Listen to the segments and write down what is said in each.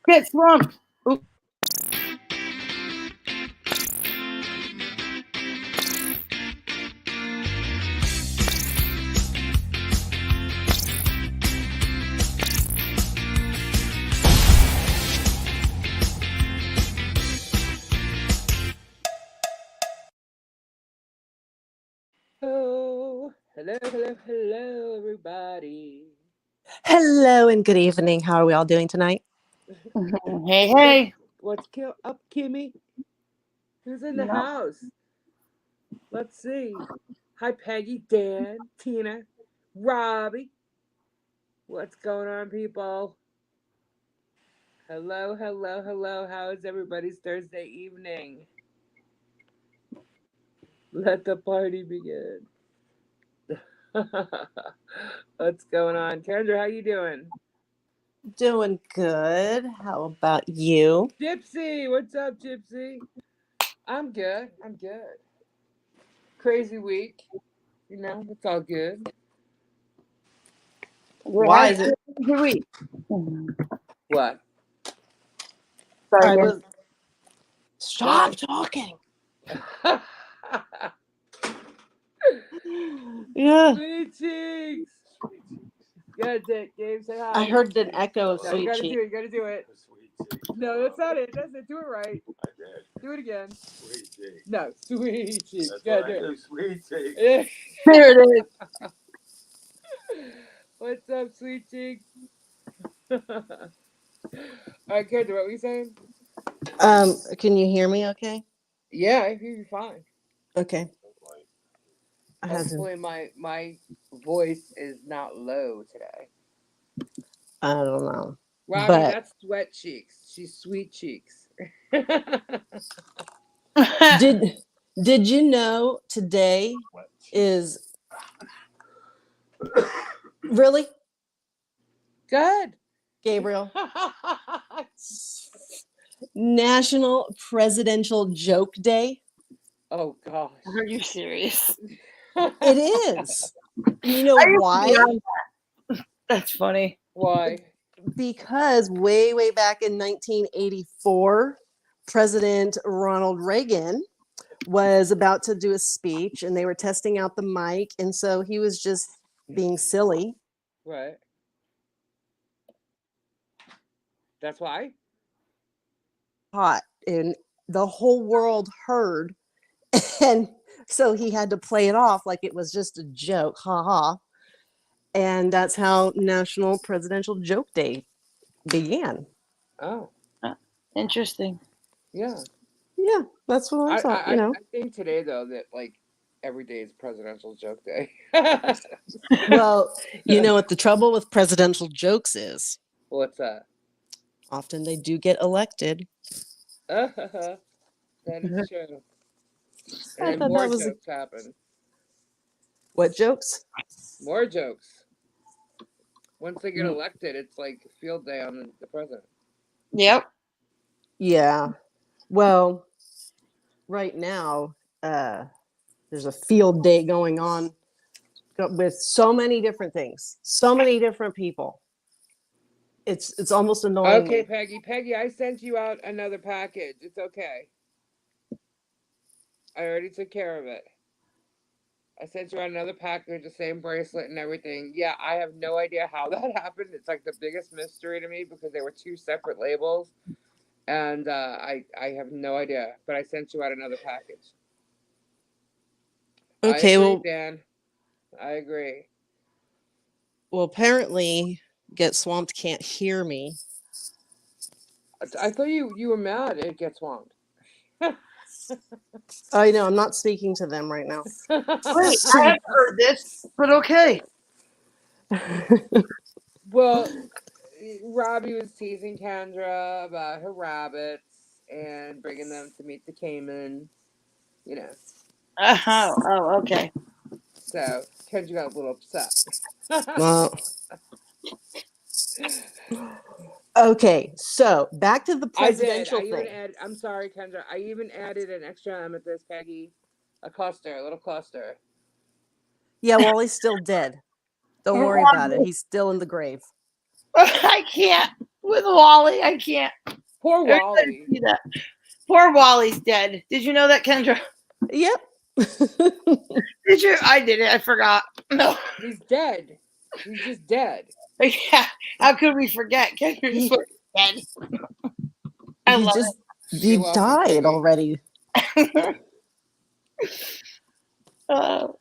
Get swamped. Oop. Hello, everybody. Hello and good evening. How are we all doing tonight? Hey. What's up, Kimmy? Who's in the house? Let's see. Hi, Peggy, Dan, Tina, Robbie. What's going on, people? Hello. How is everybody's Thursday evening? Let the party begin. What's going on? Kendra, how you doing? Doing good. How about you? Gypsy, what's up, Gypsy? I'm good. Crazy week. You know, it's all good. Why is it? Week. What? Sorry, Stop talking. Yeah. Sweet cheeks. Good, Gabe, say hi. I heard an echo of No, sweet you gotta cheek. do it. You gotta do it. No, that's not it. That's it. Do it right. I did. Do it again. Sweet cheeks. No, sweet cheeks. That's Gotta what I do do. Sweet cheeks. it. There it is. What's up, sweet cheeks? All right, Kendra, what were you saying? Can you hear me okay? Yeah, I hear you fine. Okay. Hopefully my voice is not low today. I don't know. Robbie, But that's sweat cheeks. She's sweet cheeks. did you know today is really Good. Gabriel National Presidential Joke Day? Oh gosh. Are you serious? It is. You know why? That's funny. Why? Because way back in 1984, President Ronald Reagan was about to do a speech and they were testing out the mic, and so he was just being silly. Right. That's why? Hot, and the whole world heard, and so he had to play it off like it was just a joke. Ha ha. And that's how National Presidential Joke Day began. Oh. Interesting. Yeah. Yeah, that's what I thought. I think today though that like every day is Presidential Joke Day. Well, you know what the trouble with presidential jokes is? What's that? Often they do get elected. That is true. I And thought more that was jokes happen. What jokes? More jokes. Once they get elected, it's like field day on the president. Yep. Yeah. Well, right now, there's a field day going on with so many different things, so many different people. It's almost annoying. Okay, me. Peggy, I sent you out another package. It's okay. I already took care of it. I sent you out another package, the same bracelet and everything. Yeah, I have no idea how that happened. It's like the biggest mystery to me because they were two separate labels. And I have no idea. But I sent you out another package. Okay, I agree, well, Dan. I agree. Well, apparently, Get Swamped can't hear me. I thought you were mad it gets swamped. I know, I'm not speaking to them right now. Wait, I haven't heard this, but okay. Well, Robbie was teasing Kendra about her rabbits and bringing them to meet the Cayman. You know. Oh, okay. So Kendra got a little upset. Well, okay, so back to the presidential thing. I'm sorry, Kendra. I even added an extra amethyst, Peggy. A little cluster. Yeah, well, he's still dead. Don't worry about it. He's still in the grave. I can't. with Wally. I can't. Poor Everybody Wally. see that. Poor Wally's dead. Did you know that, Kendra? Yep. Did you? I did it. I forgot. No. He's dead. He's just dead. Yeah. How could we forget? Kendra's dead. I love he You're welcome, died Kenny. already. it. So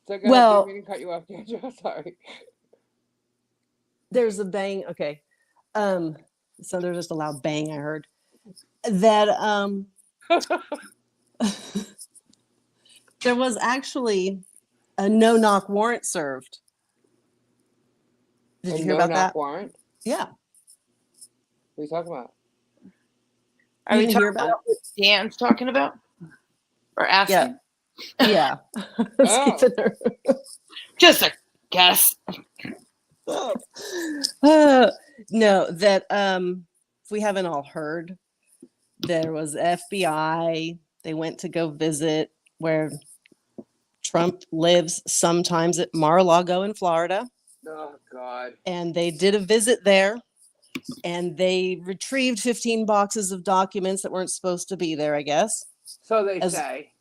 go Well- ahead, didn't mean to cut you off, Kendra. Sorry. There's a bang. Okay. So there's just a loud bang I heard. That there was actually a no-knock warrant served. Did you hear about that? Warrant? Yeah. What are you talking about? Are You we didn't talking hear about about what Dan's talking about? Or asking? Yeah. Oh. Just a guess. No, that if we haven't all heard, there was FBI. They went to go visit where Trump lives sometimes at Mar-a-Lago in Florida. Oh, God. And they did a visit there and they retrieved 15 boxes of documents that weren't supposed to be there, I guess. So they say.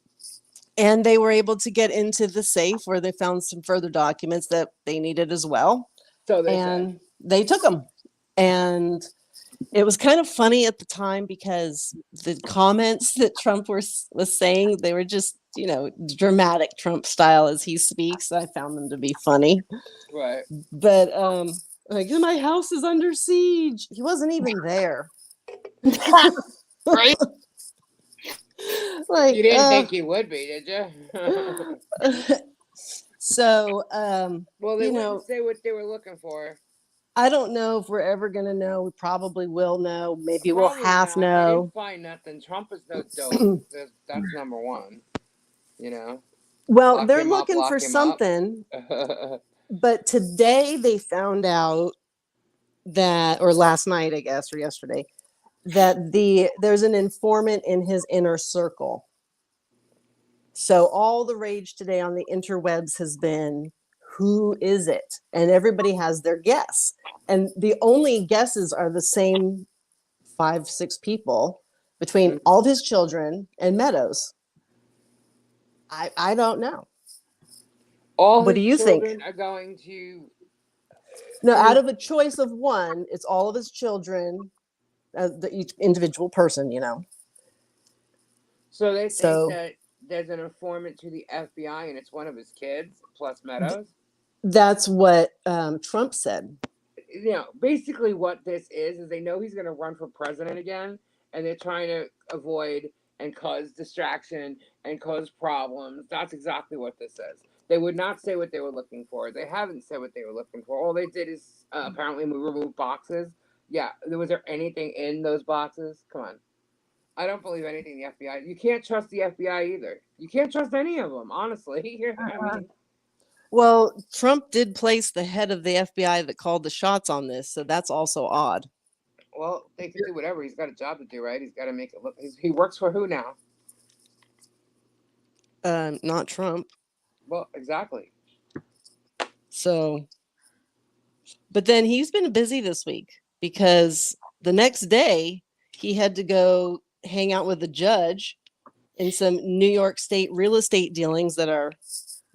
And they were able to get into the safe where they found some further documents that they needed as well. So they And say. they took them. And it was kind of funny at the time because the comments that Trump was saying, they were just, dramatic Trump style as he speaks. I found them to be funny. Right. But like, my house is under siege. He wasn't even there. Right? Like, You didn't think he would be, did you? So, well, they wouldn't say what they were looking for. I don't know if we're ever going to know. We probably will know. Maybe we'll half They know. didn't find nothing. Trump is no dope. That's number one. Well, Lock they're him up, looking lock for him up. something. But today they found out that, or last night, I guess, or yesterday, that there's an informant in his inner circle. So all the rage today on the interwebs has been, who is it? And everybody has their guess. And the only guesses are the same 5-6 people between all of his children and Meadows. I don't know. What do you think? Children are going to. No, out of a choice of one, it's all of his children, each individual person, So they think that there's an informant to the FBI and it's one of his kids plus Meadows? That's what Trump said. Basically what this is they know he's going to run for president again, and they're trying to avoid and cause distraction and cause problems. That's exactly what this is. They would not say what they were looking for. They haven't said what they were looking for. All they did is apparently remove boxes. Yeah, was there anything in those boxes? Come on. I don't believe anything the FBI. You can't trust the FBI either. You can't trust any of them, honestly. I mean, well, Trump did place the head of the FBI that called the shots on this, so that's also odd. Well, they can do whatever. He's got a job to do, right? He's got to make it look. He works for who now? Not Trump. Well, exactly. So, but then he's been busy this week because the next day he had to go hang out with a judge in some New York State real estate dealings that are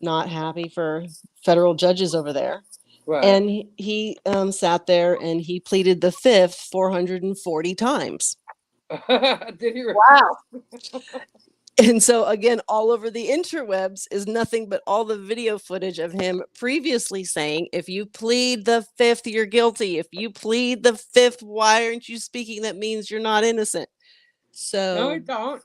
not happy for federal judges over there. Right. And he sat there and he pleaded the fifth 440 times. Did he? Wow. And so again, all over the interwebs is nothing but all the video footage of him previously saying, if you plead the fifth, you're guilty. If you plead the fifth, why aren't you speaking? That means you're not innocent. So No, I don't.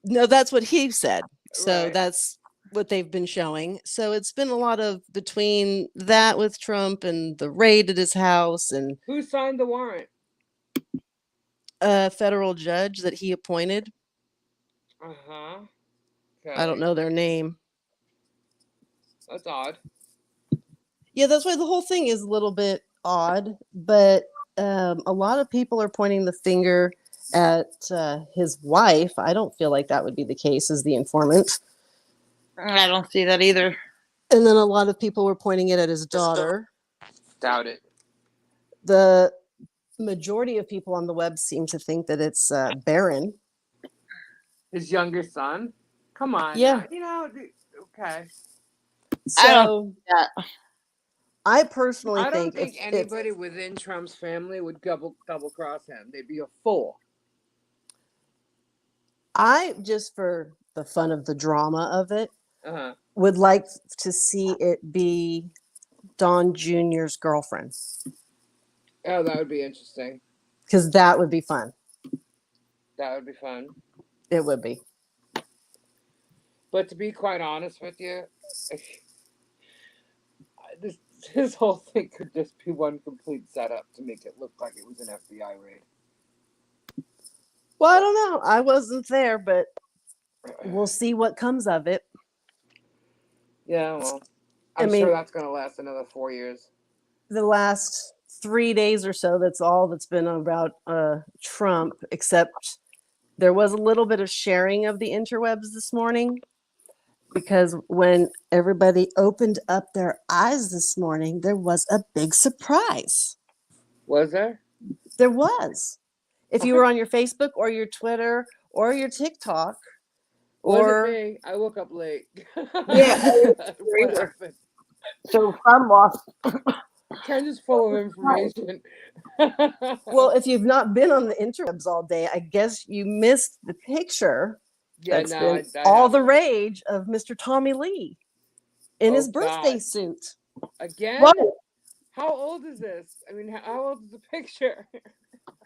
No, that's what he said. So Right. that's what they've been showing. So it's been a lot of between that with Trump and the raid at his house and Who signed the warrant? a federal judge that he appointed. Uh-huh. Okay. I don't know their name. That's odd. Yeah, that's why the whole thing is a little bit odd. But a lot of people are pointing the finger at his wife. I don't feel like that would be the case as the informant. I don't see that either. And then a lot of people were pointing it at his daughter. Doubt it. The majority of people on the web seem to think that it's Baron. His younger son. Come on. Yeah. Okay. So Yeah. I personally I don't think if anybody within Trump's family would double cross him. They'd be a fool. I, just for the fun of the drama of it, Uh-huh. would like to see it be Don Jr.'s girlfriend, Oh, that would be interesting. because that would be fun. That would be fun. It would be. But to be quite honest with you, this whole thing could just be one complete setup to make it look like it was an FBI raid. Well, I don't know. I wasn't there, but we'll see what comes of it. Yeah, well, I'm sure that's going to last another 4 years. The last 3 days or so, that's all that's been about Trump, except there was a little bit of sharing of the interwebs this morning, because when everybody opened up their eyes this morning, there was a big surprise. Was there? There was. If you were on your Facebook or your Twitter or your TikTok, or Wasn't me. I woke up late. Yeah. What happened? So I'm lost. Ken is full of information. well, if you've not been on the interwebs all day, I guess you missed the picture. Yeah, That's no, been I all the haven't. rage of Mr. Tommy Lee in his birthday God. suit. Again? What? How old is this? I mean, how old is the picture?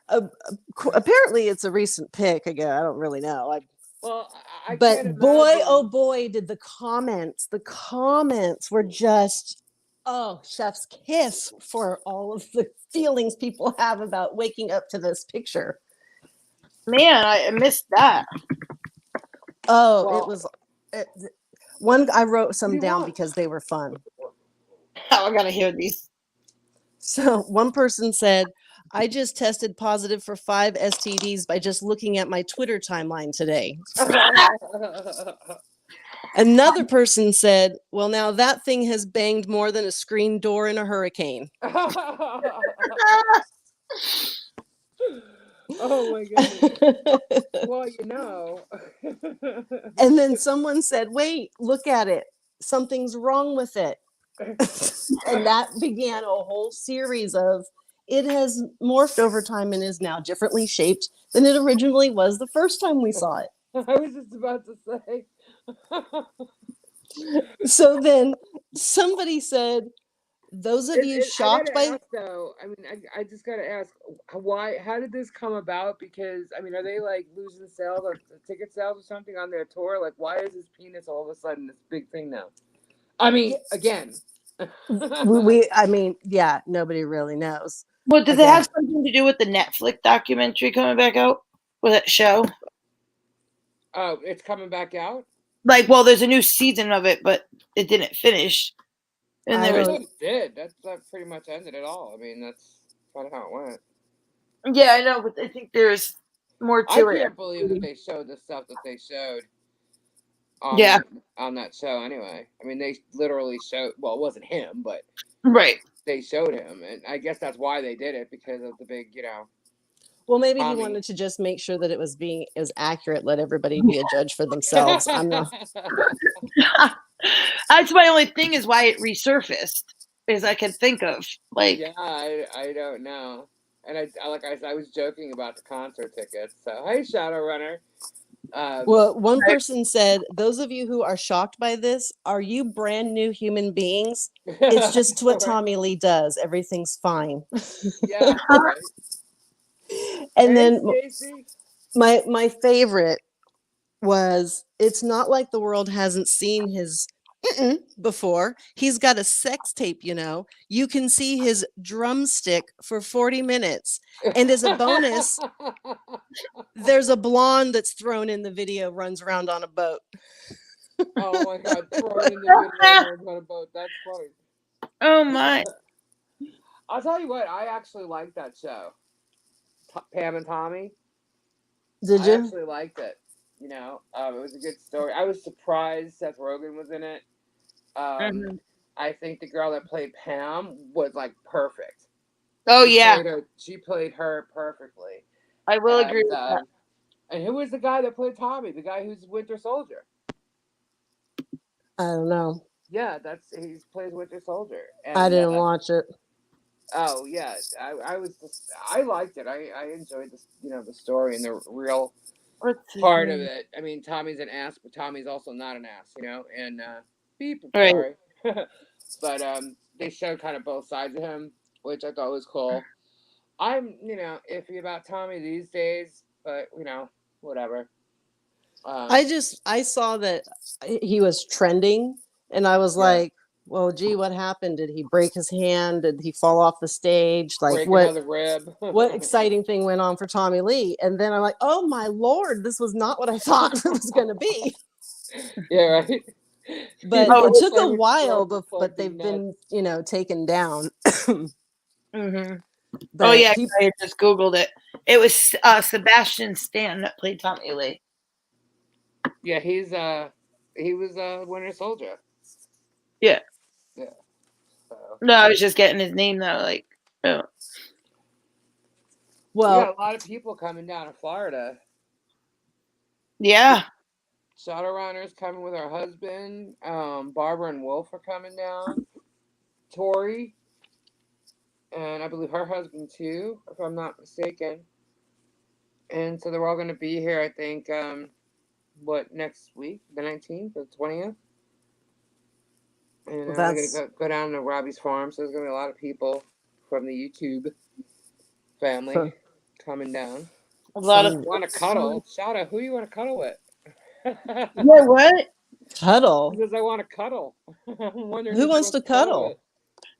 Apparently, it's a recent pic. Again, I don't really know. Well, I But can't boy, imagine. oh boy, did the comments were just, oh, chef's kiss for all of the feelings people have about waking up to this picture. Man, I missed that. Oh, Well, it was one. I wrote some you down want? because they were fun. Oh, I gotta hear these. So one person said, I just tested positive for 5 STDs by just looking at my Twitter timeline today. Another person said, well, now that thing has banged more than a screen door in a hurricane. Oh my goodness. Well, you know. And then someone said, wait, look at it. Something's wrong with it. And that began a whole series of, it has morphed over time and is now differently shaped than it originally was the first time we saw it. I was just about to say. So then somebody said, those of you shocked by... I gotta ask, though, I mean, I just gotta ask, how did this come about? Because, I mean, are they like losing sales or ticket sales or something on their tour? Like, why is his penis all of a sudden this big thing now? I mean, again. I mean, yeah, nobody really knows. Well, does it have something to do with the Netflix documentary coming back out? With that show? Oh, it's coming back out? Like, well, there's a new season of it, but it didn't finish. And there was... It did. That pretty much ended it all. I mean, that's kind of how it went. Yeah, I know, but I think there's more to it. I can't believe that they showed the stuff that they showed on that show anyway. I mean, they literally showed, well, it wasn't him, but right. They showed him, and I guess that's why they did it, because of the big, Well, maybe he wanted to just make sure that it was being as accurate, let everybody be a judge for themselves. I'm not. That's my only thing is why it resurfaced, is I can think of. Like, yeah, I don't know. And I was joking about the concert tickets. So, hey, Shadowrunner. Well, one person said, those of you who are shocked by this, are you brand new human beings? It's just what Tommy Lee does. Everything's fine. Yeah. Right. And then my favorite was, it's not like the world hasn't seen his before. He's got a sex tape, You can see his drumstick for 40 minutes. And as a bonus, there's a blonde that's thrown in the video, runs around on a boat. Oh my God, thrown in the video, runs on a boat. That's funny. Oh my. I'll tell you what, I actually liked that show. Pam and Tommy. Did you? I actually liked it. It was a good story. I was surprised Seth Rogen was in it. I think the girl that played Pam was like perfect. Oh yeah, She played her perfectly. I will agree And, with that. and who was the guy that played Tommy? The guy who's Winter Soldier. I don't know. Yeah, he plays Winter Soldier. And, I didn't watch it. Oh yeah, I liked it. I enjoyed this, the story and the real What's his part of name? it. I mean, Tommy's an ass, but Tommy's also not an ass, And beep, I'm Right. sorry, but they showed kind of both sides of him, which I thought was cool. I'm iffy about Tommy these days, but whatever. I saw that he was trending, and I was Yeah. like, well, gee, what happened? Did he break his hand? Did he fall off the stage? Like, break what another rib. what exciting thing went on for Tommy Lee? And then I'm like, oh my Lord, this was not what I thought it was going to be. Yeah, right. But Oh, it He's took a so while, fucking but they've been, taken down. Mm-hmm. But Oh yeah, I just googled it. It was Sebastian Stan that played Tommy Lee. Yeah, he was Winter Soldier. Yeah. Yeah. So. No, I was just getting his name though. Like, oh. We got well, a lot of people coming down to Florida. Yeah. Shadowrunner's coming with her husband. Barbara and Wolf are coming down. Tori, and I believe her husband too, if I'm not mistaken. And so they're all going to be here, I think, next week? The 19th or 20th? And they're going to go down to Robbie's farm, so there's going to be a lot of people from the YouTube family coming down. A lot of Want to cuddle? Shout out, who do you want to cuddle with? Yeah, what? cuddle. Because I want to cuddle. I'm wondering Who wants to cuddle?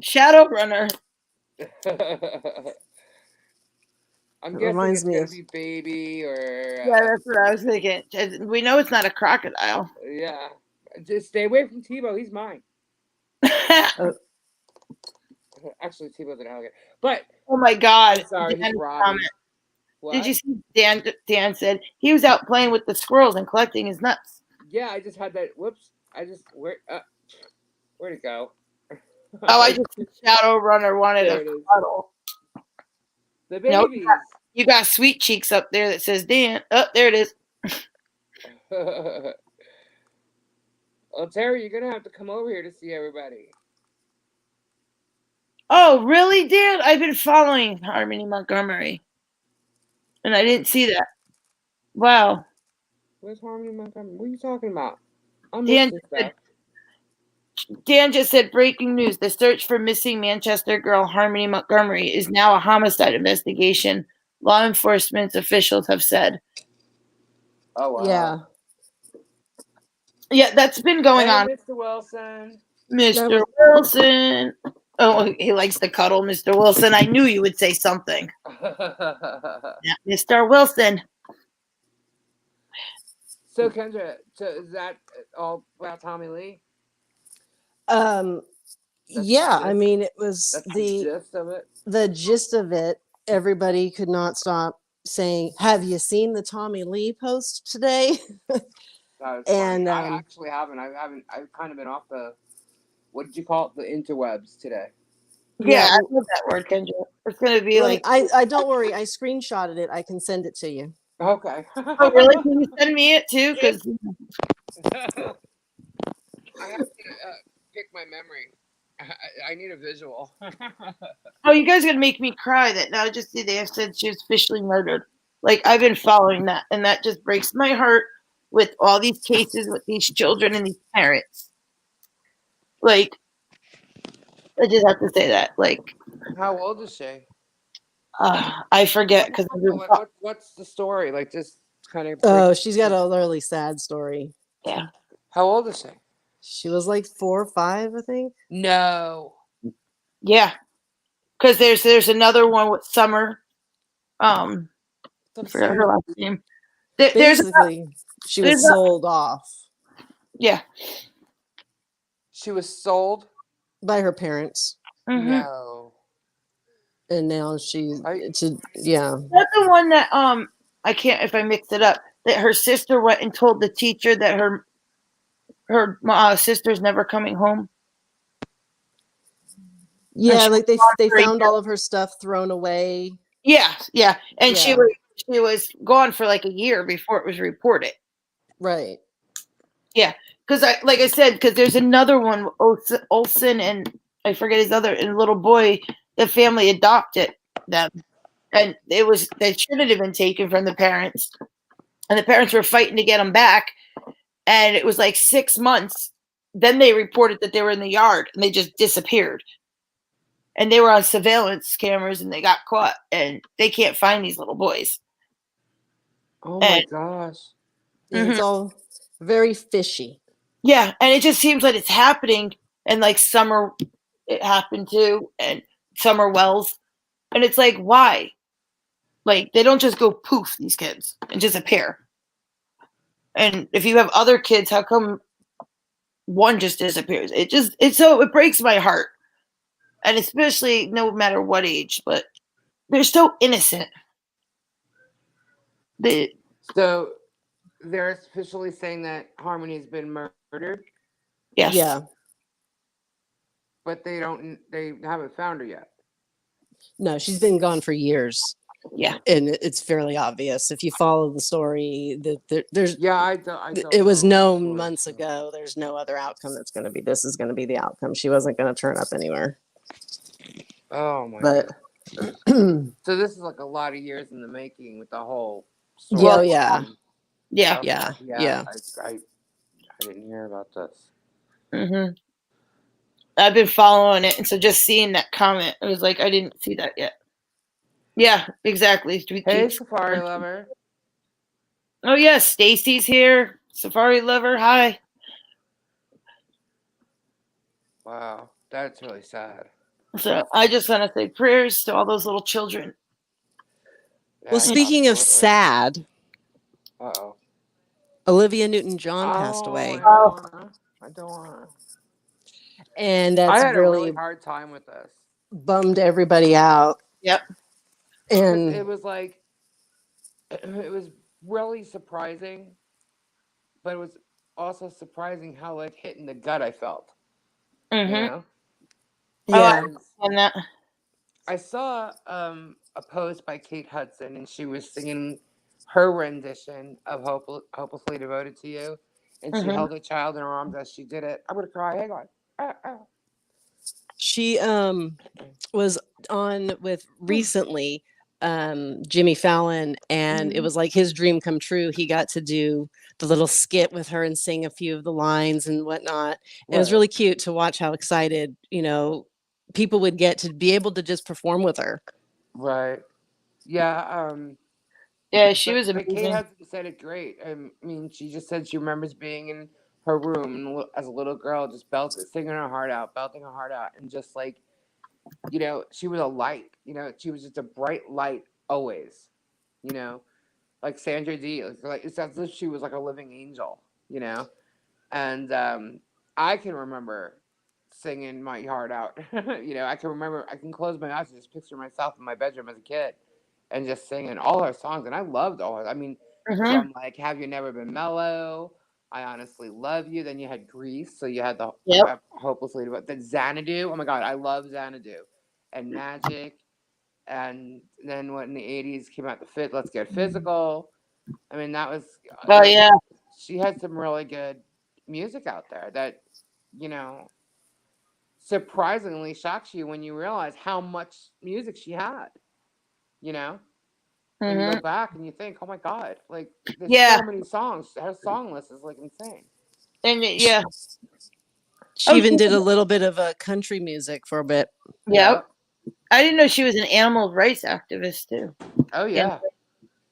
Shadowrunner. I'm It guessing reminds it's me going of- to be baby or. Yeah, that's what I was thinking. We know it's not a crocodile. Yeah. Just stay away from Tebow. He's mine. Actually, Tebow's an alligator. But. Oh my God. I'm sorry, Dan he's Robbie. Did you see Dan said he was out playing with the squirrels and collecting his nuts. Yeah, I just had that. Whoops. Where'd it go? Oh, I just Shadowrunner wanted There a it is. cuddle. The babies. You got Sweet Cheeks up there that says Dan. Oh, there it is. Well, Terry, you're going to have to come over here to see everybody. Oh, really, Dan? I've been following Harmony Montgomery. And I didn't see that. Wow. Where's Harmony Montgomery? What are you talking about? I'm Dan missing stuff. Dan just said, breaking news. The search for missing Manchester girl Harmony Montgomery is now a homicide investigation, law enforcement officials have said. Oh, wow. Yeah. Yeah, that's been going on. Mr. Wilson. Mr. Wilson. Oh, he likes to cuddle, Mr. Wilson. I knew you would say something. Yeah, Mr. Wilson. So, Kendra, is that all about Tommy Lee? Yeah, I mean, it was the gist of it. The gist of it, everybody could not stop saying, "Have you seen the Tommy Lee post today?" And I actually haven't. I've kind of been off the. What did you call it? The interwebs today. Yeah, I love that word, Kendra. It's gonna be I don't worry. I screenshotted it. I can send it to you. Okay. Oh, really? Can you send me it too? Because I have to pick my memory. I need a visual. Oh, you guys are gonna make me cry. That now just see they have said she was officially murdered. Like, I've been following that, and that just breaks my heart with all these cases with these children and these parents. Like, I just have to say that. Like, how old is she? I forget because what's the story? Like, just kind of. Oh, she's got a really sad story. Yeah. How old is she? She was like 4 or 5, I think. No. Yeah, because there's another one with Summer. I forgot her last name. Basically, she was sold off. Yeah. She was sold by her parents. Mm-hmm. No. And now yeah. That's the one that I can't if I mix it up. That her sister went and told the teacher that her sister's never coming home. And Yeah, she like was gone they for a found year. all of her stuff thrown away. Yeah, yeah. And Yeah. she was gone for like a year before it was reported. Right. Yeah, because like I said, because there's another one, Olsen, and I forget his other and little boy. The family adopted them, and they shouldn't have been taken from the parents, and the parents were fighting to get them back, and it was like 6 months. Then they reported that they were in the yard, and they just disappeared, and they were on surveillance cameras, and they got caught, and they can't find these little boys. Oh my And gosh. Yeah, it's mhm. all very fishy. Yeah, and it just seems like it's happening, and like Summer, it happened to, and Summer Wells, and it's like, why? Like they don't just go poof, these kids, and disappear. And if you have other kids, how come one just disappears? It breaks my heart, and especially no matter what age, but they're so innocent. They, So they're officially saying that Harmony's been murdered, yes, Yeah. but they haven't found her yet. No, she's been gone for years. yeah, And it's fairly obvious if you follow the story that there's Yeah, I don't it was know the known story, months so. ago there's no other outcome that's going to be this is going to be the outcome. She wasn't going to turn up anywhere. Oh my But god. yeah, So this is like a lot of years in the making with the whole well, story. yeah, yeah. Okay. yeah, Yeah, yeah. I didn't hear about this. Hmm. I've been following it, and so just seeing that comment, it was like I didn't see that yet. Yeah, exactly. Hey, Safari Lover. Oh yeah, Stacy's here. Safari Lover, hi. Wow, that's really sad. So I just want to say prayers to all those little children. Well, Yeah, speaking of absolutely. sad, Uh-oh. Olivia Newton-John passed Oh, away, I don't Oh, wanna. I don't wanna. and I that's had a really really hard time with this bummed everybody out. yep. because And it was like it was really surprising, but it was also surprising how like hit in the gut I felt. You Mm-hmm. know, Oh, I yeah, because understand that. I saw a post by Kate Hudson, and she was singing her rendition of "Hopelessly Devoted to You," and she Mm-hmm. held a child in her arms as she did it. I'm gonna cry. Hang on. Ah, ah. she was on with recently Jimmy Fallon, and it Mhm. was like his dream come true. He got to do the little skit with her and sing a few of the lines and whatnot. It was Right. really cute to watch how excited, people would get to be able to just perform with her. Right. Yeah. Yeah, she But was Kate amazing. Hudson said it great. I mean, she just said she remembers being in her room and as a little girl, just singing her heart out, belting her heart out, and just like she was a light. She was just a bright light always. You know, like Sandra Dee. Like it's as if she was like a living angel. You know, and I can remember singing my heart out. I can remember. I can close my eyes and just picture myself in my bedroom as a kid and just singing all her songs. And I loved all her. I mean, Mm-hmm. from like "Have You Never Been Mellow," "I Honestly Love You." Then you had "Grease," so you had the Yep. "Hopelessly," but then Xanadu. Oh my God, I love Xanadu, and "Magic." And then what in the '80s came out, the fit "Let's Get Physical." I mean, that was Oh yeah. she had some really good music out there that you know surprisingly shocks you when you realize how much music she had. You know, when you go Mm-hmm. back and you think, oh my god, like there's Yeah. so many songs. Her song list is like insane. And She, yeah. she Oh, even did a little bit of country music for a bit. yep. Yep. I didn't know she was an animal rights activist too. Oh And yeah.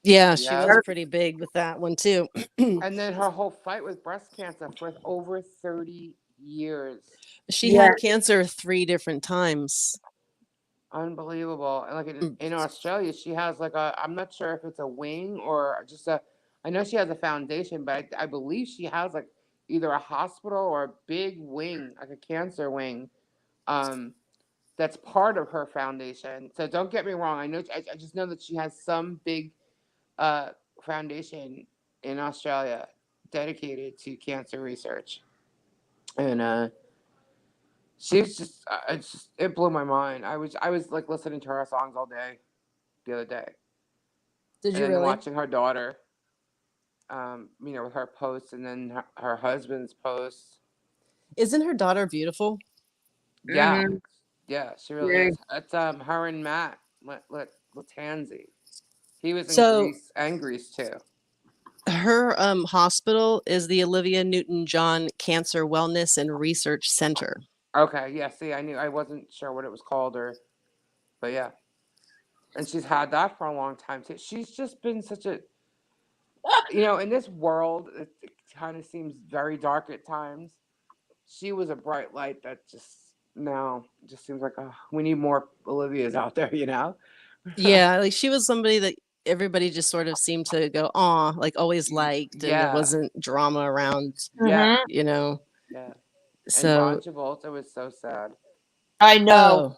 Yeah, she was Yep. pretty big with that one too. And then her whole fight with breast cancer for over 30 years. She yeah. had cancer 3 different times. Unbelievable. And like Mm. in Australia, she has like I'm not sure if it's a wing or just I know she has a foundation, but I believe she has like either a hospital or a big wing, like a cancer wing, um, that's part of her foundation. So don't get me wrong. I just know that she has some big uh, foundation in Australia dedicated to cancer research. And She's just, it blew my mind. I was like listening to her songs all day the other day, Did and you then really? watching her daughter, with her posts, and then her husband's posts. Isn't her daughter beautiful? Yeah, Mhm. yeah, she really Yeah. is. It's her and Matt Latanzi. He was in So Grease too. her hospital is the Olivia Newton-John Cancer Wellness and Research Center. Okay, yeah. See, I wasn't sure what it was called, but yeah, and she's had that for a long time too. She's just been such a, in this world, it kind of seems very dark at times. She was a bright light that just now just seems like, oh, we need more Olivias out there, Yeah, like she was somebody that everybody just sort of seemed to go, "Aw," like always liked, and there Yeah, wasn't drama around, yeah, Mhm. you know. yeah. And John So, Travolta was so sad. I know oh,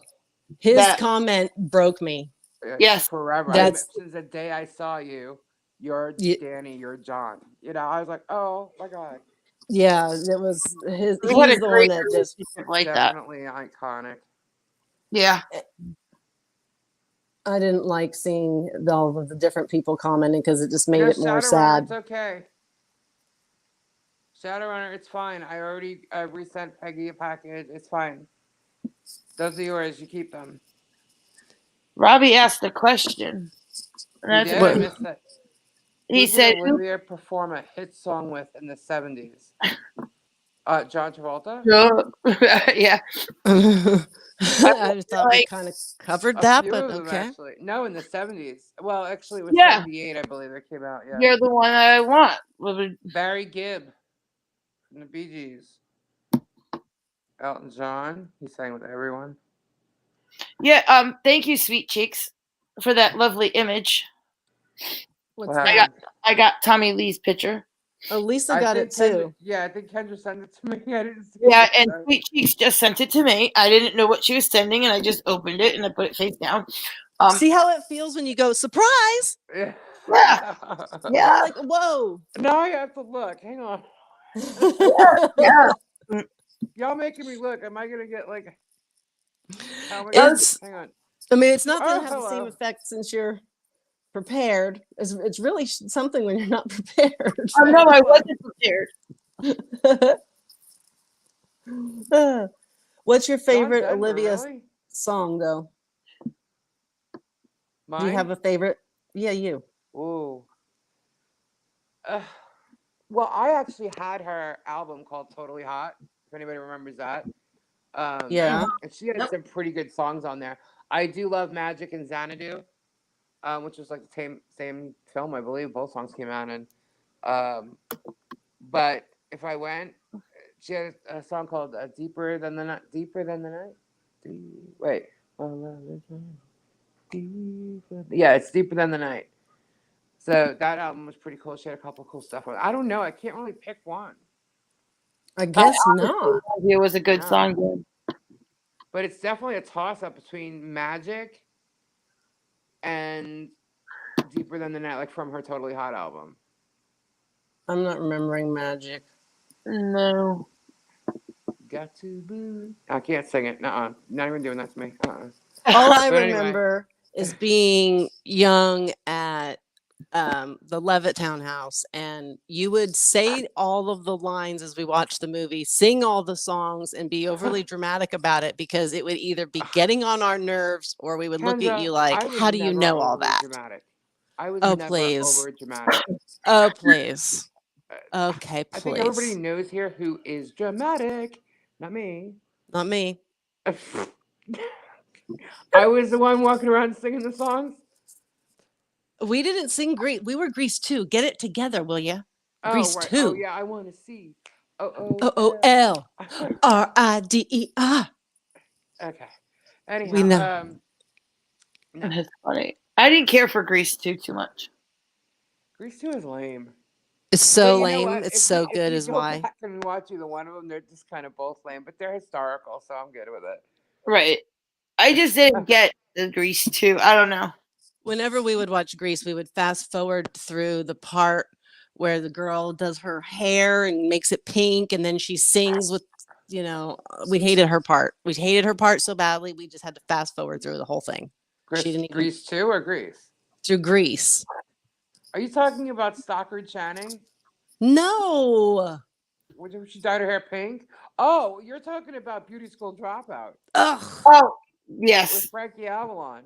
his that. comment broke me. Yes. Forever. That's Since the day I saw you, you're y- Danny, you're John. I was like, oh my god, yeah, it was his. We had a He's the one great that just relationship like that. definitely iconic. Yeah. I didn't like seeing all of the different people commenting because it just made it more Shadowrunner, it's sad. okay. Shadowrunner, it's fine. I already resent Peggy a package. It's fine. Those are yours. You keep them. Robbie asked a question. And He that's a did. I What? good. missed that. He Who did said, "Who?" Olivia perform a hit song with in the 70s? John Travolta? Yeah. I I thought we like, kind of covered A that, few but of them, okay. actually. No, in the 70s. Well, actually, it was yeah, 78, I believe, that came out. Yeah. you're the one I want. Barry Gibb from the Bee Gees. Elton John. He sang with everyone. Yeah. Thank you, sweet cheeks, for that lovely image. What What's I got. that? happened? I got Tommy Lee's picture. Oh, Lisa I got it think Kendra. too. Yeah, I think Kendra sent it to me. I didn't see Yeah, it. and So. Sweet Cheeks just sent it to me. I didn't know what she was sending, and I just opened it and I put it face down. See how it feels when you go surprise? Yeah. Yeah, And you're yeah, like, whoa. Now I have to look. Hang on. yeah. Mm. Y'all making me look. Am I gonna get like? How am I gonna? It's, Hang on. I mean, it's not going Oh, to have the same hello. effect since you're prepared. It's really something when you're not prepared. Oh no, I wasn't prepared. What's your John favorite Denver, Olivia really? song, though? Do you Mine? have a favorite? Yeah, you. Ooh. Uh, well, I actually had her album called Totally Hot. If anybody remembers that. Yeah. And she had some pretty good songs on there. I do love Magic and Xanadu, which was like the same film, I believe. Both songs came out in. But if I went, she had a song called "Deeper Than the Night." Deeper than the night. Wait. Yeah, it's Deeper Than the Night. So that album was pretty cool. She had a couple of cool stuff on it. I don't know. I can't really pick one. I guess not. It was a good No. song. Dude. But it's definitely a toss up between Magic and Deeper Than the Night, like from her Totally Hot album. I'm not remembering Magic. No. Got to be. I can't sing it. Nuh-uh. Not even doing that to me. All I But anyway. remember is being young at the Levitt Townhouse, and you would say all of the lines as we watched the movie, sing all the songs, and be overly dramatic about it because it would either be getting on our nerves or we would look at Kendra, you like, I was how do you never know all overly that? dramatic. I was Oh, never please. over dramatic. Oh, please. Okay, I think everybody please. knows here who is dramatic. Not me. Not me. I was the one walking around singing the songs. We didn't sing Grease. We were Grease 2. Get it together, will you? Oh, Grease right. Oh, 2. yeah. I want to see. Oh, OOLRIDER. Okay. We know. Anyhow, no. That's funny. I didn't care for Grease too much. Grease 2 is lame. It's so But you know lame. what? It's so good, if you is go why. back and watch either one of them, they're just kind of both lame, but they're historical, so I'm good with it. Right. I just didn't get the Grease 2. I don't know. Whenever we would watch Grease, we would fast forward through the part where the girl does her hair and makes it pink, and then she sings with you know, we hated her part. We hated her part so badly, we just had to fast forward through the whole thing. She didn't even Grease 2 or Grease? through Grease. Are you talking about Stockard Channing? No. When she dyed her hair pink? Oh, you're talking about Beauty School Dropout Ugh. Oh, with yes. Frankie Avalon.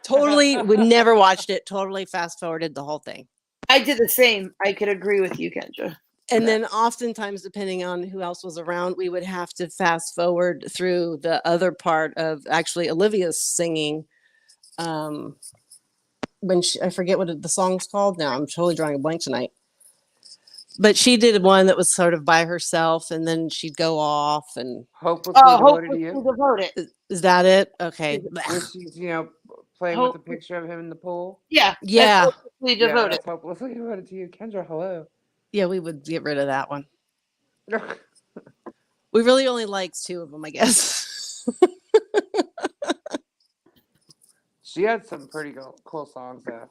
Totally. We never watched it. Totally fast forwarded the whole thing. I did the same. I could agree with you, Kendra. And then oftentimes, depending on who else was around, we would have to fast forward through the other part of actually Olivia's singing. When I forget what the song's called now. I'm totally drawing a blank tonight. But she did one that was sort of by herself, and then she'd go off. And Hopelessly devoted to Hopelessly you. Devoted. is that it? Okay. Where she's, playing with the picture of him in the pool. Yeah. Yeah. That's Hopelessly Yeah, Devoted. that's Hopelessly Devoted to you. Kendra, hello. Yeah, we would get rid of that one. We really only liked two of them, I guess. She had some pretty cool songs there.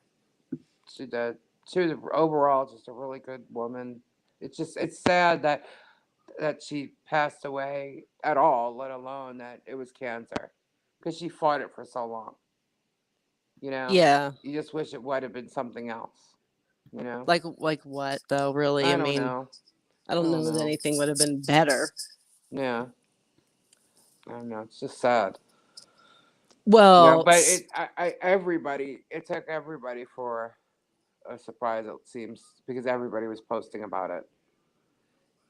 She did. She was overall just a really good woman. It's sad that she passed away at all, let alone that it was cancer, because she fought it for so long. Yeah. You just wish it would have been something else. Like what though? Really, I don't know. I don't know that anything would have been better. Yeah. I don't know. It's just sad. Well, but it took everybody for a surprise, it seems, because everybody was posting about it.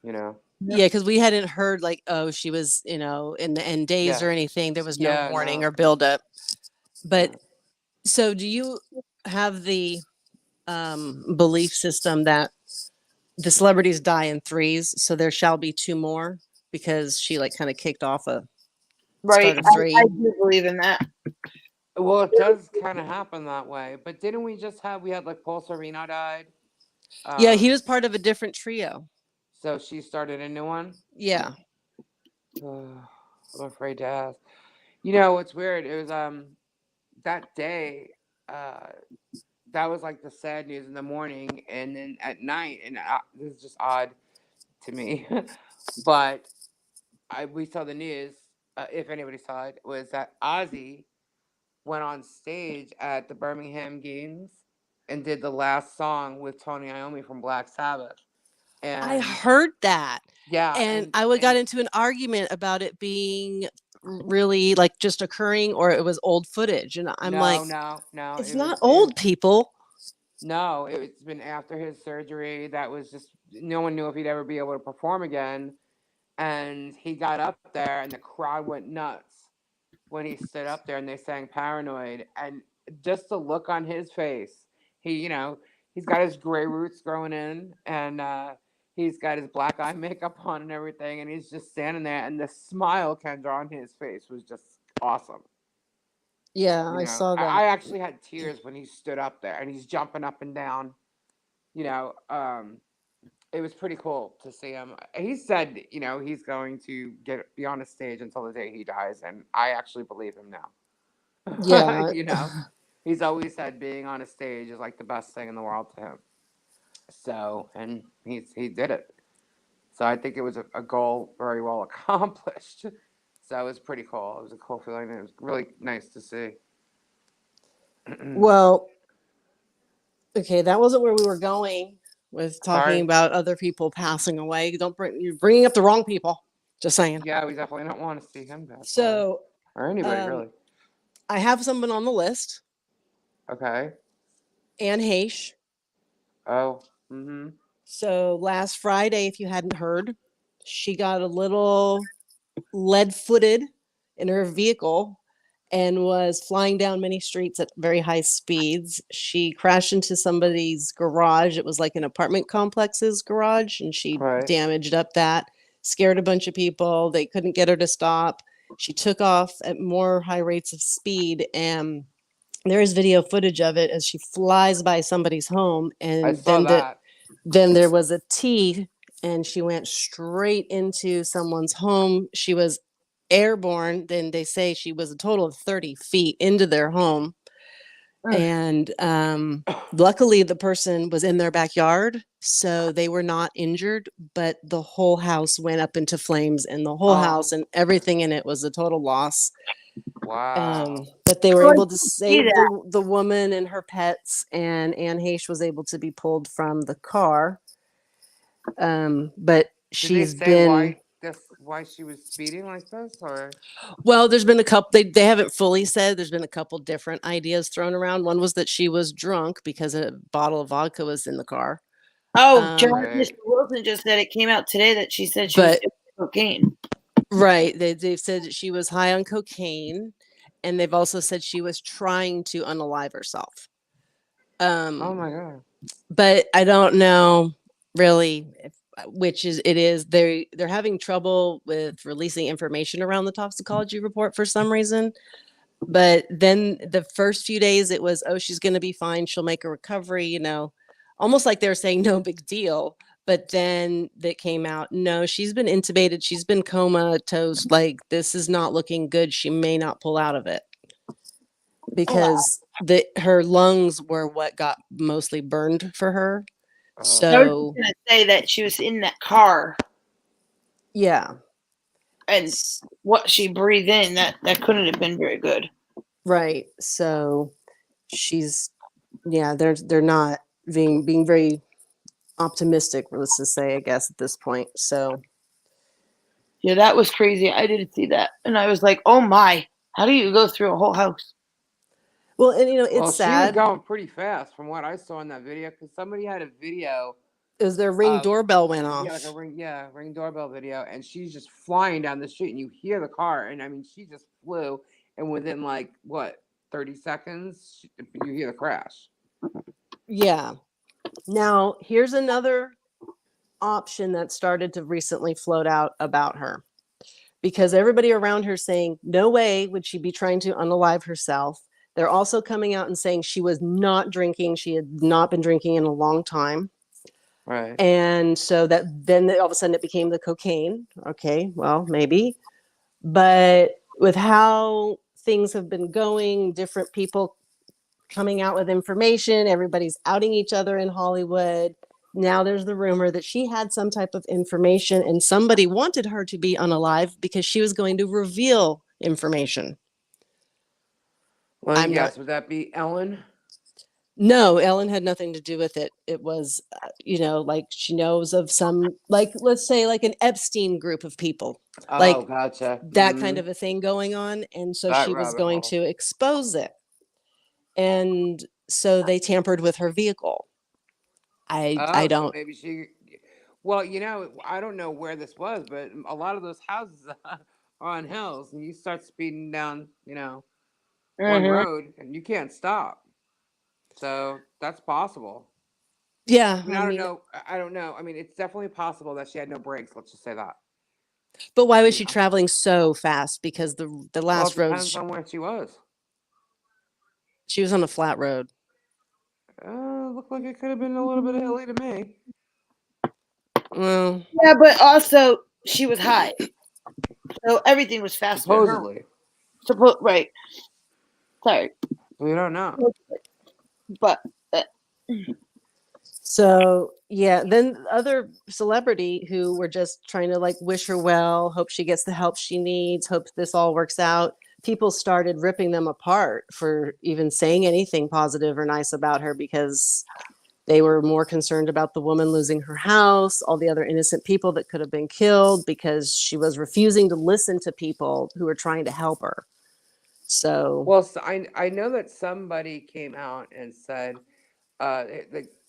Yeah, because we hadn't heard like, oh, she was, in the end days or anything. There was no warning or buildup. But so do you have the belief system that the celebrities die in threes, so there shall be two more, because she like kind of kicked off a Right. start of three? I do believe in that. Well, it does kind of happen that way. But didn't we had like Paul Sorvino died? Yeah, he was part of a different trio. So she started a new one? Yeah. I'm afraid to ask. What's weird? It was that day, that was like the sad news in the morning, and then at night, and this is just odd to me, but we saw the news. If anybody saw it, was that Ozzy went on stage at the Birmingham Games and did the last song with Tony Iommi from Black Sabbath. And I heard that. Yeah, and I got into an argument about it being really like just occurring, or it was old footage, and I'm no, it's not old people. No, it's been after his surgery. That was just, no one knew if he'd ever be able to perform again. And he got up there and the crowd went nuts when he stood up there and they sang Paranoid. And just the look on his face, he's got his gray roots growing in, and he's got his black eye makeup on and everything. And he's just standing there, and the smile Kendra on his face was just awesome. Yeah, I saw that. I actually had tears when he stood up there and he's jumping up and down. It was pretty cool to see him. He said, he's going to be on a stage until the day he dies, and I actually believe him now. Yeah. He's always said being on a stage is like the best thing in the world to him. So, and he did it. So I think it was a goal very well accomplished. So it was pretty cool. It was a cool feeling. It was really nice to see. Well, okay, that wasn't where we were going with talking about other people passing away. You're bringing up the wrong people. Just saying. Yeah, we definitely don't want to see him pass So, or anybody really. I have someone on the list. Okay. Anne Heche. Oh. Mm-hmm. So last Friday, if you hadn't heard, she got a little lead-footed in her vehicle and was flying down many streets at very high speeds. She crashed into somebody's garage. It was like an apartment complex's garage, and she damaged up that, scared a bunch of people. They couldn't get her to stop. She took off at more high rates of speed, and there is video footage of it as she flies by somebody's home, and I saw that. Then there was a T, and she went straight into someone's home. She was airborne. Then they say she was a total of 30 feet into their home. And luckily, the person was in their backyard, so they were not injured. But the whole house went up into flames, and the whole house and everything in it was a total loss. Wow. But they were Oh, I able to didn't see save that. the woman and her pets, and Anne Heche was able to be pulled from the car. But Did they she's say been why she was speeding like this, or? well, there's been a couple they haven't fully said. There's been a couple different ideas thrown around. One was that she was drunk because a bottle of vodka was in the car. Oh, Right. Mr. Wilson just said it came out today that she said she was But doing cocaine. right, they've said that she was high on cocaine, and they've also said she was trying to unalive herself. Oh my god. But I don't know really which is it is. They're having trouble with releasing information around the toxicology report for some reason. But then the first few days it was, oh, she's going to be fine, she'll make a recovery, almost like they're saying no big deal. But then that came out, no, she's been intubated, she's been comatose, like this is not looking good, she may not pull out of it, because her lungs were what got mostly burned for her. Oh. I was So going to say that she was in that car yeah, and what she breathed in, that couldn't have been very good. right. So she's they're not being very optimistic, let's just say, I guess, at this point. So Yeah, that was crazy. I didn't see that. And I was like, oh my, how do you go through a whole house? well, and Well, it's she was sad. going pretty fast from what I saw in that video, because somebody had a video Is their ring of, doorbell went off. yeah, like a ring doorbell video, and she's just flying down the street, and you hear the car, and I mean, she just flew, and within like what 30 seconds, you hear the crash. Yeah. Now, here's another option that started to recently float out about her, because everybody around her saying, no way would she be trying to unalive herself. They're also coming out and saying she was not drinking. She had not been drinking in a long time. Right. And so that then all of a sudden it became the cocaine. Okay, well, maybe. But with how things have been going, different people coming out with information, everybody's outing each other in Hollywood. Now there's the rumor that she had some type of information and somebody wanted her to be unalive because she was going to reveal information. Let me I'm not. guess. Would that be Ellen? No, Ellen had nothing to do with it. It was, like she knows of some, like, let's say, like an Epstein group of people, Oh, like gotcha. that kind of a thing going on. And so That she was rabbit going hole. to expose it. And so they tampered with her vehicle. I Oh, so don't. maybe she. Well, I don't know where this was, but a lot of those houses are on hills, and you start speeding down, one Mm-hmm. road, and you can't stop. So that's possible. Yeah, I mean, I I don't mean, know. I don't know. I mean, it's definitely possible that she had no brakes. Let's just say that. but why was You she know. traveling so fast? Because the Well, it last road depends on where she was. she was on a flat road. Looked like it could have been a little bit hilly to me. Well, Yeah, but also she was high, so everything was faster than her. Supposedly. Right. Sorry, We don't know. but so yeah, then other celebrity who were just trying to like wish her well, hope she gets the help she needs, hope this all works out. People started ripping them apart for even saying anything positive or nice about her, because they were more concerned about the woman losing her house, all the other innocent people that could have been killed, because she was refusing to listen to people who were trying to help her. So, Well, so I know that somebody came out and said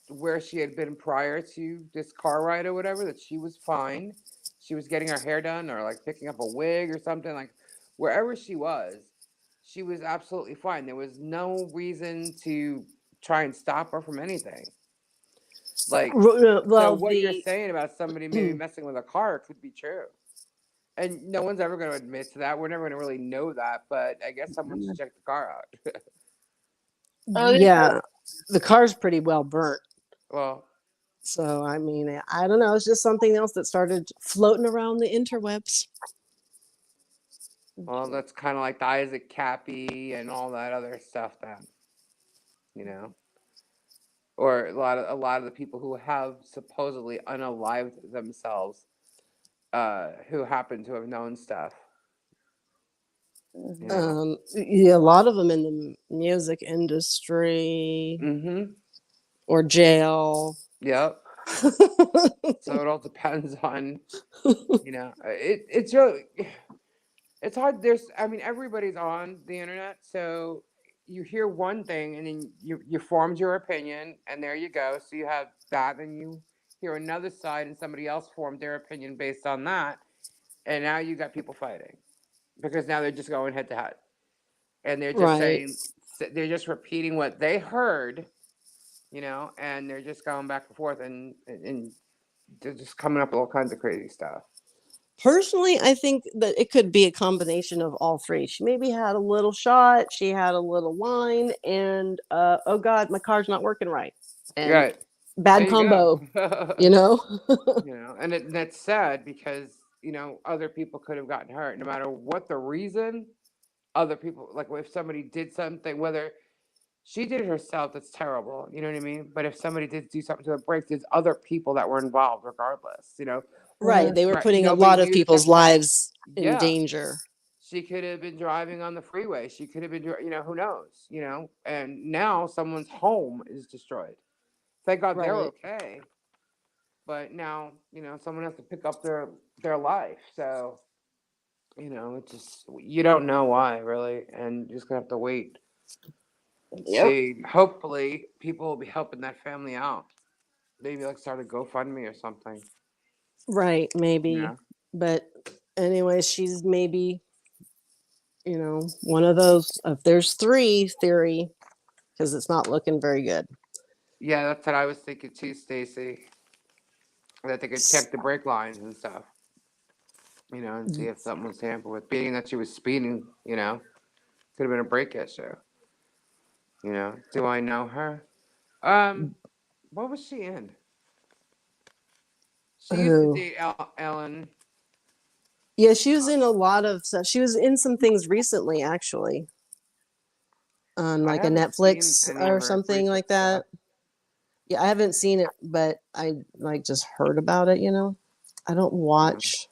where she had been prior to this car ride or whatever, that she was fine. She was getting her hair done or like picking up a wig or something, like wherever she was absolutely fine. There was no reason to try and stop her from anything. Like, so well, what you're saying about somebody maybe messing with a car could be true. And no one's ever going to admit to that. We're never going to really know that, but I guess someone should check the car out. yeah, the car's pretty well burnt. Well, So, I mean, I don't know. It's just something else that started floating around the interwebs. that's kind of like the Isaac Cappy and all that other stuff then. you know, or a lot of the people who have supposedly unalived themselves, who happen to have known stuff. You Mhm. know. Yeah, a lot of them in the music industry Mm-hmm. or jail. Yep. So it all depends on, it's really, it's hard. Everybody's on the internet, so you hear one thing and then you formed your opinion, and there you go. So you have that, and you hear another side, and somebody else formed their opinion based on that, and now you got people fighting because now they're just going head to head, and they're just Right. saying, they're just repeating what they heard, and they're just going back and forth, and they're just coming up with all kinds of crazy stuff. Personally, I think that it could be a combination of all three. She maybe had a little shot, she had a little wine, and oh God, my car's not working right. And Right. There bad you go. combo, you know? And that's sad because other people could have gotten hurt no matter what the reason. Other people, like if somebody did something, whether she did it herself, that's terrible. You know what I mean? But if somebody did do something to the brakes, there's other people that were involved, regardless. Right. They were Right? putting a Nobody lot of knew to people's catch that. lives in Yeah, danger. she could have been driving on the freeway. She could have been, who knows? And now someone's home is destroyed. Thank God they're Right. okay. But now, someone has to pick up their life. So, it's just, you don't know why, really, and you're just gonna have to wait and Yep. see. Hopefully, people will be helping that family out. Maybe like start a GoFundMe or something. Right, maybe. Yeah. But anyway, she's maybe, one of those if there's three theory, because it's not looking very good. Yeah, that's what I was thinking too, Stacy. That they could check the brake lines and stuff, and see if something was tampered with. Being that she was speeding, could have been a brake issue. Do I know her? What was she in? She used to Oh. date Ellen. Yeah, she was in a lot of stuff. She was in some things recently, actually, on I like a haven't seen Netflix any of or her something recent like that. stuff. Yeah, I haven't seen it, but I like just heard about it, I don't watch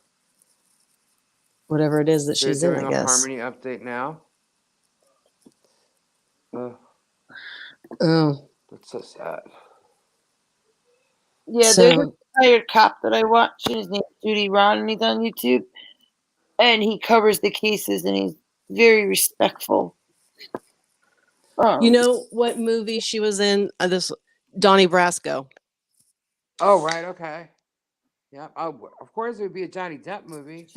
whatever it is that They're she's in, doing I a guess. Harmony update now. Ugh, Oh, that's so sad. Yeah, there's a so retired cop that I watch, and his name's Judy Ron, and he's on YouTube, and he covers the cases, and he's very respectful. you Um, know what movie she was in? This Donnie Brasco. Oh, right, okay. Yeah. Oh, of course it would be a Johnny Depp movie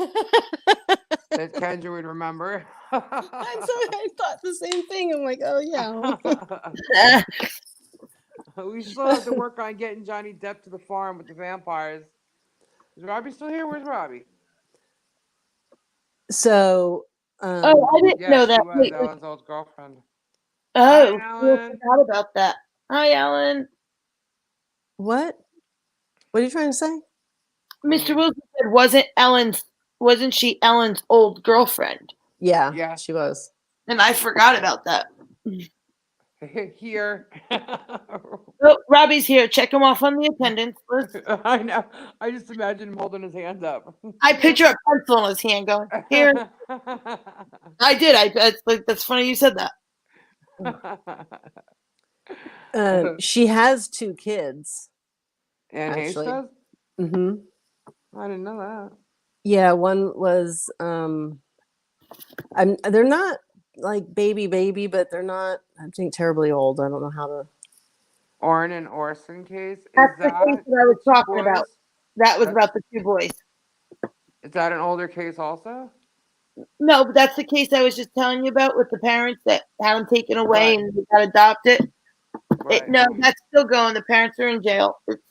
that Kendra would remember. I thought the same thing. I'm like, oh yeah. We still have to work on getting Johnny Depp to the farm with the vampires. Is Robbie still here? Where's Robbie? So, oh, I didn't Yeah, know she that. was Wait, Ellen's old girlfriend. Hi, oh, I Ellen. forgot about that. Hi, Alan. what? What are you trying to say? What do you Mr. mean? Wilson said, wasn't she Ellen's old girlfriend? Yeah, Yeah. she was. And I forgot about that. Here. Oh, Robbie's here. Check him off on the attendance list. I know. I just imagine him holding his hands up. I Here. picture a pencil in his hand going, here. I did. That's funny you said that. She has two kids, And Hayes actually. does? Hmm. I didn't know that. Yeah, one was they're not like baby, but they're not, I think, terribly old. I don't know how to. Orrin and Orson case. That's Is the case that that I the was two talking about. boys? That was That's about the two boys. is that an older case also? No, but that's the case I was just telling you about with the parents that had them taken away Right. and they got adopted. Right. No, that's still going. The parents are in jail. It's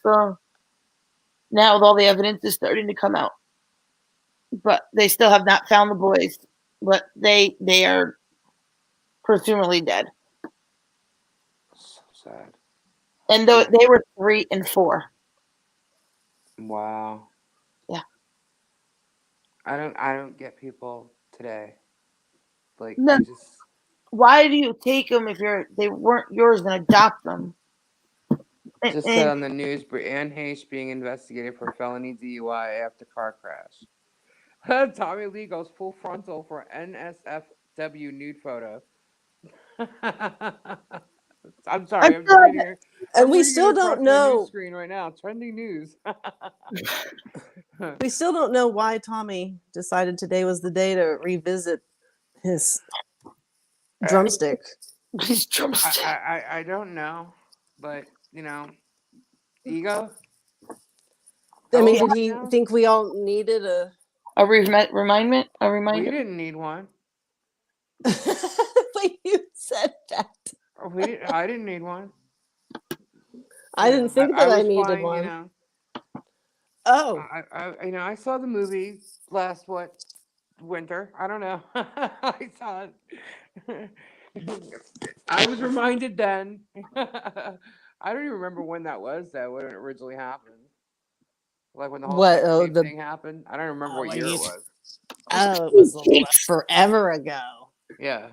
now with all the evidence is starting to come out, but they still have not found the boys. But they are presumably dead. So sad. And though they were 3 and 4. Wow. Yeah. I don't get people today. Like No, I just Why do you take them if they weren't yours and adopt them? Just said And on the news, Anne Heche being investigated for felony DUI after car crash. Tommy Lee goes full frontal for NSFW nude photo. I'm I sorry, I'm feel just like reading it. And I'm we reading it still across don't my news know. screen right now. Trending news. We still don't know why Tommy decided today was the day to revisit his drumstick. these drumsticks. I don't know, but ego. I How mean, old did is he he now? think we all needed a? A reminder. A We reminder. didn't need one. Wait, you said that. We didn't. I didn't need one. I didn't think I that I was needed fine. one. Oh, I saw the movie last winter. I don't know. I saw it. I was reminded then. I don't even remember when that was though. When it originally happened, like when the whole what? sex Oh, tape the. thing happened. I don't remember Oh, what like year it it's. was. Oh, it Sweet was cheeks. forever ago. Yeah.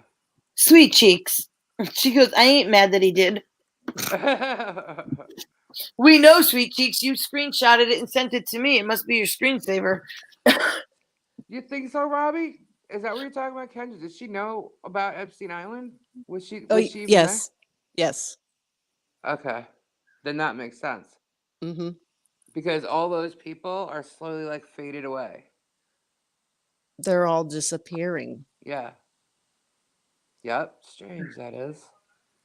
Sweet cheeks. She goes, I ain't mad that he did. We know, Sweet Cheeks. You screenshotted it and sent it to me. It must be your screensaver. You think so, Robbie? Is that what you're talking about, Kendra? Did she know about Epstein Island? Oh, Was she even there? yes, yes. Okay, then that makes sense Mm-hmm. because all those people are slowly like faded away. They're all disappearing. Yeah. Yep. Strange that is.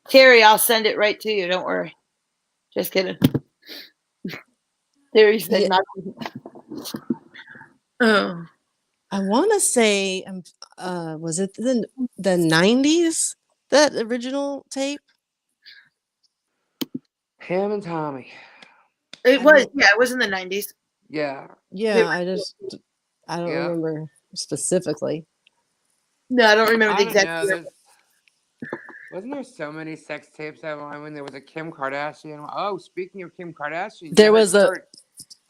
Terry, I'll send it right to you. Don't worry. Just kidding. Terry said Yeah, nothing. Oh. I want to say, was it the 90s, that original tape? Him and Tommy. It I was, don't. yeah, it was in the 90s. Yeah. Yeah, I don't Yeah. remember specifically. No, I don't remember the I don't exact know. year. Wasn't there so many sex tapes at one when there was a Kim Kardashian? Oh, speaking of Kim Kardashian, There was a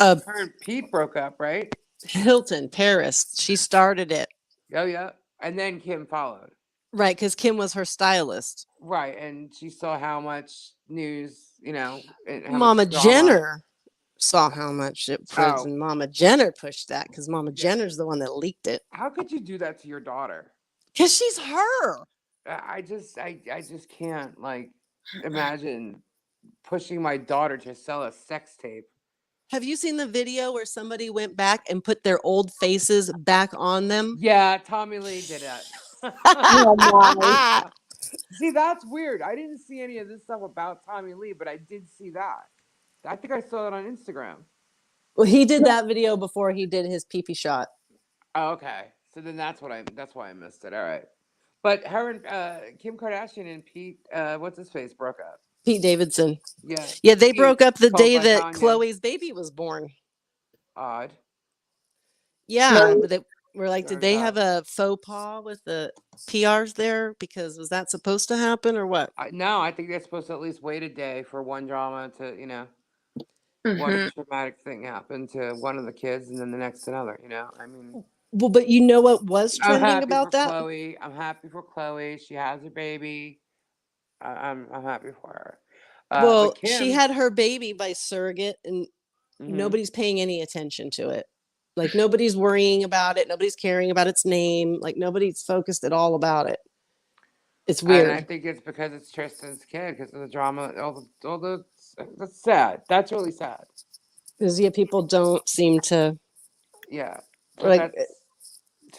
her and Pete broke up, right? Hilton Paris. She started it, Oh yeah. And then Kim followed. right? Because Kim was her stylist. Right, and she saw how much news, and how much Mama drama. Jenner saw how much it was, Oh, and Mama Jenner pushed that because Mama yeah. Jenner's the one that leaked it. How could you do that to your daughter? Because she's her. I just can't like imagine pushing my daughter to sell a sex tape. Have you seen the video where somebody went back and put their old faces back on them? Yeah, Tommy Lee did it. Oh, my. See, that's weird. I didn't see any of this stuff about Tommy Lee, but I did see that. I think I saw it on Instagram. Well, he did that video before he did his pee-pee shot. Oh, okay. So then that's why I missed it. All right. But her and Kim Kardashian and Pete, what's his face, broke up. Pete Davidson. Yeah. Yeah, they Pete, broke up the called day by that Kanye. Chloe's baby was born. Odd. Yeah, but they were like, did Very they have odd. a faux pas with the PRs there? Because was that supposed to happen or what? No, I think they're supposed to at least wait a day for one drama to, one Mm-hmm. traumatic thing happen to one of the kids and then the next another, I mean, Well, but you know what was I'm trending happy for about that? Chloe. I'm happy for Chloe. She has her baby. I'm happy for her. But Well, she Kim, had her baby by surrogate, and mhm. nobody's paying any attention to it. Like nobody's worrying about it. Nobody's caring about its name. Like nobody's focused at all about it. It's And I weird. think it's because it's Tristan's kid because of the drama. That's sad. That's really sad. Because yeah, people don't seem to Yeah, but like. that's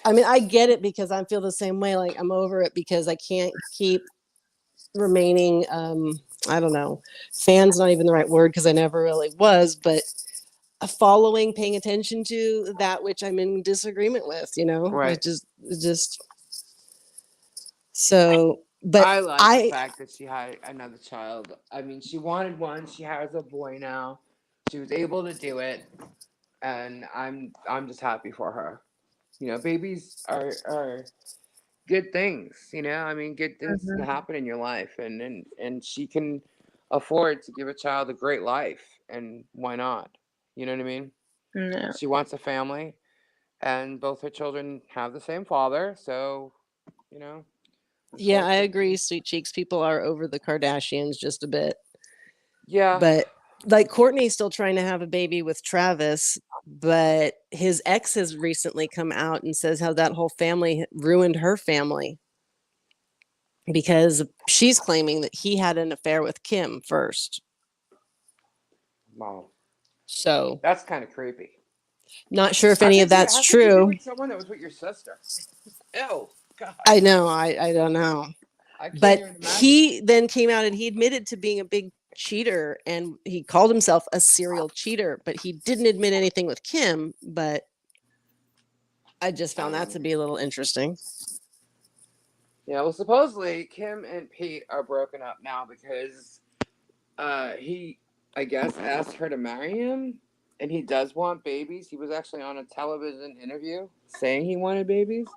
I mean, I get it because I feel the same way. Like I'm over it because I can't keep remaining. I don't know. Fan's not even the right word because I never really was, but following, paying attention to that which I'm in disagreement with. right. It just so. But I like the I fact that she had another child. I mean, she wanted one. She has a boy now. She was able to do it, and I'm just happy for her. Babies are good things. I mean, good things can happen in your life, and she can afford to give a child a great life, and why not? You know what I mean? No. She wants a family, and both her children have the same father, so you know Yeah, I agree, Sweet Cheeks. People are over the Kardashians just a bit. Yeah. But like Courtney's still trying to have a baby with Travis, but his ex has recently come out and says how that whole family ruined her family because she's claiming that he had an affair with Kim first. Wow. So That's kind of creepy. not sure if any of that's How could you be true. with someone that was with your sister? Ew. God. I know, I don't know. I can't But even imagine. he then came out and he admitted to being a big cheater and he called himself a serial cheater, but he didn't admit anything with Kim. But I just found that to be a little interesting. Yeah, well, supposedly Kim and Pete are broken up now because he, I guess, asked her to marry him, and he does want babies. He was actually on a television interview saying he wanted babies.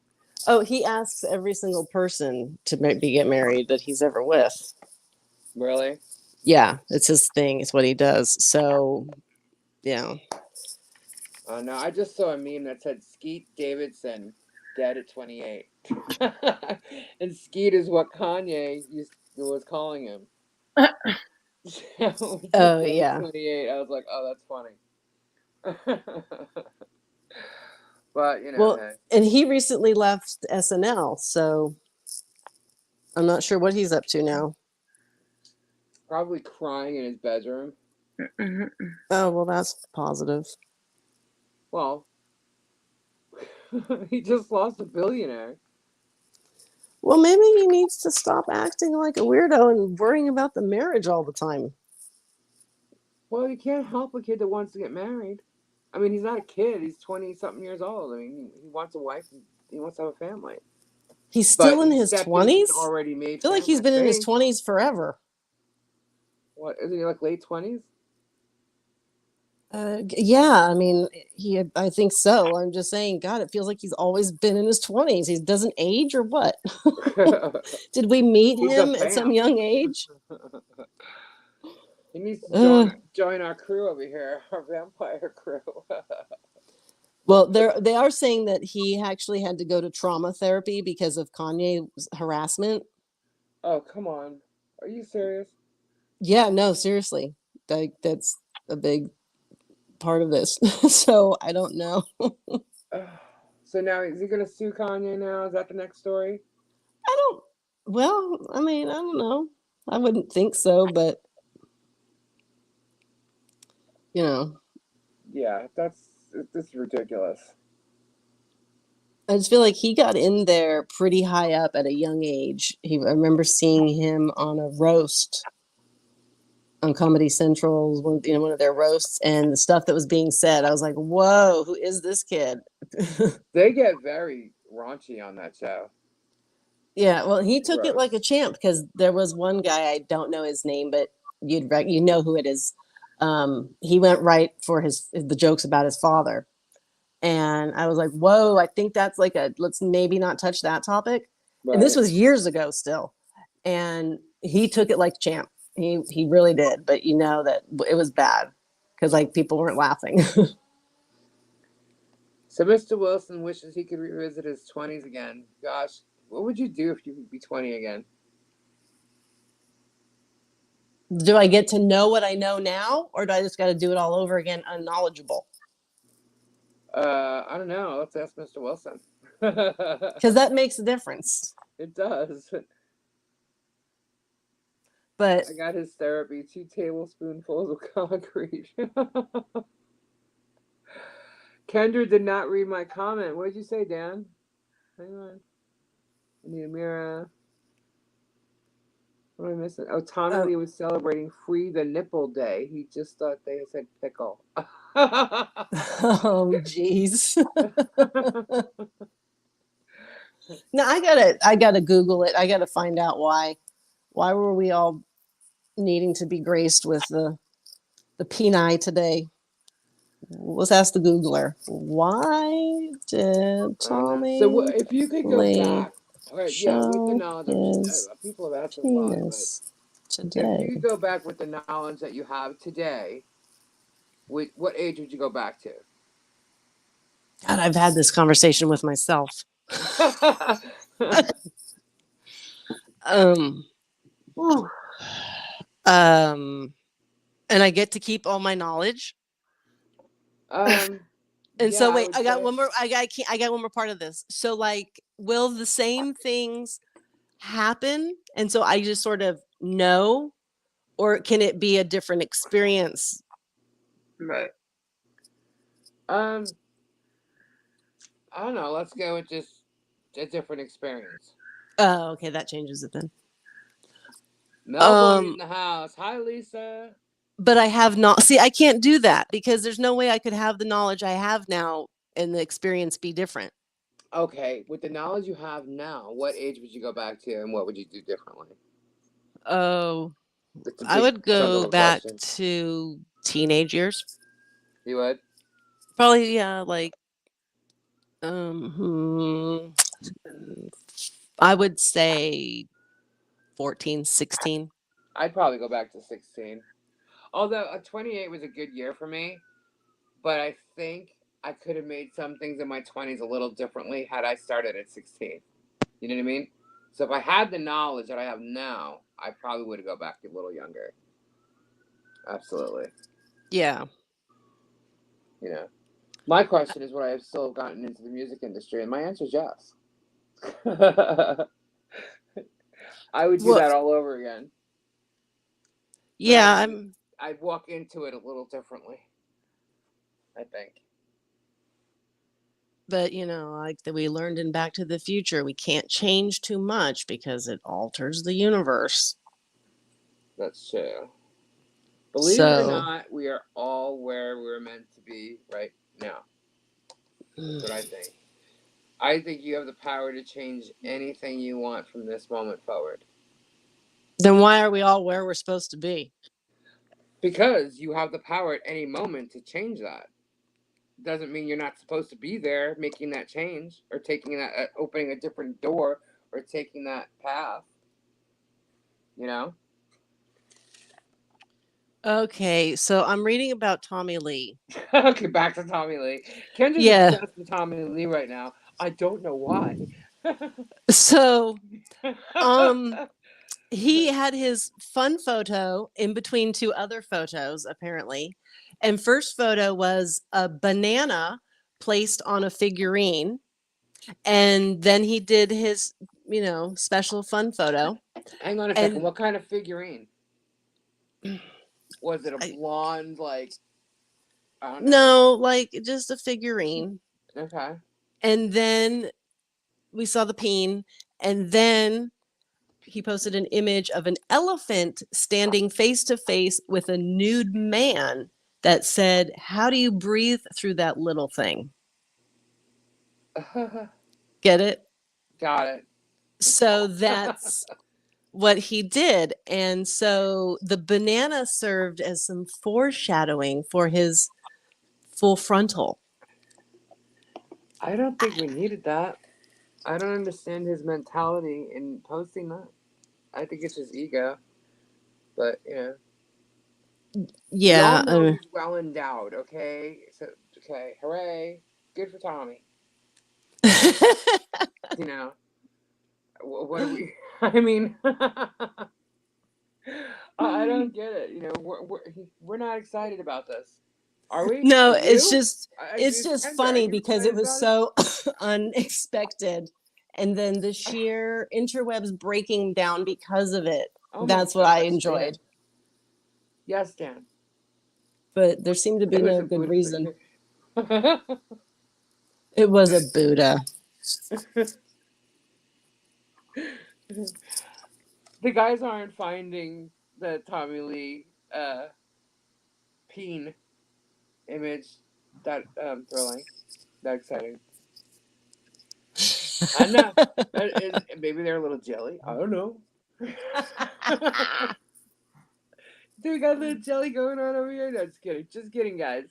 Oh, he asks every single person to get married that he's ever with. Really? Yeah, it's his thing. It's what he does. So, yeah. No, I just saw a meme that said Skeet Davidson dead at 28. And Skeet is what Kanye was calling him. Oh, yeah. 28. I was like, oh, that's funny. But, Well, hey. and he recently left SNL, so I'm not sure what he's up to now. Probably crying in his bedroom. Oh, well, that's positive. Well, he just lost a billionaire. Well, maybe he needs to stop acting like a weirdo and worrying about the marriage all the time. Well, you can't help a kid that wants to get married. I mean, he's not a kid. He's 20-something years old. I mean, he wants a wife. He wants to have a family. He's still in his stepped into 20s? already made I feel like he's been in his 20s forever. What, isn't he like late 20s? Yeah, I mean, I think so. I'm just saying, God, it feels like he's always been in his 20s. He doesn't age or what? Did we meet him at some young age? He needs to join our crew over here, our vampire crew. Well, they are saying that he actually had to go to trauma therapy because of Kanye's harassment. Oh, come on. Are you serious? Yeah, no, seriously. That's a big part of this. So I don't know. So now is he going to sue Kanye now? Is that the next story? Well, I mean, I don't know. I wouldn't think so, but Yeah, that's ridiculous. I just feel like he got in there pretty high up at a young age. I remember seeing him on a roast on Comedy Central's one of their roasts, and the stuff that was being said, I was like, "Whoa, who is this kid?" They get very raunchy on that show. Yeah, well, he took it like a champ because there was one guy, I don't know his name, but you know who it is. He went right for the jokes about his father. And I was like, whoa, I think that's like let's maybe not touch that topic. Right. And this was years ago still. And he took it like champ. He really did. But you know that it was bad because like people weren't laughing. So Mr. Wilson wishes he could revisit his 20s again. Gosh, what would you do if you could be 20 again? Do I get to know what I know now? Or do I just got to do it all over again, unknowledgeable? I don't know. Let's ask Mr. Wilson. Because that makes a difference. It does. But I got his therapy, 2 tablespoonfuls of concrete. Kendra did not read my comment. What did you say, Dan? Hang on. I need a mirror. What am I missing? Oh, Tommy Lee was celebrating Free the Nipple Day. He just thought they said pickle. Oh, jeez. No, I gotta Google it. I gotta find out why. Why were we all needing to be graced with the peni today? Let's ask the Googler. Why did Tommy? So if you could go back, with the knowledge of people have asked a lot, today. If you could go back with the knowledge that you have today, what age would you go back to? God, I've had this conversation with myself. Um, Ooh. and I get to keep all my knowledge. And Yeah, so I wait, would I got say. one more. I got one more part of this. So like, will the same things happen? And so I just sort of know, or can it be a different experience? Right. I don't know. Let's go with just a different experience. Oh, okay, that changes it then. Melbourne in the house. Hi, Lisa. But I have not. See, I can't do that because there's no way I could have the knowledge I have now and the experience be different. Okay, with the knowledge you have now, what age would you go back to, and what would you do differently? Oh, It's a I big would chunk of go a back question. to teenage years. You would? Probably, yeah, like um, I would say 14, 16. I'd probably go back to 16. Although a 28 was a good year for me, but I think I could have made some things in my 20s a little differently had I started at 16. You know what I mean? So if I had the knowledge that I have now, I probably would go back a little younger. Absolutely. Yeah. You know, my question is, would I have still gotten into the music industry? And my answer is yes. I would do Well, that all over again. But yeah, I'd walk into it a little differently, I think. but like that we learned in Back to the Future, we can't change too much because it alters the universe. That's true. Believe it or So, not, we are all where we're meant to be right now. That's what I think. I think you have the power to change anything you want from this moment forward. then why are we all where we're supposed to be? Because you have the power at any moment to change that. Doesn't mean you're not supposed to be there making that change or taking that, opening a different door or taking that path. You know? Okay, so I'm reading about Tommy Lee. Okay, back to Tommy Lee. Kendra's Yeah. obsessed with Tommy Lee right now. I don't know why. So, he had his fun photo in between two other photos, apparently. And first photo was a banana placed on a figurine. And then he did his, special fun photo. Hang on a second. What kind of figurine? Was it a blonde, like, I don't know. No, like just a figurine. Okay. And then we saw the peen. And then he posted an image of an elephant standing face to face with a nude man that said, "How do you breathe through that little thing?" Get it? Got it. So that's what he did. And so the banana served as some foreshadowing for his full frontal. I don't think we needed that. I don't understand his mentality in posting that. I think it's his ego. But, Yeah. Y'all know he's well endowed, okay? So, okay, hooray. Good for Tommy. What do we... I mean... I don't get it. We're not excited about this. Are we? No, Are it's you? just funny because it was so unexpected. And then the sheer interwebs breaking down because of it. Oh That's what I enjoyed. Yes, Dan. But there seemed to be no good reason. It It was a Buddha. The guys aren't finding the Tommy Lee peen image that thrilling, that exciting. I know. Maybe they're a little jelly. I don't know. Dude, we got a little jelly going on over here. No, just kidding. Just kidding, guys.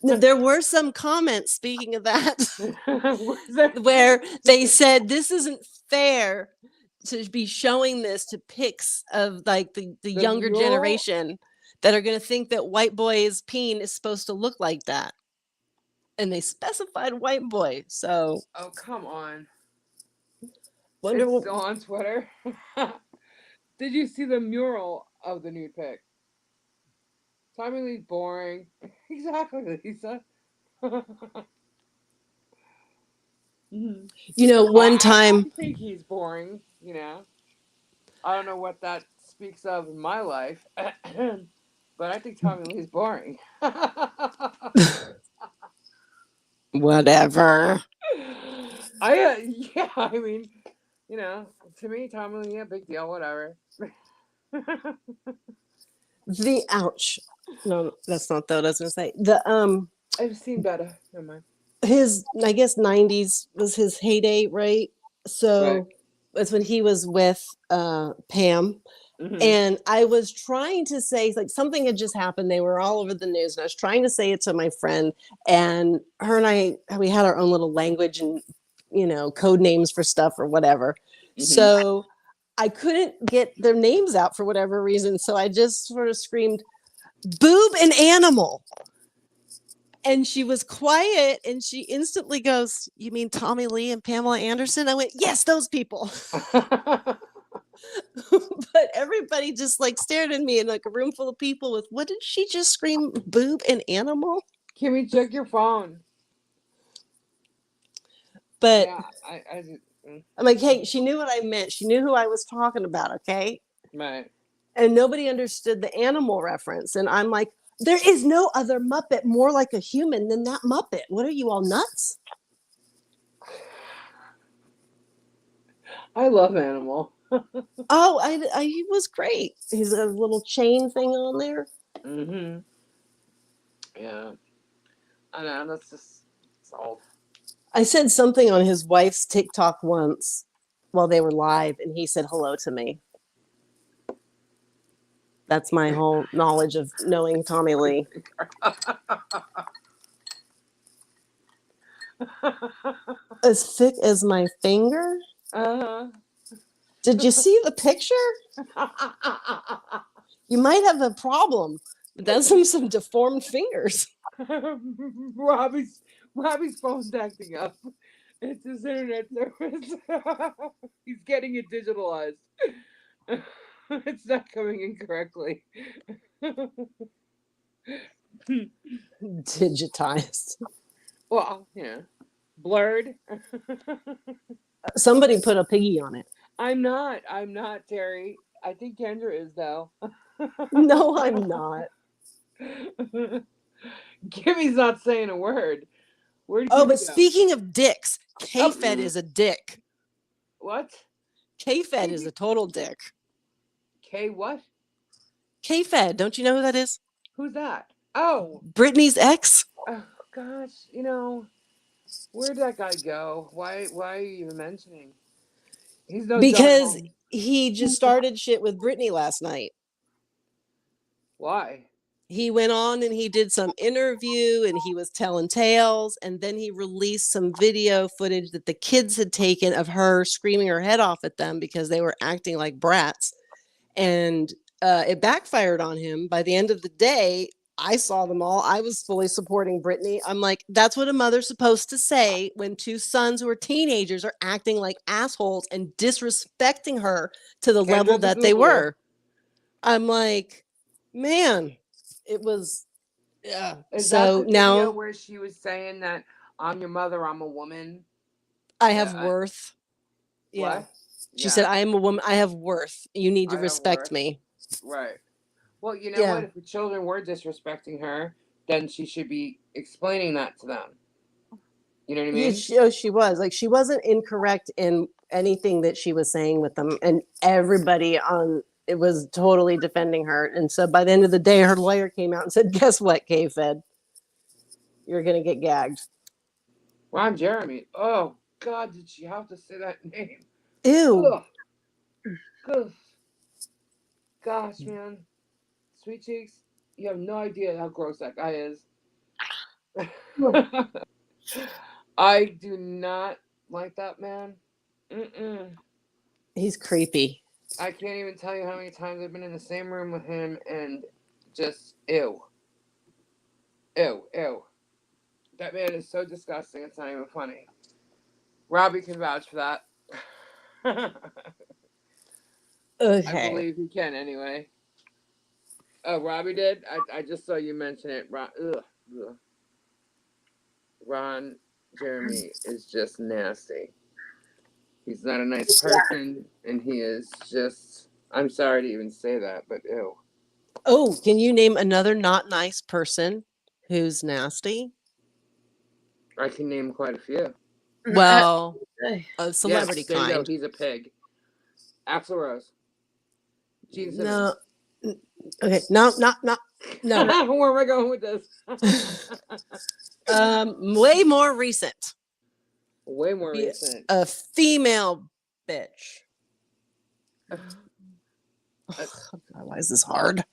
There were some comments, speaking of that, where they said this isn't fair to be showing this to pics of like the younger generation that are going to think that white boy's peen is supposed to look like that. And they specified white boy. So, oh, come on. Wonder It's still on Twitter. Did you see the mural of the nude pic? Tommy Lee's boring. Exactly, Lisa. one time. I think he's boring, I don't know what that speaks of in my life, but I think Tommy Lee's boring. Whatever. Yeah, I mean, to me, Tommy Lee, big deal, whatever. The ouch. No, that's not what I was gonna say. The I've seen better. Never mind. his, I guess, 90s was his heyday, right? So Right. that's when he was with Pam. Mm-hmm. And I was trying to say, like, something had just happened. They were all over the news, and I was trying to say it to my friend. And her and I, we had our own little language and, code names for stuff or whatever. Mm-hmm. So I couldn't get their names out for whatever reason. So I just sort of screamed, "Boob and animal." And she was quiet, and she instantly goes, "You mean Tommy Lee and Pamela Anderson?" I went, "Yes, those people." But everybody just like stared at me in like a room full of people with, what did she just scream? Boob and animal? Can we check your phone? But yeah, I'm like, hey, she knew what I meant. She knew who I was talking about, okay? Right. And nobody understood the animal reference. And I'm like, there is no other Muppet more like a human than that Muppet. What are you, all nuts? I love Animal. Oh, he was great. He's a little chain thing on there. Mm-hmm. Yeah. I know, it's old. I said something on his wife's TikTok once while they were live, and he said hello to me. That's my whole knowledge of knowing Tommy Lee. As thick as my finger? Uh-huh. Did you see the picture? You might have a problem. But that's some deformed fingers. Robbie's phone's acting up. It's his internet service. He's getting it digitalized. It's not coming in correctly. Digitized. Well, blurred. Somebody put a piggy on it. I'm not, Terry. I think Kendra is, though. No, I'm not. Kimmy's not saying a word. Where did Oh, Kimmy but go? speaking of dicks, K-Fed is a dick. What? K-Fed is a total dick. K what? K-Fed, don't you know who that is? Who's that? Oh. Britney's ex. Oh, gosh, where'd that guy go? Why are you even mentioning? He's no Because John he just started shit with Britney last night. Why? He went on and he did some interview and he was telling tales, and then he released some video footage that the kids had taken of her screaming her head off at them because they were acting like brats, and it backfired on him. By the end of the day, I saw them all. I was fully supporting Britney. I'm like, that's what a mother's supposed to say when two sons who are teenagers are acting like assholes and disrespecting her to the level that they were. I'm like, man, it was, yeah. Is so that the now video where she was saying that I'm your mother, I'm a woman? I have worth. Yeah. What? She said, I am a woman. I have worth. You need to I respect me. Right. Well, you know what? If the children were disrespecting her, then she should be explaining that to them. You know what I mean? She was. Like, she wasn't incorrect in anything that she was saying with them. And everybody on it was totally defending her. And so by the end of the day, her lawyer came out and said, guess what, K-Fed? You're going to get gagged. Ron Jeremy. Oh, God, did she have to say that name? Ew. Ugh. Gosh, man. Sweet Cheeks, you have no idea how gross that guy is. I do not like that man. Mm-mm. He's creepy. I can't even tell you how many times I've been in the same room with him and just, ew. Ew, ew. That man is so disgusting, it's not even funny. Robbie can vouch for that. I Okay. believe he can anyway. Oh, Robbie did? I just saw you mention it. Ugh. Ron Jeremy is just nasty. He's not a nice person, and he is just. I'm sorry to even say that, but ew. Oh, can you name another not nice person who's nasty? I can name quite a few. Well, a celebrity Yes, there you go. kind. He's a pig. Axl Rose. Gene No. Simmons. Okay. No, no. Where am I going with this? Way more recent. Way more Be recent. a female bitch. Why is this hard?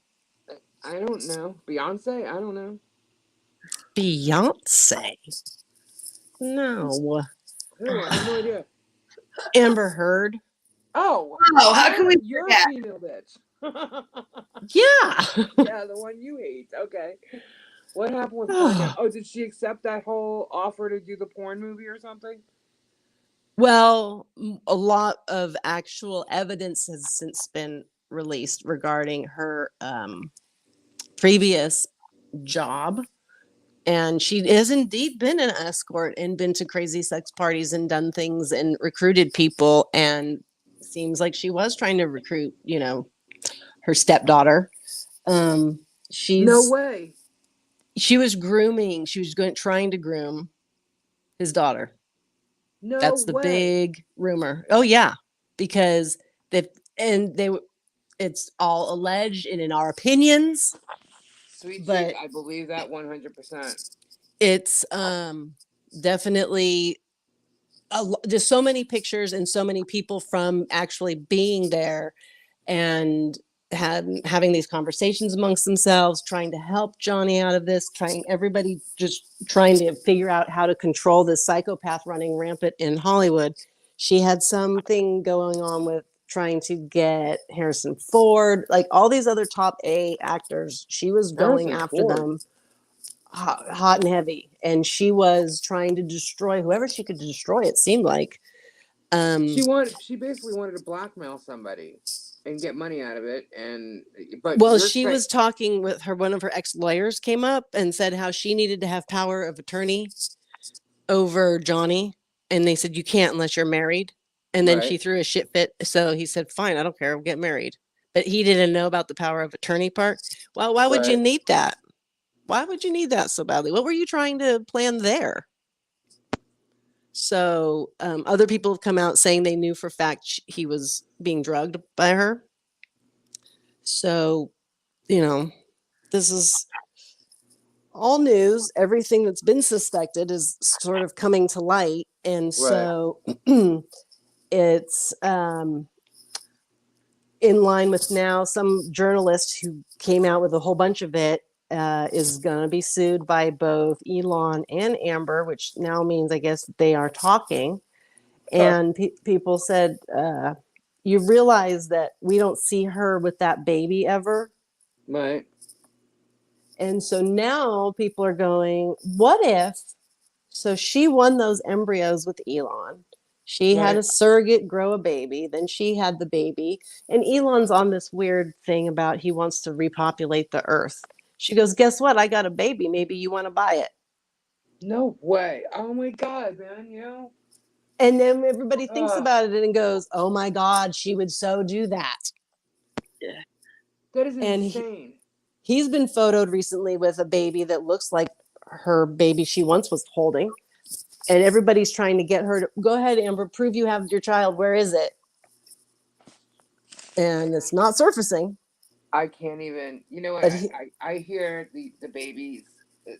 I don't know. Beyonce? I don't know. Beyonce. No. Who? I have no idea. Amber Heard. Oh, Oh, how can we you're a forget? female bitch. Yeah. Yeah, the one you hate. Okay. What happened with her now? Oh, did she accept that whole offer to do the porn movie or something? Well, a lot of actual evidence has since been released regarding her previous job. And she has indeed been an escort and been to crazy sex parties and done things and recruited people. And seems like she was trying to recruit, her stepdaughter. Um, No she's way. she was grooming. She was trying to groom his daughter. No That's the way. big rumor. Oh yeah, because they and they it's all alleged and in our opinions, Sweet cheeks, but I believe that 100%. it's definitely just so many pictures and so many people from actually being there and having these conversations amongst themselves, trying to help Johnny out of this, everybody just trying to figure out how to control this psychopath running rampant in Hollywood. She had something going on with trying to get Harrison Ford, like all these other top A actors. She was going Harrison after Ford. them hot and heavy, and she was trying to destroy whoever she could destroy. It seemed like. She basically wanted to blackmail somebody and get money out of it. But Well, you're she saying was talking with her. One of her ex lawyers came up and said how she needed to have power of attorney over Johnny, and they said you can't unless you're married. And then she right, threw a shit fit. So he said, "Fine, I don't care. We'll get married." But he didn't know about the power of attorney part. Well, why would you right. need that? Why would you need that so badly? What were you trying to plan there? So other people have come out saying they knew for a fact he was being drugged by her. So, this is all news. Everything that's been suspected is sort of coming to light. And Right. so it's in line with now some journalist who came out with a whole bunch of it is going to be sued by both Elon and Amber, which now means, I guess, they are talking. Huh. And people said, you realize that we don't see her with that baby ever. Right. And so now people are going, what if? So she won those embryos with Elon. She had Right. a surrogate grow a baby. Then she had the baby. And Elon's on this weird thing about he wants to repopulate the earth. She goes, guess what? I got a baby. Maybe you want to buy it. No way. Oh my god, man. And then everybody thinks Uh, about it and goes, oh my God, she would so do that. that is And insane. he's been photoed recently with a baby that looks like her baby she once was holding. And everybody's trying to get her to go ahead, Amber, prove you have your child. Where is it? And it's not surfacing. I can't even. You know what? But I hear the babies,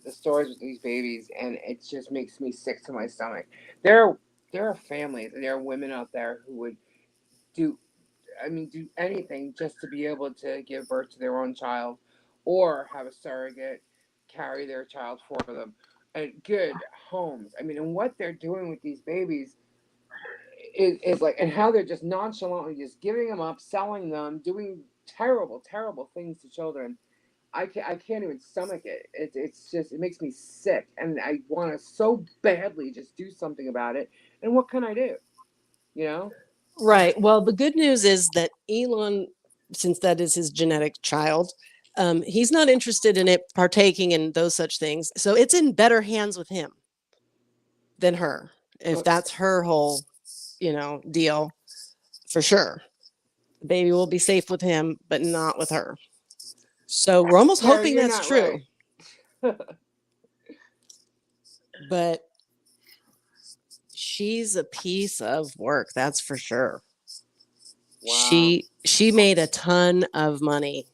the stories with these babies, and it just makes me sick to my stomach. There, there are families and there are women out there who would do, do anything just to be able to give birth to their own child, or have a surrogate carry their child for them. And good homes. And what they're doing with these babies is like, and how they're just nonchalantly just giving them up, selling them, doing terrible, terrible things to children. I can't even stomach it. It's just, it makes me sick, and I want to so badly just do something about it. And what can I do? You know? Right. Well, the good news is that Elon, since that is his genetic child, he's not interested in it partaking in those such things. So it's in better hands with him than her, if that's her whole, deal, for sure. The baby will be safe with him, but not with her. So we're almost Terry, hoping you're that's not true. right. But she's a piece of work, that's for sure. Wow. She made a ton of money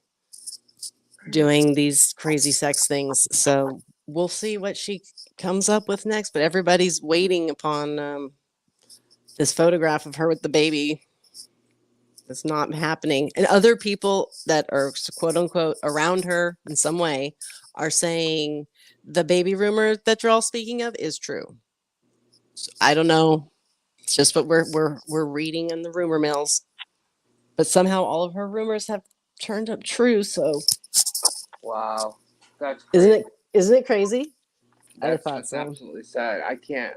doing these crazy sex things. So we'll see what she comes up with next. But everybody's waiting upon this photograph of her with the baby. It's not happening. And other people that are quote unquote around her in some way are saying the baby rumor that you're all speaking of is true. So I don't know. It's just what we're reading in the rumor mills. But somehow all of her rumors have turned up true. So Wow. That's crazy. isn't it crazy? I thought That's so. absolutely sad. I can't.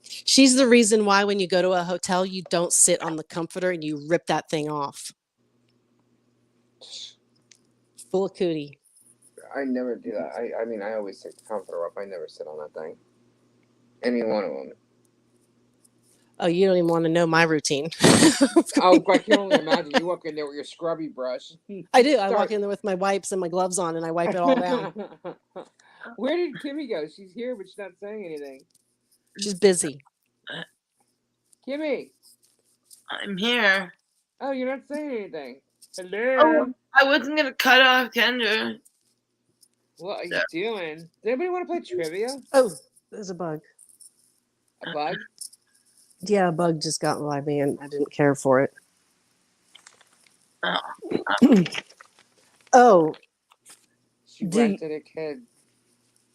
She's the reason why when you go to a hotel, you don't sit on the comforter and you rip that thing off. Full of cootie. I never do that. I mean, I always take the comforter up. I never sit on that thing. Any one of them. Oh, you don't even want to know my routine. Oh, I can only imagine. You walk in there with your scrubby brush. I do. I walk in there with my wipes and my gloves on and I wipe it all down. Where did Kimmy go? She's here, but she's not saying anything. She's busy. Kimmy. I'm here. Oh, you're not saying anything. Hello. Oh, I wasn't gonna cut off Kendra. What are you doing? Does anybody want to play trivia? Oh, there's a bug. A bug? Yeah, a bug just got by me and I didn't care for it. Oh. She rented a kid.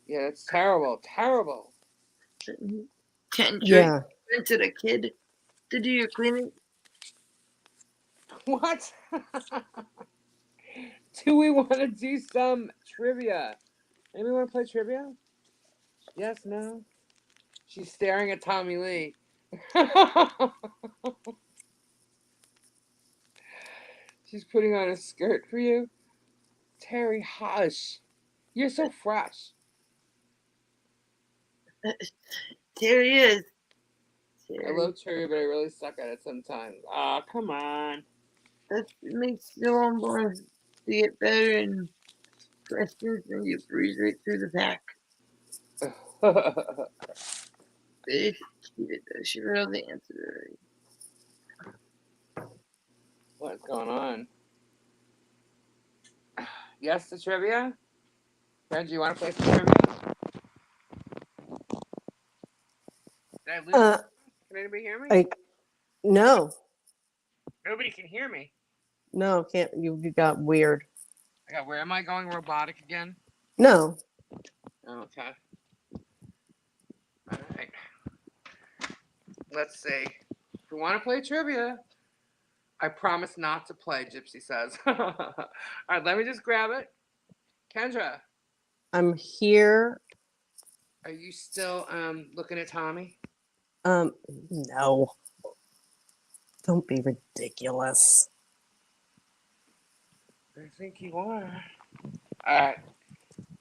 Yeah, that's terrible. Terrible. Kendra rented a kid to do your cleaning. What? Do we want to do some trivia? Anybody want to play trivia? Yes, no? She's staring at Tommy Lee. She's putting on a skirt for you. Terry, hush. You're so fresh. Terry is. I love trivia, but I really suck at it sometimes. Ah, come on. That makes no more to get better in questions and you breeze right through the pack. She wrote all the answers already. What's going on? Yes, the trivia? Friend, do you want to play some trivia? Did I lose? Can anybody hear me? No. Nobody can hear me. No, can't. You got weird. Where am I going robotic again? No. Okay. All right. Let's see. If we want to play trivia, I promise not to play, Gypsy says. All right, let me just grab it. Kendra. I'm here. Are you still looking at Tommy? No. Don't be ridiculous. I think you are. All right.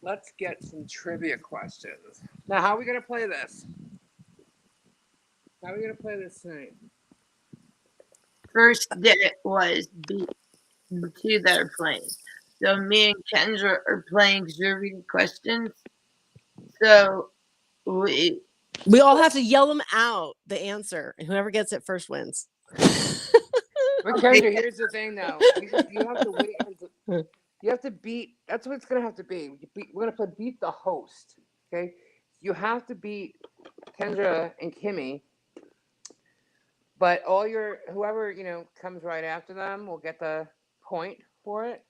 Let's get some trivia questions. Now, how are we going to play this? How are we going to play this thing? First day was the two that are playing. So me and Kendra are playing trivia questions. So we all have to yell them out, the answer, and whoever gets it first wins. But Kendra, here's the thing, though. You have to wait until... You have to beat... That's what it's going to have to be. We're going to play beat the host, okay? You have to beat Kendra and Kimmy, but whoever, comes right after them will get the point for it.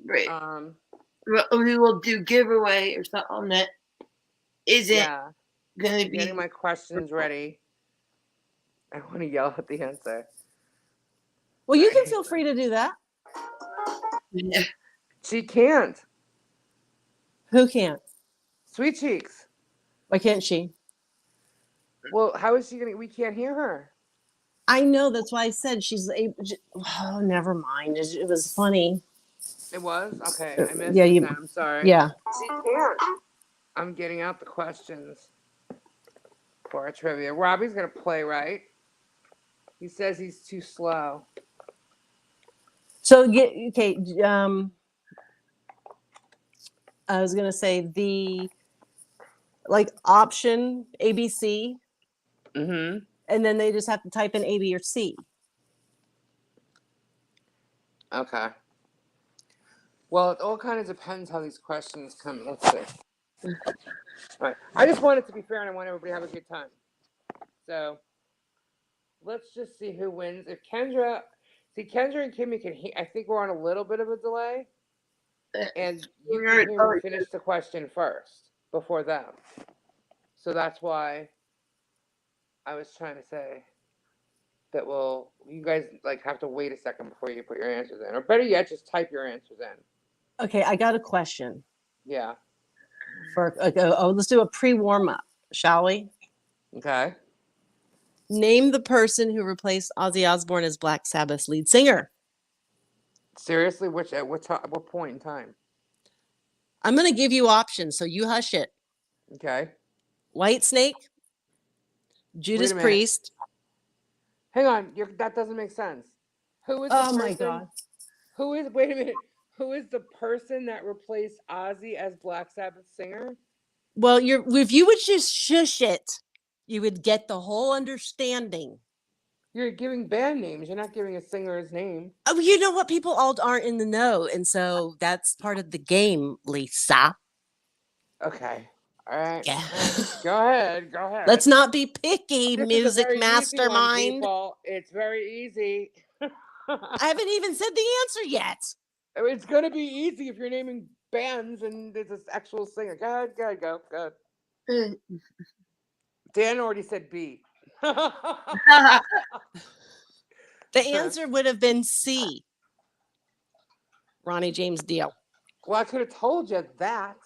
Great. We will do giveaway or something that isn't going to be... Getting my questions ready. I want to yell at the answer. Well, you can feel free to do that. Yeah. She can't. Who can't? Sweet Cheeks. Why can't she? Well, how is she going to... We can't hear her. I know. That's why I said she's a. Oh, never mind. It was funny. It was? Okay, I missed Yeah, it you. then. I'm sorry. Yeah. I'm getting out the questions for our trivia. Robbie's going to play, right? He says he's too slow. So okay. I was gonna say the option ABC, Mm-hmm. and then they just have to type in A, B, or C. Okay. Well, it all kind of depends how these questions come. Let's see. All right. I just want it to be fair, and I want everybody to have a good time. So let's just see who wins. If Kendra and Kimmy can hear, I think we're on a little bit of a delay, and you can hear me finish the question first before them. So that's why I was trying to say that you guys have to wait a second before you put your answers in, or better yet, just type your answers in. Okay, I got a question. Yeah. Let's do a pre-warm up, shall we? Okay. Name the person who replaced Ozzy Osbourne as Black Sabbath's lead singer. Seriously, at what point in time? I'm going to give you options, so you hush it. Okay. Whitesnake, Judas Priest. Hang on, that doesn't make sense. Who is? Oh my God. Who is? Wait a minute. Who is the person that replaced Ozzy as Black Sabbath singer? Well, if you would just shush it, you would get the whole understanding. You're giving band names. You're not giving a singer's name. Oh, you know what? People all aren't in the know, and so that's part of the game, Lisa. Okay. All right. Yeah. Go ahead. Let's not be picky, This music is a very mastermind. easy one, people. It's very easy. I haven't even said the answer yet. It's going to be easy if you're naming bands and there's this actual singer. Go ahead. Go. Dan already said B. The answer would have been C. Ronnie James Dio. Well, I could have told you that.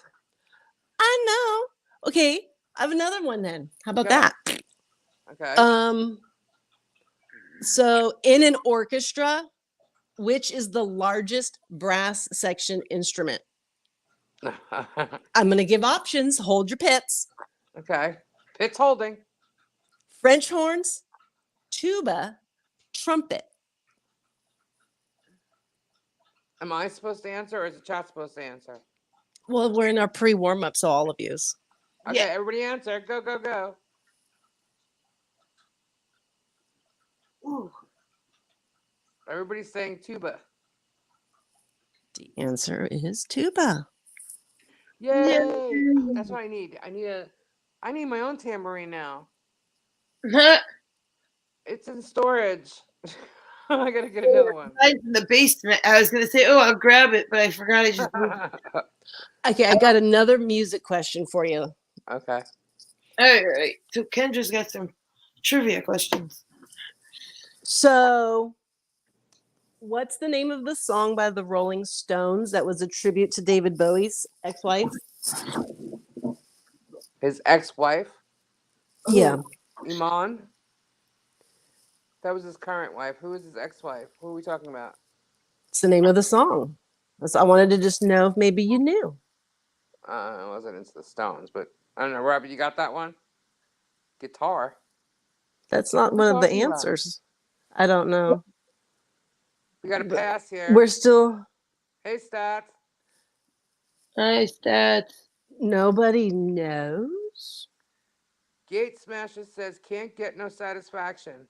I know. Okay, I have another one then. How about that? Okay. So in an orchestra, which is the largest brass section instrument? I'm going to give options. Hold your pits. Okay. Pits holding. French horns, tuba, trumpet. Am I supposed to answer or is the chat supposed to answer? Well, we're in our pre-warm-up, so all of yous. Okay, everybody answer. Go. Ooh. Everybody's saying tuba. The answer is tuba. Yay! Yay. That's what I need. I need my own tambourine now. It's in storage. I gotta get another one. Mine's in the basement. I was gonna say, I'll grab it, but I forgot I just moved. Okay, I got another music question for you. Okay. All right. So Kendra's got some trivia questions. So, what's the name of the song by the Rolling Stones that was a tribute to David Bowie's ex-wife? His ex-wife? Yeah. Iman? That was his current wife. Who is his ex-wife? Who are we talking about? It's the name of the song. I wanted to just know if maybe you knew. I wasn't into the Stones, but I don't know. Robbie, you got that one? Guitar. That's not one of the answers. I don't know. We got a pass here. We're still. Hey, Stats. Hi, Stats. Nobody knows. Gate Smasher says, can't get no satisfaction.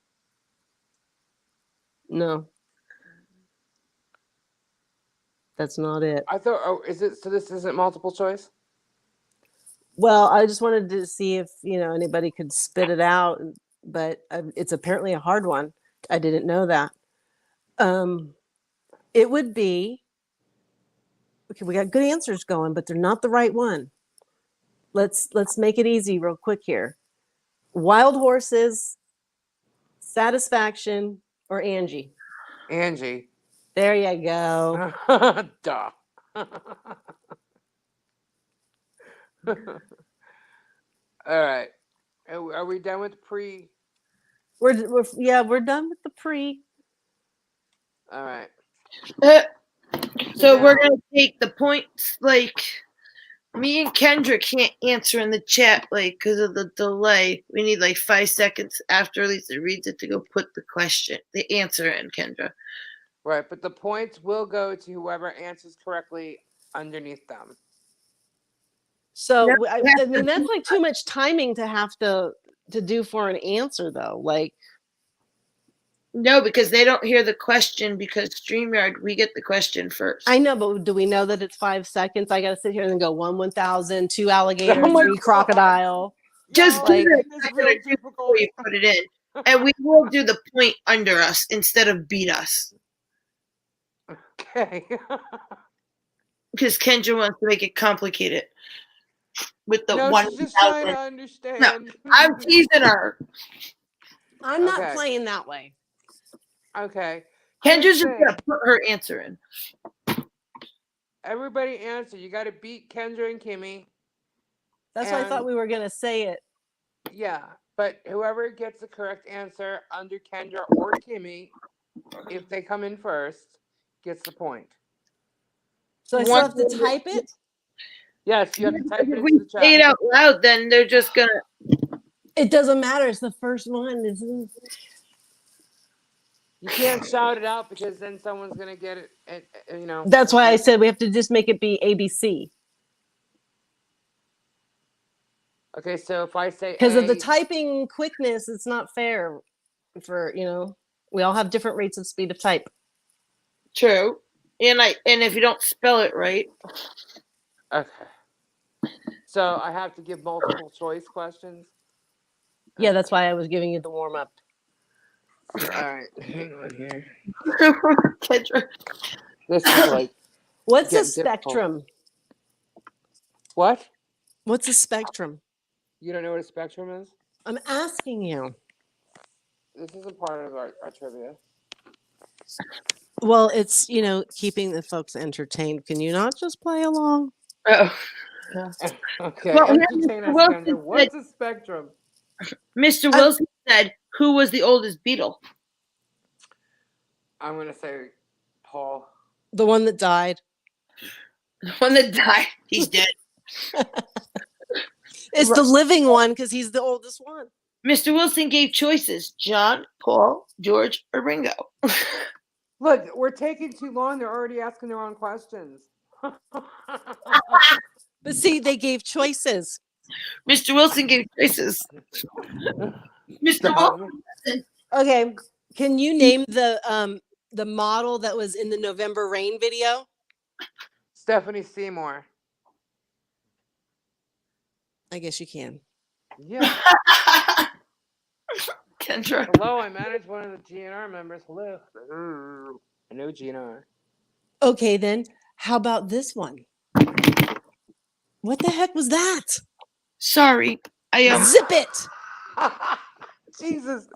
No. That's not it. I thought, is it, so this isn't multiple choice? Well, I just wanted to see if, anybody could spit it out, but it's apparently a hard one. I didn't know that. It would be, okay, we got good answers going, but they're not the right one. Let's make it easy real quick here. Wild Horses, Satisfaction, or Angie? Angie. There you go. Duh. All right. Are we done with pre? We're done with the pre. All right. So we're now- gonna take the points. Like me and Kendra can't answer in the chat, like because of the delay. We need like 5 seconds after Lisa reads it to go put the answer in, Kendra. Right, but the points will go to whoever answers correctly underneath them. So Yeah, I mean, that's like too much timing to have to do for an answer, though. Like, No, because they don't hear the question because StreamYard, we get the question first. I know, but do we know that it's 5 seconds? I got to sit here and go 1,000, 2 alligators, Oh my 3 God. crocodile. Just Y'all do are it making this real before difficult. you put it in. And we will do the point under us instead of beat us. Okay. Because Kendra wants to make it complicated. With the No, 1,000. she's just trying to understand. I'm teasing her. I'm not Okay. playing that way. Okay. Kendra's just Here's the going to thing. put her answer in. Everybody answer. You got to beat Kendra and Kimmy. That's why I thought And- we were going to say it. Yeah, but whoever gets the correct answer under Kendra or Kimmy, if they come in first, gets the point. So I still have to type it? Yes, you have to type it If into we the say it chat. out loud, then they're just going to. It doesn't matter. It's the first one. You can't shout it out because then someone's gonna get it. You know. That's why I said we have to just make it be ABC. Okay, so if I say Because of the A, typing quickness, it's not fair for, we all have different rates of speed of type. True. And if you don't spell it right. okay. So I have to give multiple choice questions. Yeah, that's why I was giving you the warm up. All right, hang on here. Kendra. This is like What's a getting difficult. spectrum? What? What's a spectrum? You don't know what a spectrum is? I'm asking you. This isn't part of our trivia. Well, it's, keeping the folks entertained. Can you not just play along? Oh. Okay, Well, entertain us, Wilson Kendra. What's a spectrum? Mr. Wilson said, "Who was the oldest Beatle?" I'm gonna say Paul. The one that died. The one that died. He's dead. It's the living one because he's the oldest one. Mr. Wilson gave choices: John, Paul, George, or Ringo. Look, we're taking too long. They're already asking their own questions. But see, they gave choices. Mr. Wilson gave choices. Mr. Wilson. Okay, can you name the model that was in the November Rain video? Stephanie Seymour. I guess you can. Yeah. Kendra. Hello, I manage one of the GNR members. Hello. I know GNR. Okay, then how about this one? What the heck was that? Sorry, Zip it. Jesus.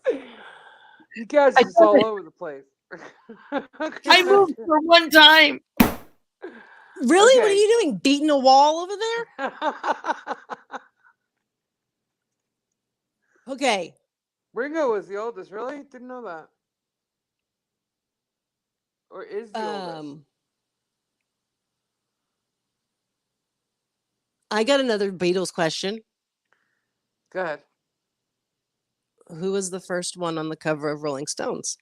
You guys are just all over the place. I moved for one time. Really? Okay. What are you doing? Beating a wall over there? Okay. Ringo was the oldest, really? Didn't know that. Or is the oldest? I got another Beatles question. Go ahead. Who was the first one on the cover of Rolling Stones?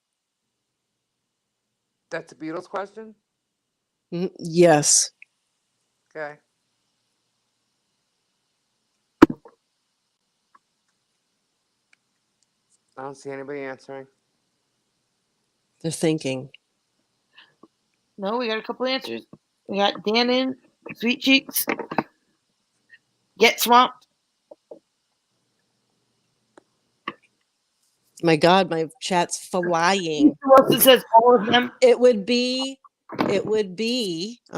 That's a Beatles question? Yes. Okay. I don't see anybody answering. They're thinking. No, we got a couple answers. We got Denim, Sweet Cheeks, Get Swamped. My God, my chat's flying. Wilson says all of them. It would be, I'm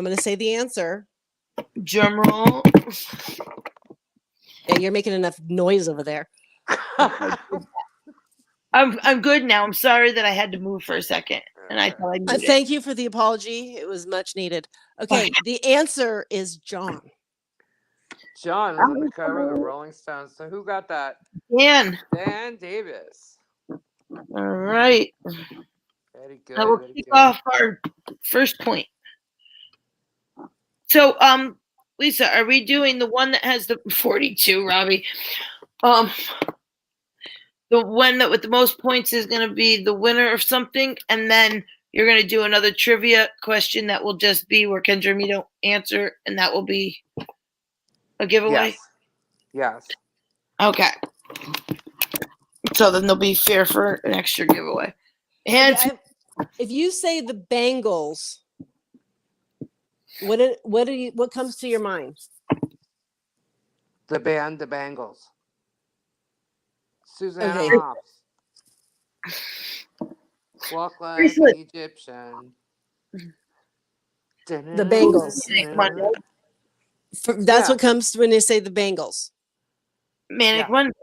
going to say the answer. Drum roll. Yeah, you're making enough noise over there. I'm good now. I'm sorry that I had to move for a second, and I thought I muted it. Thank you for the apology. It was much needed. Okay, the answer is John. John was on the cover of the Rolling Stones. So who got that? Dan. Dan Davis. All right. Very I good. will Very kick good. off our first point. So, Lisa, are we doing the one that has the 42, Robbie? The one that with the most points is going to be the winner of something, and then you're going to do another trivia question that will just be where Kendra and me don't answer, and that will be a giveaway. Yes. Okay. So then there'll be fair for an extra giveaway. And If you say the Bangles, what comes to your mind? The band, the Bangles. Susanna Okay. Hoffs. Walk like an Egyptian. The Bangles. That's what comes when they say the Bangles. Manic Monday.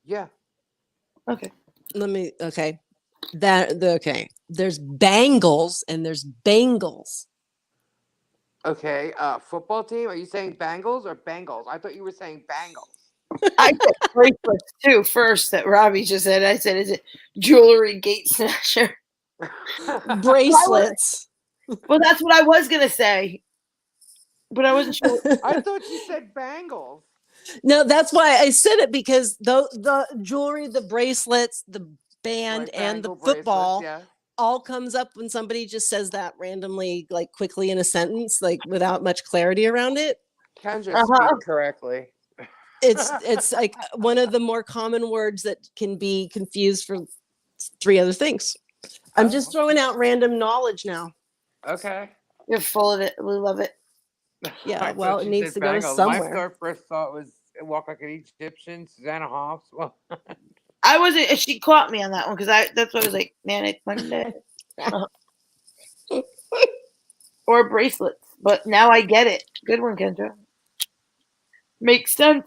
Yeah. Okay. Okay. There's Bangles and there's Bengals. Okay. Football team. Are you saying Bangles or Bengals? I thought you were saying Bangles. I said bracelets too first that Robbie just said. I said, is it jewelry gate snatcher? Bracelets. Well, that's what I was gonna say, but I wasn't sure. I thought you said Bangles. No, that's why I said it, because the jewelry, the bracelets, the band, Like and the bangle football bracelets, all comes up when somebody just says that randomly, like quickly in a sentence, like without much clarity around it. Kendra, speak correctly. It's like one of the more common words that can be confused for 3 other things. I'm just throwing out random knowledge now. Okay. You're full of it. We love it. Yeah, well, it needs to go somewhere. My first thought was Walk Like an Egyptian, Susanna Hoffs. Well, I wasn't. She caught me on that one because that's what I was like, Manic Monday. Or bracelets, but now I get it. Good one, Kendra. Makes sense.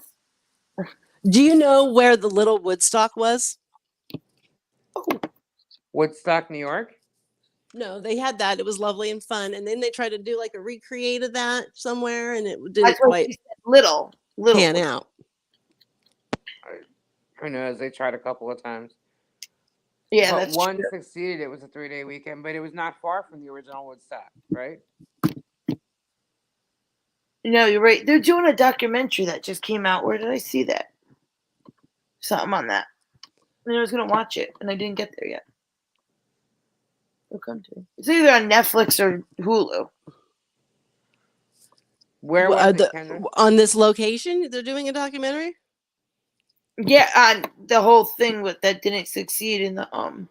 Do you know where the Little Woodstock was? Woodstock, New York? No, they had that. It was lovely and fun. And then they tried to do like a recreate of that somewhere, and it didn't quite little pan out. Who knows? They tried a couple of times. Yeah, but that's one true. succeeded. It was a 3-day weekend, but it was not far from the original Woodstock, right? No, you're right. They're doing a documentary that just came out. Where did I see that? Something on that. And I was gonna watch it, and I didn't get there yet. It'll come to me. It's either on Netflix or Hulu. Where was it, Kendra? On this location? They're doing a documentary? Yeah, on the whole thing with that didn't succeed in the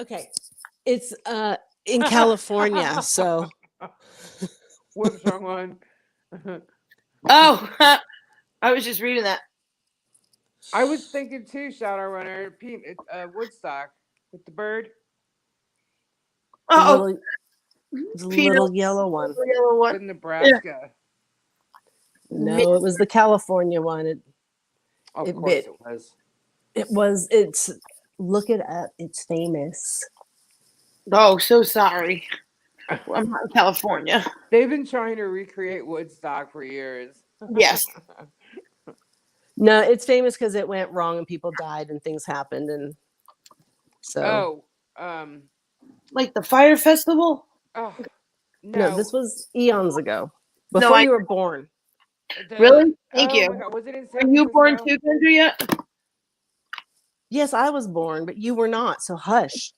Okay. It's in California, so whoops, wrong one. Oh, I was just reading that. I was thinking too, Shadowrunner, Woodstock with the bird. Oh, the little yellow one. Yellow one. In Nebraska. Yeah. No, it was the California one. Of course it was. It was. It's look it up. It's famous. Oh, so sorry. I'm not in California. They've been trying to recreate Woodstock for years. Yes. No, it's famous because it went wrong and people died and things happened, and so. Like the fire festival? Oh, no, this was eons ago, before you were born. Really? Thank you. My God. Was it in San Were you born too, Kendra, yet? Yes, I was born, but you were not. So hush.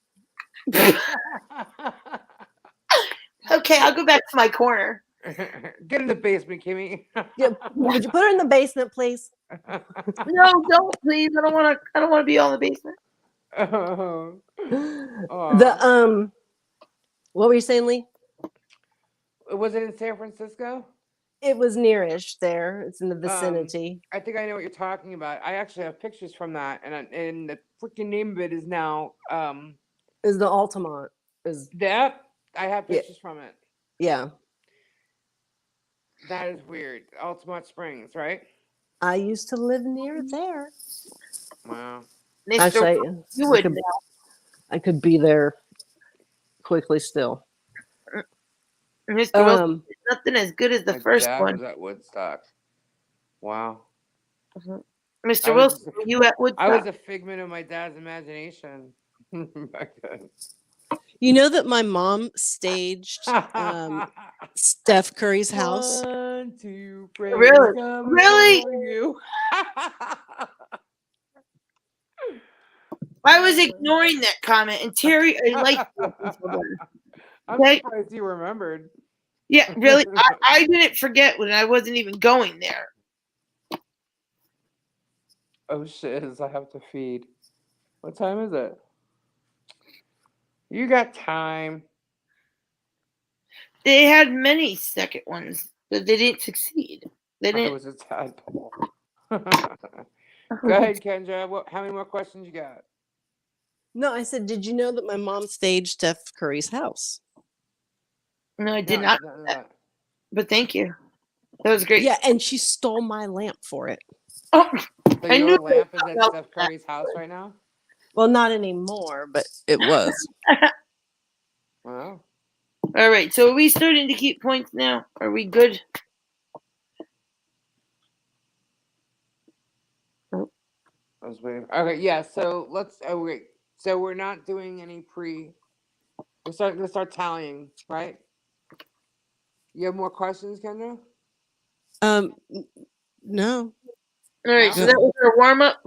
Okay, I'll go back to my corner. Get in the basement, Kimmy. Yeah, would you put her in the basement, please? No, don't, please. I don't want to be all in the basement. The what were you saying, Lee? Was it in San Francisco? It was nearish there. It's in the vicinity. I think I know what you're talking about. I actually have pictures from that, and the freaking name of it is now is the Altamont. Is that I have pictures from it. Yeah. That is weird. Altamont Springs, right? I used to live near there. Wow. Actually, I could be there quickly still. Mr. nothing as good as the first one. Was at Woodstock. Wow. Mr. I was Wilson, just a, were you at I was Woodstock? a figment of my dad's imagination back then. You know that my mom staged Steph Curry's house? 1, 2, praise Really? coming Really? for you. I was ignoring that comment, and Terry, I liked it until then. I'm Okay? surprised you remembered. Yeah, really. I didn't forget when I wasn't even going there. Oh shiz, I have to feed. What time is it? You got time. They had many second ones, but they didn't succeed. They I didn't. was a tadpole. Go ahead, Kendra. How many more questions you got? No, I said, did you know that my mom staged Steph Curry's house? No, I did No, not. no. But thank you. That was great. Yeah, and she stole my lamp for it. Oh, So I your knew lamp is something at else Steph was that. Curry's house right now? Well, not anymore, but it was. Wow. All right. So are we starting to keep points now? Are we good? I was waiting. Okay, yeah. So let's. Oh wait. So we're not doing any pre. We're gonna start tallying, right? You have more questions, Kendra? No. All right. So No? that was our warm up.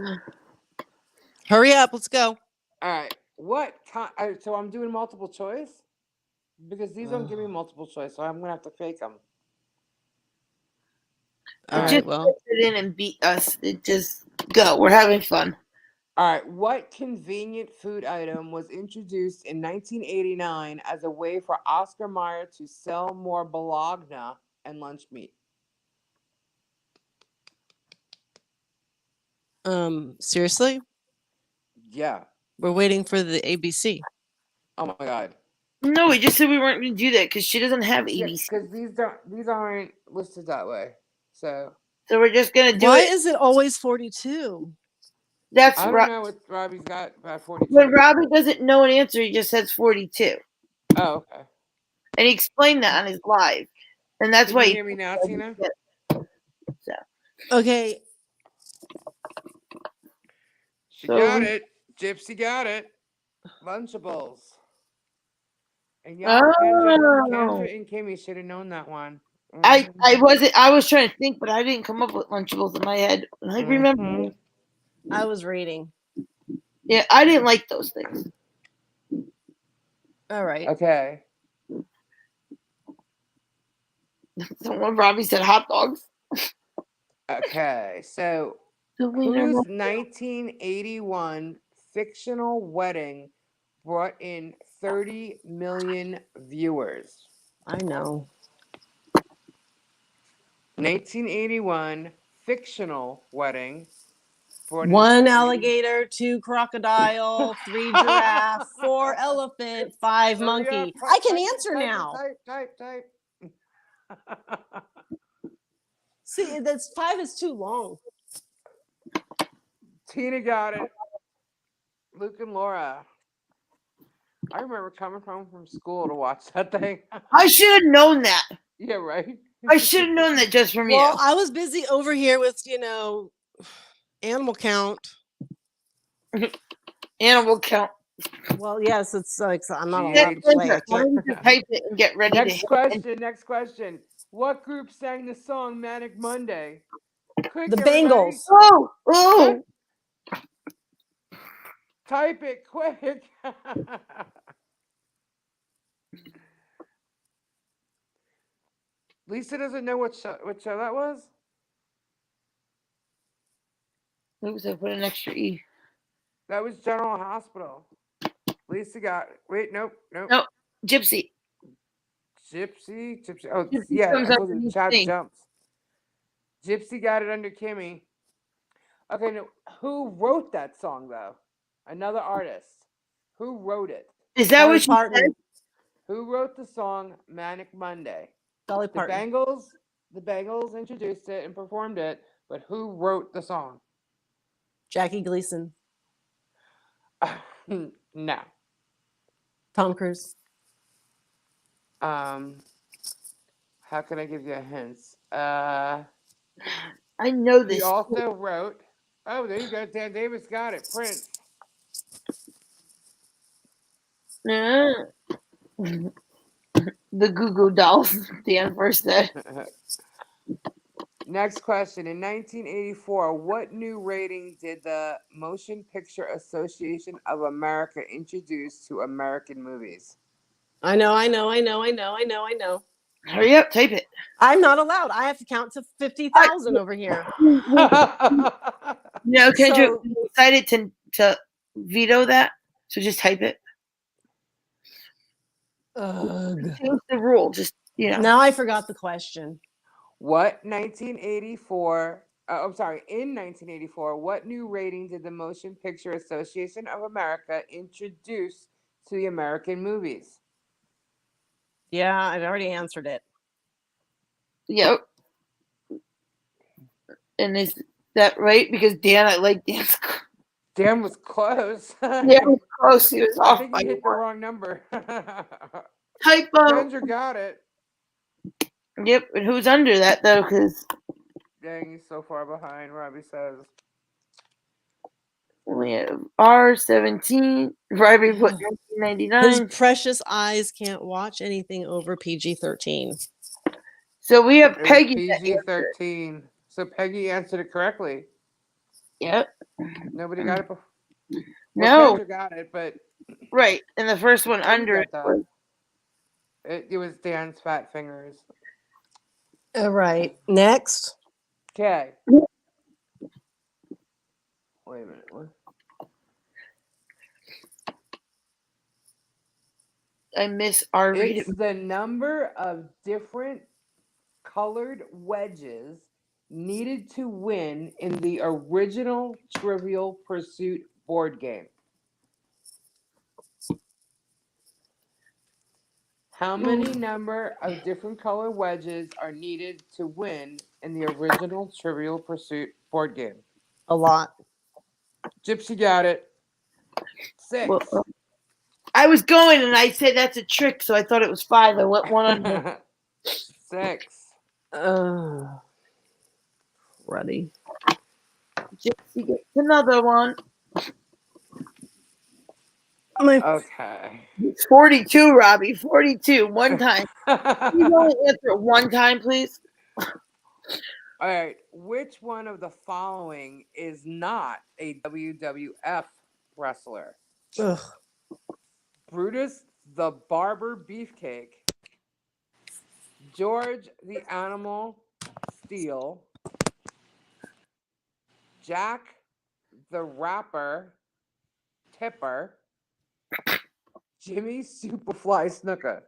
Hurry up, let's go. All right. What time? So I'm doing multiple choice because these don't give me multiple choice, so I'm gonna have to fake them. All Just right, well. sit in and beat us. It just go. We're having fun. All right. What convenient food item was introduced in 1989 as a way for Oscar Mayer to sell more bologna and lunch meat? Seriously? Yeah. We're waiting for the ABC. Oh my God. No, we just said we weren't going to do that because she doesn't have Yeah, ABC. because these aren't listed that way. So So we're just going to do Why it. is it always 42? That's I don't right. know what Robbie's got about 42. When Robbie doesn't know an answer, he just says 42. Oh, okay. And he explained that on his live. And that's Can why you he hear me now, Tina? So, Okay. She So got we- it. Gypsy got it. Lunchables. And y'all, Kendra and Kimmy should have known that one. I was trying to think, but I didn't come up with Lunchables in my head. I remember. I was reading. Yeah, I didn't like those things. All right. Okay. So when Robbie said hot dogs. Okay. So whose 1981 fictional wedding brought in 30 million viewers? I know. 1981 fictional wedding brought in 1 30 alligator, 2 crocodile, 3 giraffe, 4 elephant, 5 monkey. I can answer now. Type. See, that's 5 is too long. Tina got it. Luke and Laura. I remember coming home from school to watch that thing. I should have known that. Yeah, right. I should have known that just from Well, you. I was busy over here with, animal count. Animal count. Well, yes, it's like I'm not GH. allowed to play. I Why can't. don't you just type it and get ready Next question. What group sang the song Manic Monday? Quick, The everybody. Bengals. Oh. Type it quick. Lisa doesn't know what show that was. Oops, I put an extra E. That was General Hospital. Lisa got it. Wait, nope. No, Gypsy. Gypsy. Oh, Gypsy yeah. comes I up told you, with Chad thing. jumps. Gypsy got it under Kimmy. Okay, no. Who wrote that song though? Another artist. Who wrote it? Is that Dolly what you Parton. said? Who wrote the song Manic Monday? Dolly The Parton. Bengals introduced it and performed it, but who wrote the song? Jackie Gleason. No. Tom Cruise. How can I give you a hint? I know this. He also wrote Oh, there you go. Dan Davis got it. Prince. Yeah. The Goo Goo Dolls, Dan first said. Next question. In 1984, what new rating did the Motion Picture Association of America introduce to American movies? I know. Hurry up, type it. I'm not allowed. I have to count to 50,000 over here. No, Kendra, So- we decided to veto that, so just type it. Ugh. Change the rule. Just Now I forgot the question. What 1984? I'm sorry. In 1984, what new rating did the Motion Picture Association of America introduce to the American movies? Yeah, I've already answered it. Yep. And is that right? Because Dan, I like Dan's. Dan was close. Yeah, he was close. He was I off think by you hit the one. wrong number. Typo. Kendra got it. Yep. And who's under that though? Because Dang, he's so far behind. Robbie says. we have R17. Robbie put His 1999. precious eyes can't watch anything over PG-13. So we have It was Peggy. that answered. PG-13. So Peggy answered it correctly. Yep. Nobody got it before. No. Kendra got it, but Right. And the first one Peggy under got it that. It was Dan's fat fingers. All right. Next. Okay. Wait a minute. What? I miss R-rated. It's the number of different colored wedges needed to win in the original Trivial Pursuit board game. How many number of different color wedges are needed to win in the original Trivial Pursuit board game? A lot. Gypsy got it. 6. Well, I was going and I said that's a trick, so I thought it was 5. I went one under. 6. Ready. Gypsy gets another one. Okay. It's 42, Robbie. 42. One time. Can you only answer it one time, please? All right. Which one of the following is not a WWF wrestler? Ugh. Brutus the Barber Beefcake, George the Animal Steel, Jack the Rapper Tipper, Jimmy Superfly Snooker.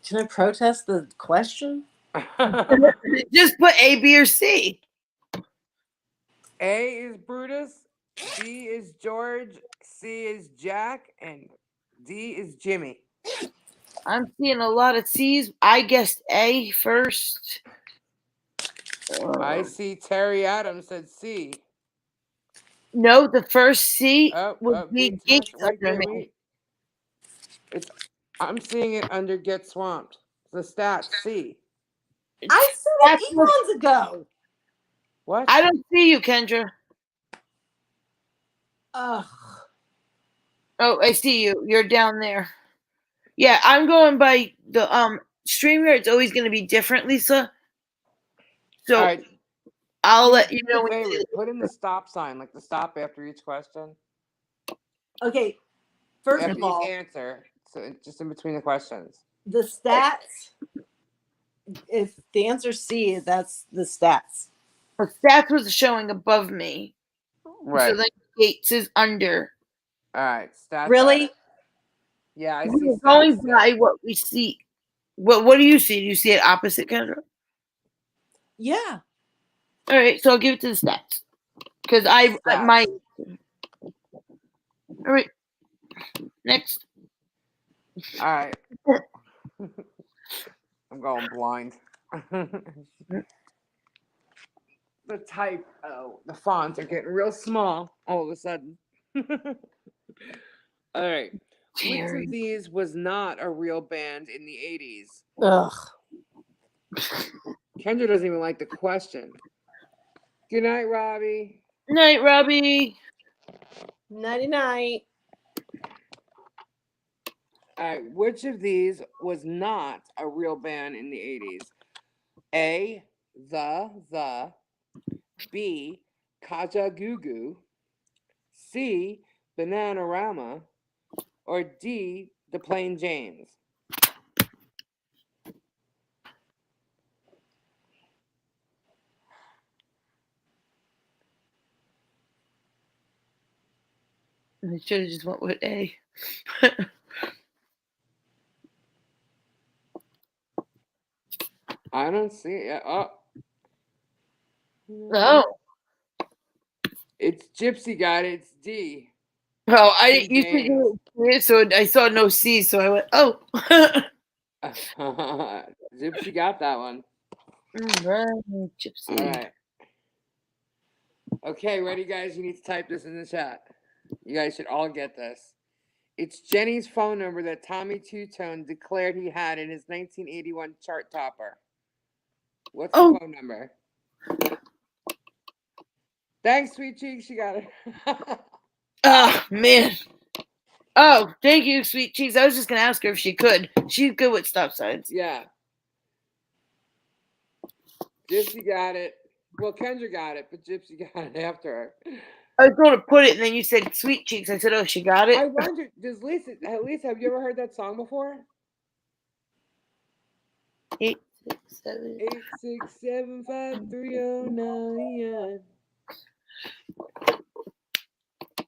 Can I protest the question? Just put A, B, or C. A is Brutus, B is George, C is Jack, and D is Jimmy. I'm seeing a lot of C's. I guessed A first. I see Terry Adams said C. No, the first C would be Geeks under me. I'm seeing it under Get Swamped. The stats C. I said it eons ago. What? I don't see you, Kendra. Ugh. Oh, I see you. You're down there. Yeah, I'm going by the StreamYard. It's always going to be different, Lisa. So all right. I'll let you know. Put in the stop sign, like the stop after each question. Okay. First After of all, each answer, so just in between the questions. the stats. If the answer's C, that's the stats. The stats was showing above me. Right. So then Gates is under. All right. Stats. Really? Yeah, I see. We're going by what we see. What do you see? Do you see it opposite, Kendra? Yeah. All right, so I'll give it to the stats because my. All right. Next. All right. I'm going blind. The type, the fonts are getting real small all of a sudden. All right. Which of these was not a real band in the 80s? Ugh. Kendra doesn't even like the question. Good night, Robbie. Night, Robbie. Nighty night. All right, which of these was not a real band in the 80s? A, the, B, Kajagoogoo, C, Bananarama, or D, the Plain Janes? I should have just went with A. I don't see it. Oh. Oh. It's Gypsy got it. It's D. Oh, I Plain used to Janes. do it, so I saw no C, so I went, oh. Gypsy got that one. Right, Gypsy. All right. Okay, ready, guys? You need to type this in the chat. You guys should all get this. It's Jenny's phone number that Tommy Two-Tone declared he had in his 1981 chart topper. What's the phone number? Thanks, Sweet Cheeks. You got it. Oh, man. Oh, thank you, Sweet Cheeks. I was just going to ask her if she could. She's good with stop signs. Yeah. Gypsy got it. Well, Kendra got it, but Gypsy got it after her. I was going to put it, and then you said Sweet Cheeks. I said, oh, she got it. I wonder, does Lisa, have you ever heard that song before? 8, 6, 7. 8, 6, 7, 5, 3, 0, 9.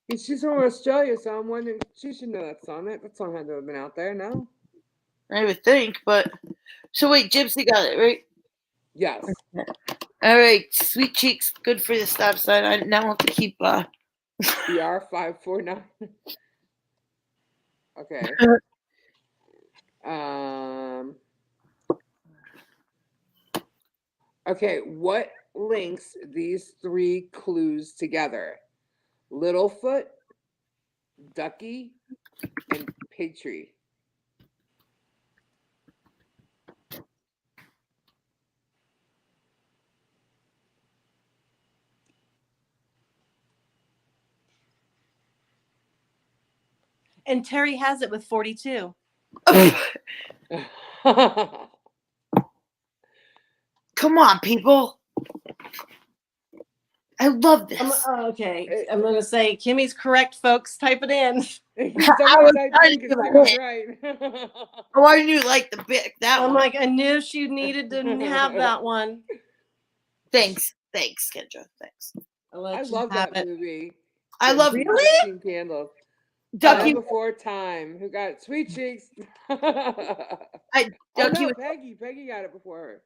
And she's from Australia, so I'm wondering, she should know that song. That song had to have been out there, no? I would think, but. So wait, Gypsy got it, right? Yes. All right, Sweet Cheeks, good for the stop sign. I now have to keep. BR 549. Okay. Okay, what links these three clues together? Littlefoot, Ducky, and Patry. And Terry has it with 42. Come on, people. I love this. Okay, I'm going to say Kimmy's correct, folks. Type it in. I was trying to do right. Oh, I knew like the bit that I'm one. like, I knew she needed to have that one. Thanks, Kendra. Thanks. I love that movie. I love 16 Candles. Ducky Before Time. Who got it? Sweet Cheeks. Ducky no, Peggy. Peggy got it before her.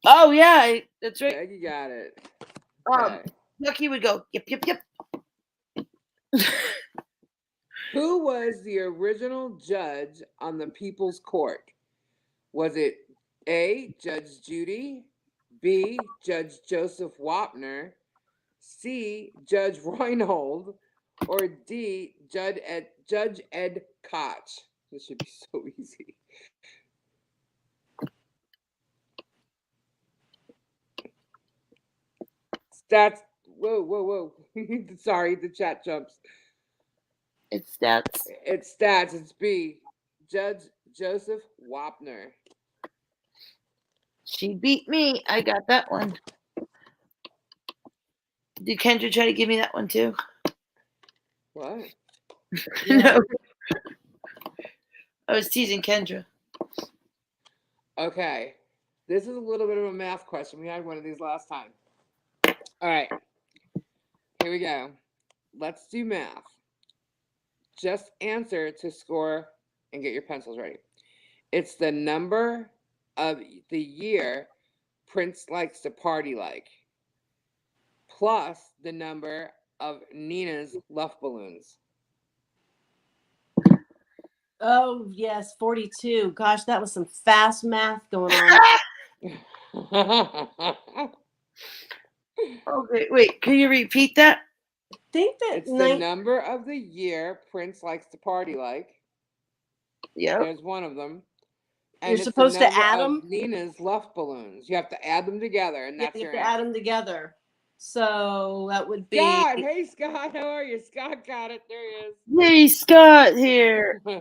Oh yeah, that's right. Peggy got it. Okay. Ducky would go yep. Who was the original judge on the People's Court? Was it A, Judge Judy, B, Judge Joseph Wapner, C, Judge Reinhold, or D, Judge Ed Koch? This should be so easy. Stats. Whoa. Sorry, the chat jumps. It's stats. It's stats. It's B, Judge Joseph Wapner. She beat me. I got that one. Did Kendra try to give me that one too? What? No. I was teasing Kendra. Okay. This is a little bit of a math question. We had one of these last time. All right. Here we go. Let's do math. Just answer to score and get your pencils ready. It's the number of the year Prince likes to party like, plus the number of Nina's Luft balloons. Oh, yes, 42. Gosh, that was some fast math going on. Okay, wait, can you repeat that? I think that it's the number of the year Prince likes to party like. Yeah. There's one of them. And You're it's supposed the to number add of them. Nina's luft balloons. You have to add them together, and Yeah, that's you your have to add answer. them together. So that would be Scott, hey Scott, how are you? Scott got it. There Yay, Scott here. he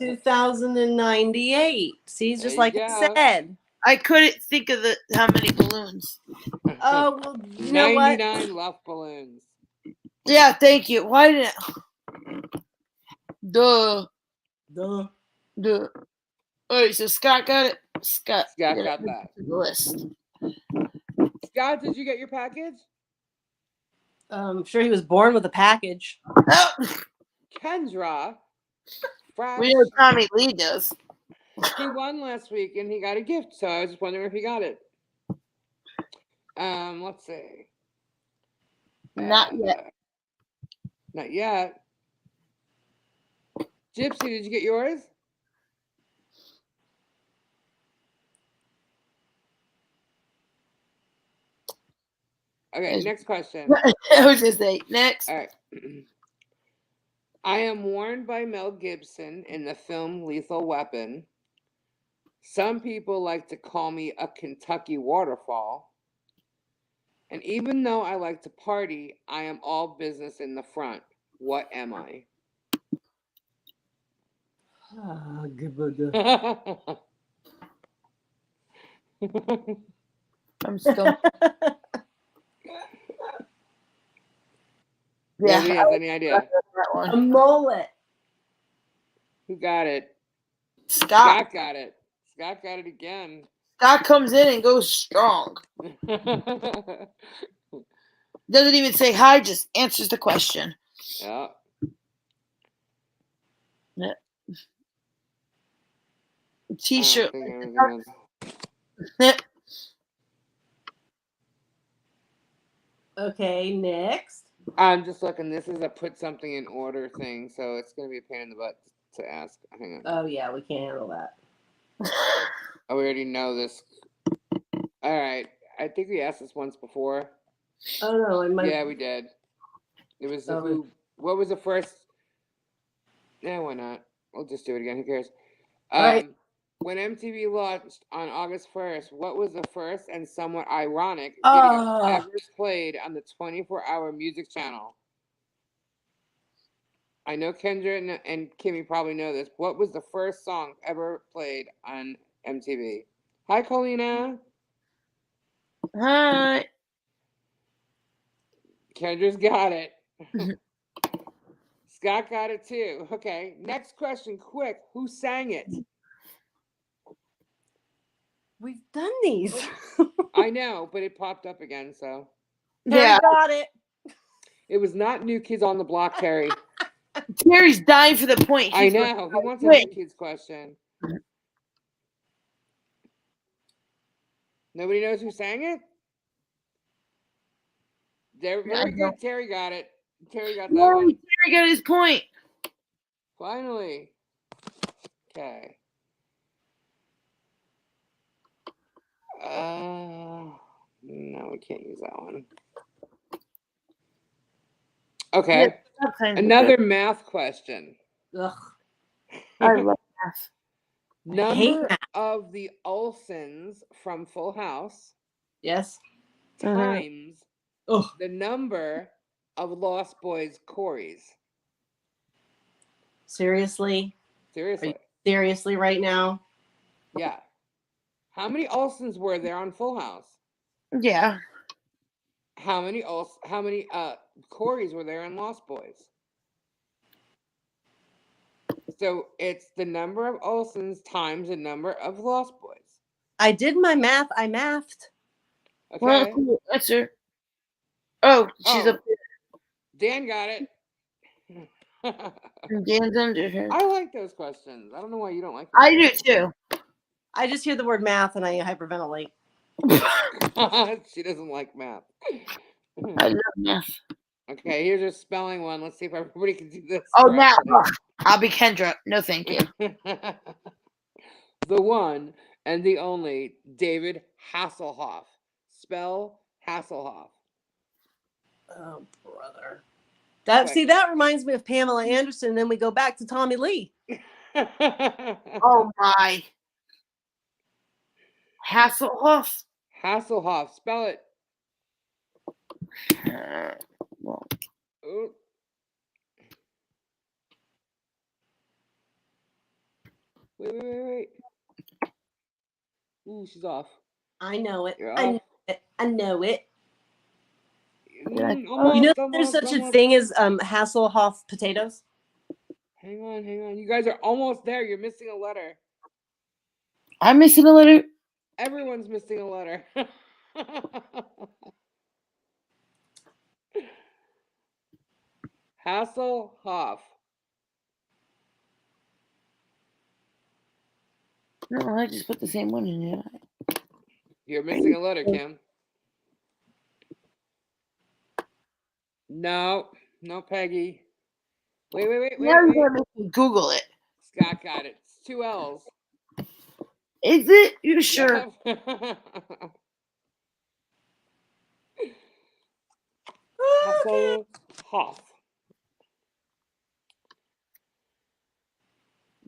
is. 2098. See, There just you like I go. said. I couldn't think of how many balloons. Oh, well, you know what? 99 luft balloons. Yeah, thank you. Why didn't? Duh. Duh. Duh. All right, so Scott got it. Scott Scott get got it that. to the list. Scott, did you get your package? I'm sure he was born with a package. Oh, Kendra, Fresh. we know Tommy Lee does. He won last week and he got a gift, so I was just wondering if he got it. Let's see. Not yet. Not yet. Gypsy, did you get yours? Okay, next question. I was just say next. All right. I am warned by Mel Gibson in the film Lethal Weapon. Some people like to call me a Kentucky waterfall. And even though I like to party, I am all business in the front. What am I? I'm still. Nobody Yeah, has any idea. that one. A mullet. Who got it? Scott. Scott got it. Scott got it again. Scott comes in and goes strong. Doesn't even say hi, just answers the question. Yeah. Yeah. T-shirt. Okay, next. I'm just looking. This is a put something in order thing, so it's going to be a pain in the butt to ask. Hang on. Oh, yeah, we can't handle that. Oh, we already know this. All right. I think we asked this once before. Oh, no. It might... Yeah, we did. It was the who. What was the first? Yeah, why not? We'll just do it again. Who cares? Right. When MTV launched on August 1st, what was the first and somewhat ironic video ever played on the 24-hour music channel? I know Kendra and Kimmy probably know this. What was the first song ever played on MTV? Hi, Colina. Hi. Kendra's got it. Scott got it too. Okay, next question, quick. Who sang it? We've done these. I know, but it popped up again, so. Yeah. Got it. It was not New Kids on the Block, Terry. Terry's dying for the point. I know. He wants a New Kids question. Nobody knows who sang it? Very good. Terry got it. Terry got that one. Terry got his point. Finally. Okay. No, we can't use that one. Okay. Yeah, another math question. Ugh. I love math. Number of the Olsons from Full House. Yes. Times the number of Lost Boys Corys. Seriously? Seriously. Seriously right now? Yeah. How many Olsons were there on Full House? Yeah. How many Corys were there in Lost Boys? So it's the number of Olsons times the number of Lost Boys. I did my math. I mathed. Okay. Well, cool. That's her. Oh, she's up there. Dan got it. Dan's under her. I like those questions. I don't know why you don't like them. I do too. I just hear the word math and I hyperventilate. She doesn't like math. I love math. Okay, here's a spelling one. Let's see if everybody can do this. Oh, now I'll be Kendra. No, thank you. The one and the only David Hasselhoff. Spell Hasselhoff. Oh, brother. That reminds me of Pamela Anderson. And then we go back to Tommy Lee. Oh my. Hasselhoff. Hasselhoff. Spell it. Well, Ooh. Wait. Ooh, she's off. I know it. You're I off. know it. I know it. Almost, You know there's such a thing as Hasselhoff potatoes? Hang on. You guys are almost there. You're missing a letter. I'm missing a letter. Everyone's missing a letter. Hasselhoff. No, I just put the same one in there. You're missing a letter, Kim. No, Peggy. Wait. Now you're gonna make me Google it. Scott got it. It's 2 L's. Is it? You sure? Yep. Hasselhoff.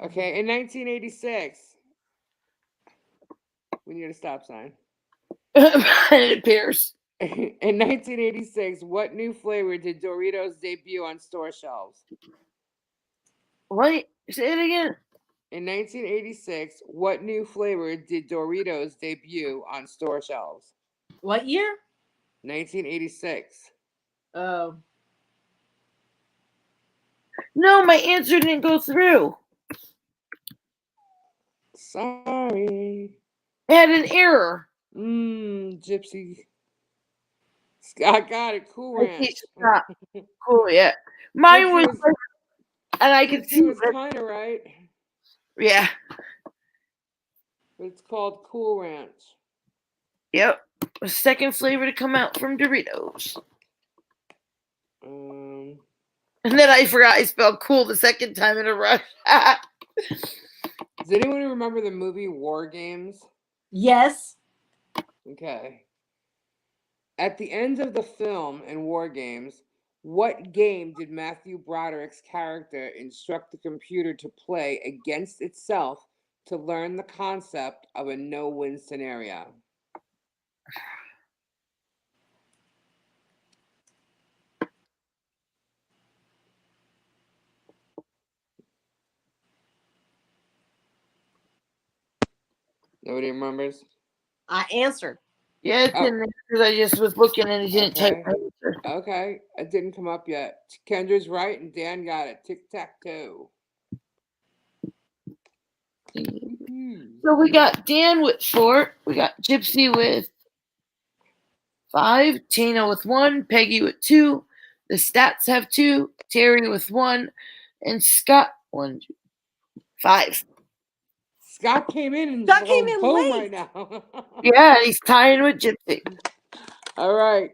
Okay, in 1986, we need a stop sign. It appears. In 1986, what new flavor did Doritos debut on store shelves? What? Say it again. In 1986, what new flavor did Doritos debut on store shelves? What year? 1986. Oh. No, my answer didn't go through. Sorry. It had an error. Gypsy. Scott got it. Cool Ranch. Cool, yeah. Mine Gypsy was like, and I could see was it. kind of right. Yeah. But it's called Cool Ranch. Yep. A second flavor to come out from Doritos. And then I forgot I spelled cool the second time in a rush. Does anyone remember the movie War Games? Yes. Okay. At the end of the film in War Games, what game did Matthew Broderick's character instruct the computer to play against itself to learn the concept of a no-win scenario? Nobody remembers? I answered. Yeah, it's in there because I just was looking and it didn't type my answer. Okay, it didn't come up yet. Kendra's right and Dan got it. Tic-tac-toe. So we got Dan with 4. We got Gypsy with 5. Tina with 1. Peggy with 2. The stats have 2. Terry with 1. And Scott 1, 2, 5. Scott came in and Scott came in home late. right now. Yeah, he's tying with Gypsy. All right.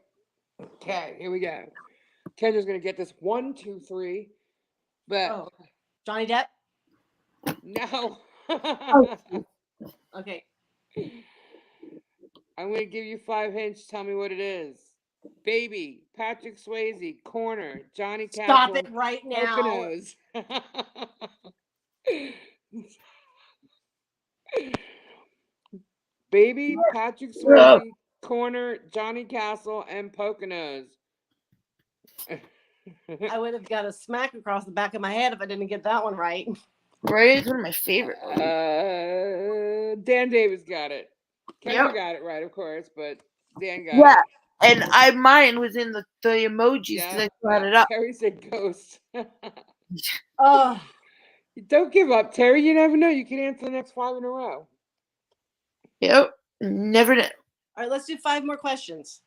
Okay, here we go. Kendra's gonna get this 1, 2, 3. But Johnny Depp? no. Okay. I'm gonna give you 5 hints. Tell me what it is. Baby, Patrick Swayze, Corner, Johnny Castle. Stop it right now. Poconos. Baby, Patrick Swayze, Corner, Johnny Castle, and Poconos. I would have got a smack across the back of my head if I didn't get that one right. Right? It's one of my favorite ones. Dan Davis got it. Kendra got it right, of course, but Dan got it. Yeah, and mine was in the emojis because I brought it up. Terry said ghost. Oh. Don't give up, Terry. You never know. You can answer the next 5 in a row. Yep. Never know. All right, let's do 5 more questions.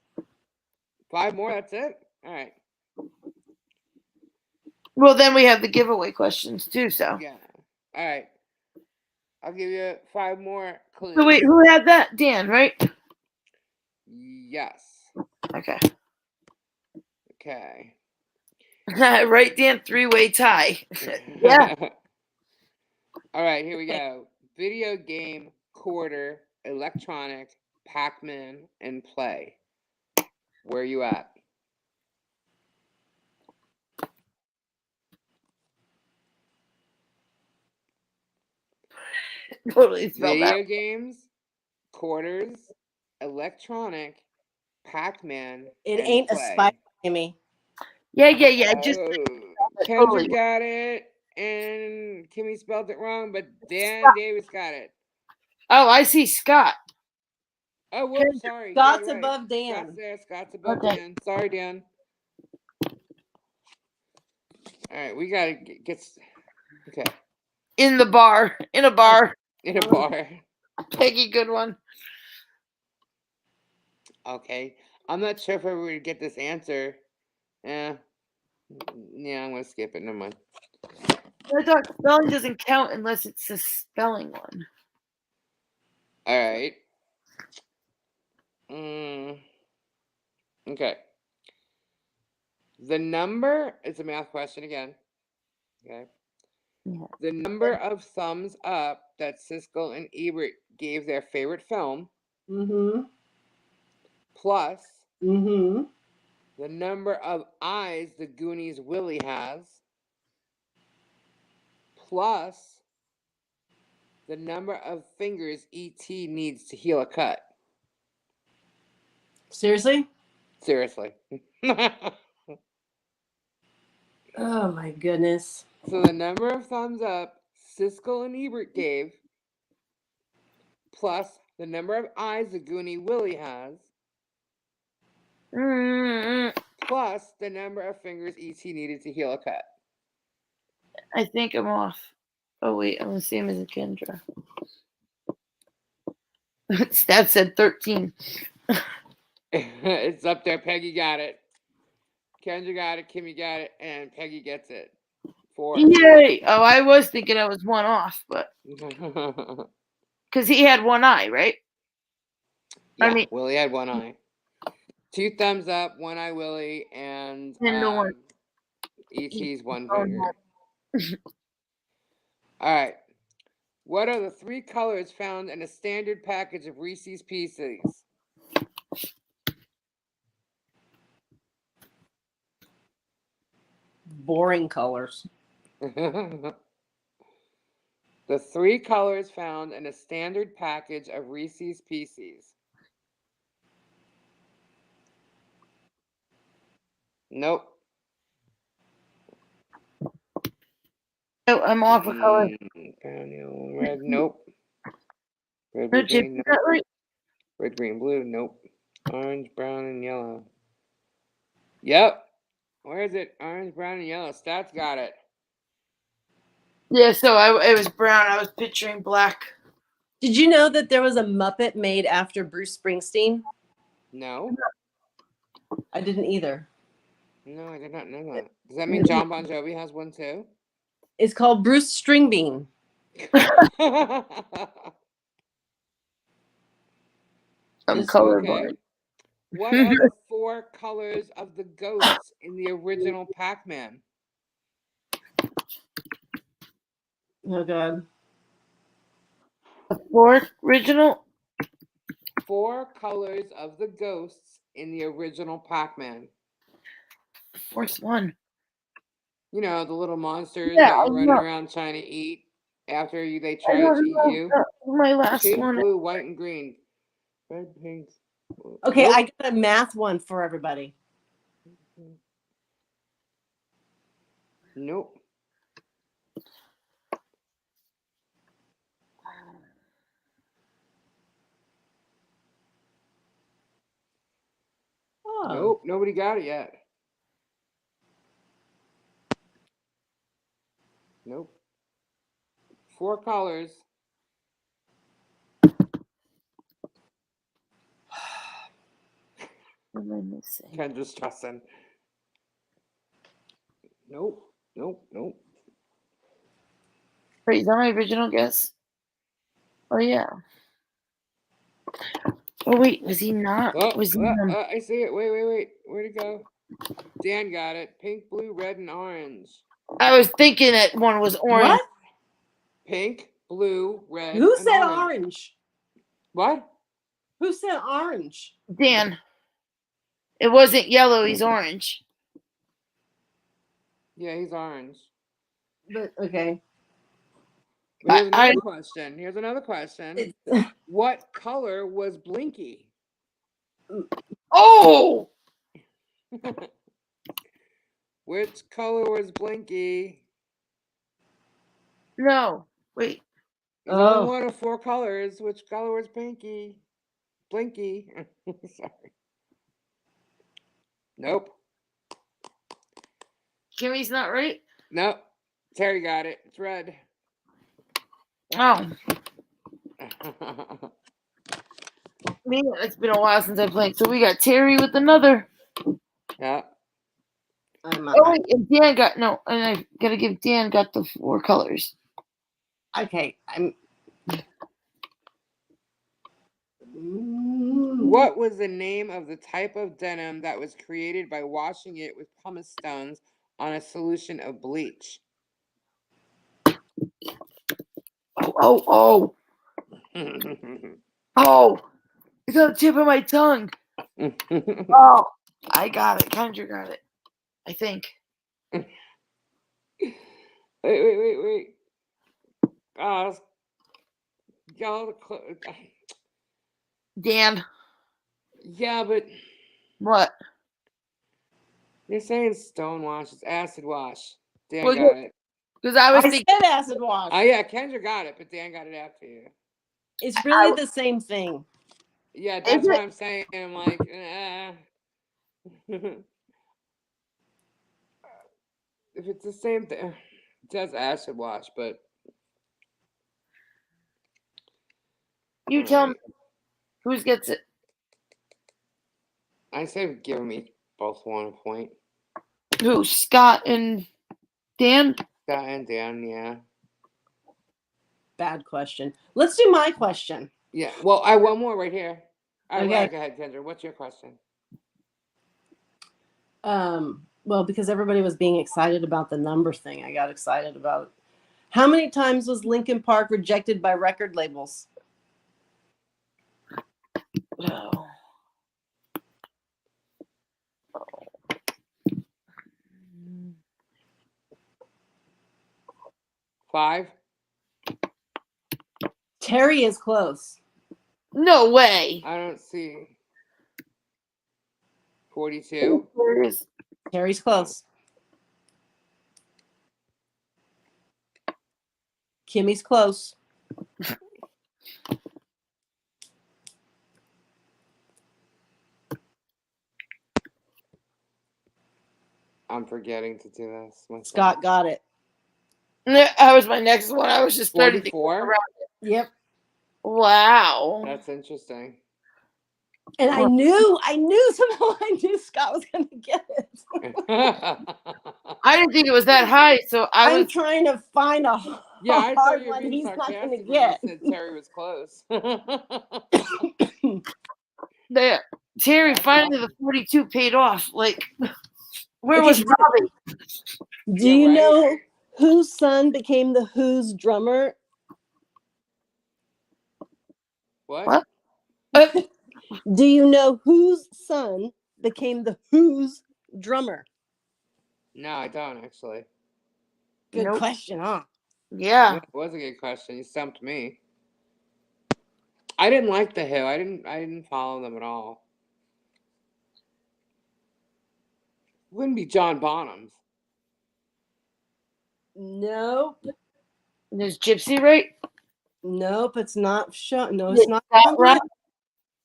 5 more? That's it? All right. Well, then we have the giveaway questions too, so. Yeah. All right. I'll give you 5 more clues. So wait, who had that? Dan, right? Yes. Okay. Okay. Right, Dan? 3-way tie. Yeah. All right, here we go. Video game, quarter, electronic, Pac-Man, and play. Where are you at? Totally spelled Video out. games, quarters, electronic, Pac-Man, It and ain't a play. spider, Amy. Yeah. I just Kendra totally. got it, and Kimmy spelled it wrong, but Dan Davis got it. Oh, I see Scott. Oh, whoops, sorry. Scott's you're right. above Dan. Scott's there. Scott's above Okay. Dan. Sorry, Dan. All right, we gotta get okay In the bar. In a bar. in a bar. Peggy, good one. Okay, I'm not sure if I would get this answer. Yeah, I'm gonna skip it. Never mind. I thought spelling doesn't count unless it's a spelling one. All right. Okay. The number, it's a math question again. Okay. Yeah. The number of thumbs up that Siskel and Ebert gave their favorite film Mm-hmm. plus Mm-hmm. the number of eyes the Goonies Willie has plus the number of fingers E.T. needs to heal a cut. Seriously? Seriously. Oh my goodness. So the number of thumbs up Siskel and Ebert gave plus the number of eyes the Goonie Willie has plus the number of fingers E.T. needed to heal a cut. I think I'm off. Oh wait, I'm the same as Kendra. Stab said 13. It's up there. Peggy got it. Kendra got it. Kimmy got it. And Peggy gets it. 4. Yay! Oh, I was thinking I was one off, but because he had one eye, right? Yeah, Willie had one eye. 2 thumbs up, 1 eye Willie, and E.T.'s one finger. All right. What are the 3 colors found in a standard package of Reese's Pieces? Boring colors. The 3 colors found in a standard package of Reese's Pieces. Nope. Oh, I'm off a color. Brown, yellow, red. Nope. Red, No, blue, Jim, green. you Nope. got right. Red, green, blue. Nope. Orange, brown, and yellow. Yep. Where is it? Orange, brown, and yellow. Stats got it. Yeah, so it was brown. I was picturing black. Did you know that there was a Muppet made after Bruce Springsteen? No. I didn't either. No, I did not know that. Does that mean John Bon Jovi has one too? It's called Bruce Stringbean. I'm Just- colorblind. Okay. What are the 4 colors of the ghosts in the original Pac-Man? Oh God. The 4 original. 4 colors of the ghosts in the original Pac-Man. Fourth one. You know, the little monsters Yeah, that I you're running know. around trying to eat after they I try to don't eat know. you. My last Pink, one. blue, white, and green. Red, pink. Okay, Nope. I got a math one for everybody. Nope. Oh. Nope. Nobody got it yet. Nope. 4 colors. What am I missing? Kendra's stressing. Nope. Nope. Nope. Wait, is that my original guess? Oh yeah. Oh wait, was he not? Was he? I see it. Wait. Where'd it go? Dan got it. Pink, blue, red, and orange. I was thinking that one was orange. What? Pink, blue, red, Who and said orange. orange? What? Who said orange? Dan. It wasn't yellow. He's orange. Yeah, he's orange. But okay. But here's another question. Here's another question. What color was Blinky? Oh, Which color was Blinky? no. Wait. There's only one of 4 colors. Which color was Blinky? Sorry. Nope. Kimmy's not right? Nope. Terry got it. It's red. Oh. Man, it's been a while since I played. So we got Terry with another. Yeah. Oh, wait, and Dan got, no, and I gotta give Dan got the 4 colors. Okay. What was the name of the type of denim that was created by washing it with pumice stones on a solution of bleach? Oh. Oh, it's on the tip of my tongue. Oh, I got it. Kendra got it. I think. Wait. Y'all, Dan. yeah, but What? they're saying stone wash. It's acid wash. Dan Well, got it. Because I was I thinking. said acid wash. Oh, yeah, Kendra got it, but Dan got it after you. It's really the same thing. Yeah, that's Is what it? I'm saying. I'm like, if it's the same thing, it does acid wash, but You tell me. Who gets it? I say give me both 1 point. Who? Scott and Dan? Scott and Dan, yeah. Bad question. Let's do my question. Yeah, well, I have one more right here. All right, Okay. go ahead, Kendra. What's your question? Well, because everybody was being excited about the number thing, I got excited about it. How many times was Linkin Park rejected by record labels? No. 5? Terry is close. No way. I don't see. 42? Terry's close. Kimmy's close. I'm forgetting to do this myself. Scott got it. That was my next one. I was just starting to 44? go around it. Yep. Wow. That's interesting. And I knew somehow I knew Scott was going to get it. I didn't think it was that high, so I'm trying to find a Yeah, I thought hard you were one being he's not going to sarcastic when you get. said Terry was close. Terry, That's finally awesome. the 42 paid off. Like, where Okay, was Robbie? Do Yeah, you right? know whose son became the Who's drummer? What? Do you know whose son became the Who's drummer? No, I don't actually. Good Nope. question, huh? Yeah. It was a good question. You stumped me. I didn't like the Who. I didn't follow them at all. Wouldn't be John Bonham's. Nope. Is Gypsy right? Nope, it's not. No, Is it's not. that right?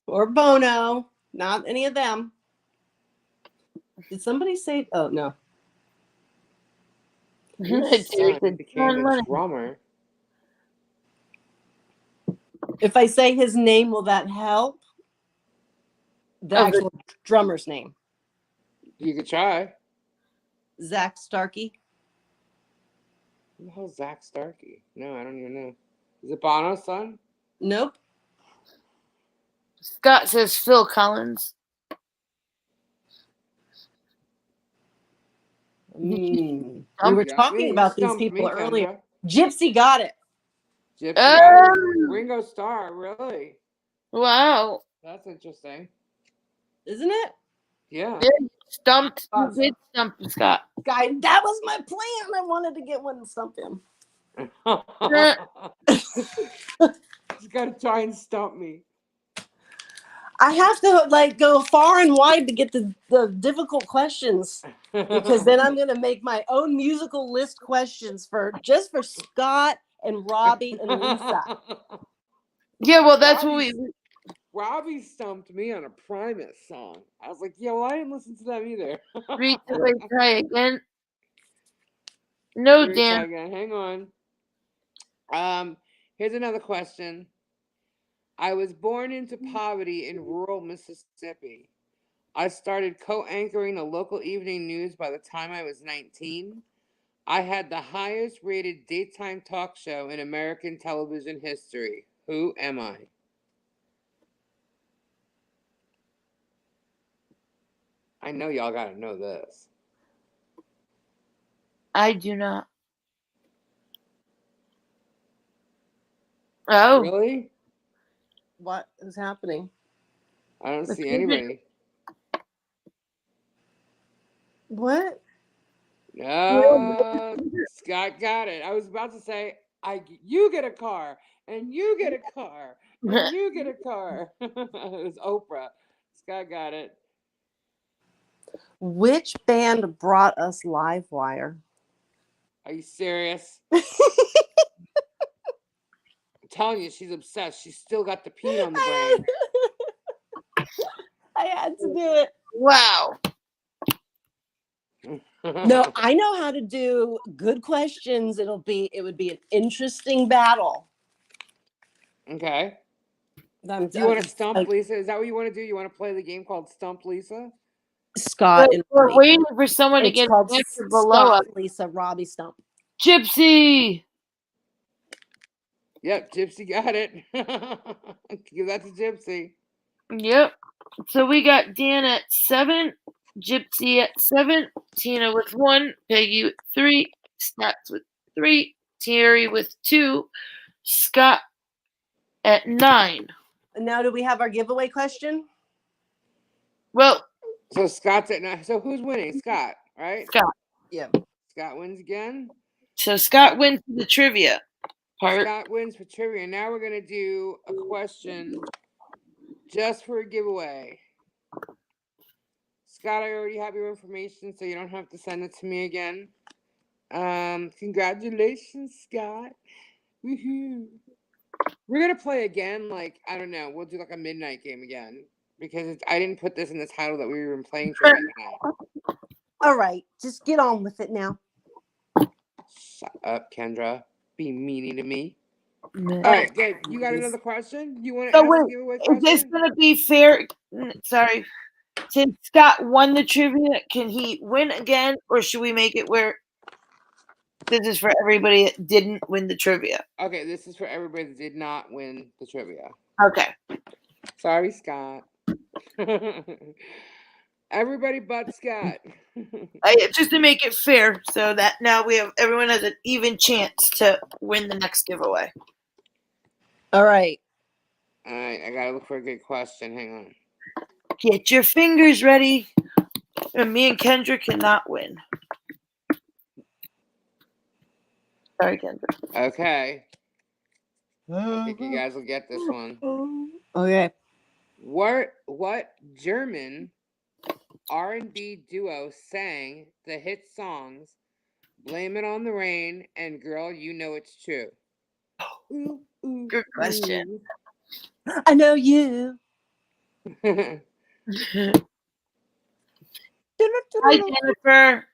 Or Bono. Not any of them. Did somebody say? Oh no. Whose son became the drummer? If I say his name, will that help? The actual drummer's name. You could try. Zach Starkey. Who the hell's Zach Starkey? No, I don't even know. Is it Bono's son? Nope. Scott says Phil Collins. We were talking about these people earlier. Gypsy got it. Gypsy. Ringo Starr, really? Wow. That's interesting. Isn't it? Yeah. Stumped. You did stump Scott. Guy, that was my plan. I wanted to get one and stump him. gotta try and stump me. I have to like go far and wide to get the difficult questions because then I'm gonna make my own musical list questions for Scott and Robbie and Lisa. Yeah, well, that's what we. Robbie stumped me on a Primus song. I was like, yeah, well, I didn't listen to them either. Read the way, try again. No, Try Dan. again. Hang on. Here's another question. I was born into poverty in rural Mississippi. I started co-anchoring the local evening news by the time I was 19. I had the highest rated daytime talk show in American television history. Who am I? I know y'all gotta know this. I do not. Oh. Really? What is happening? I don't see anybody. What? Scott got it. I was about to say, you get a car, and you get a car, and you get a car. It was Oprah. Scott got it. Which band brought us Livewire? Are you serious? I'm telling you, she's obsessed. She's still got the peen on the brain. I had to do it. Wow. No, I know how to do good questions. It would be an interesting battle. Okay. Do you want to stump Lisa? Is that what you want to do? You want to play the game called Stump Lisa? Scott and we're waiting for someone to it's get called an answer below us. Lisa, Robbie Stump. Gypsy. Yep, Gypsy got it. Give that to Gypsy. Yep. So we got Dan at 7, Gypsy at 7, Tina with 1, Peggy with 3, Stats with 3, Terry with 2, Scott at 9. Now, do we have our giveaway question? Well, so Scott's at 9. So who's winning? Scott, right? Scott. Yeah. Scott wins again. So Scott wins the trivia part. Scott wins for trivia. Now we're gonna do a question just for a giveaway. Scott, I already have your information, so you don't have to send it to me again. Congratulations, Scott. Woohoo. We're gonna play again, like, I don't know, we'll do like a midnight game again. Because I didn't put this in the title that we were playing trivia tonight. All right, just get on with it now. Shut up, Kendra. Be meaning to me. All right, good. You got another question? You want to So ask wait, a giveaway question? is this going to be fair? Sorry. Since Scott won the trivia, can he win again? Or should we make it where this is for everybody that didn't win the trivia? Okay, this is for everybody that did not win the trivia. Okay. Sorry, Scott. Everybody but Scott. Just to make it fair, so that now everyone has an even chance to win the next giveaway. All right. All right, I gotta look for a good question. Hang on. Get your fingers ready. And me and Kendra cannot win. Sorry, Kendra. Okay. I think you guys will get this one. Okay. What German R&B duo sang the hit songs "Blame It on the Rain" and "Girl, You Know It's True"? Ooh, ooh, good question. I know you. Hi, Jennifer.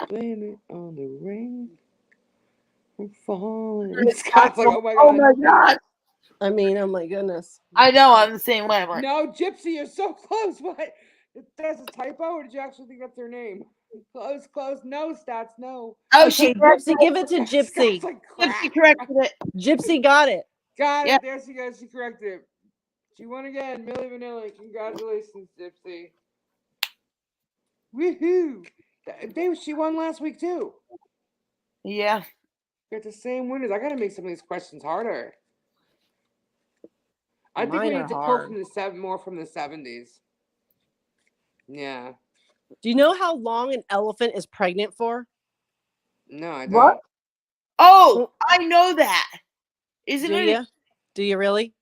Blame it on the rain. I'm falling. Scott's like, oh my god. Oh my god. I mean, oh my goodness. I know, I'm the same way. Like, no, Gypsy, you're so close. What? That's a typo, or did you actually think that's her name? Close. No, Stats, no. Oh, okay, Gypsy, give it to Gypsy. Like, Gypsy corrected it. Gypsy got it. Got it. There she goes. She corrected it. She won again. Milli Vanilli. Congratulations, Gypsy. Woohoo! She won last week too. Yeah. Got the same winners. I gotta make some of these questions harder. I think we need to pull from more from the 70s. Yeah. Do you know how long an elephant is pregnant for? No, I don't. What? Oh, I know that. Isn't Do it? you? Do you really?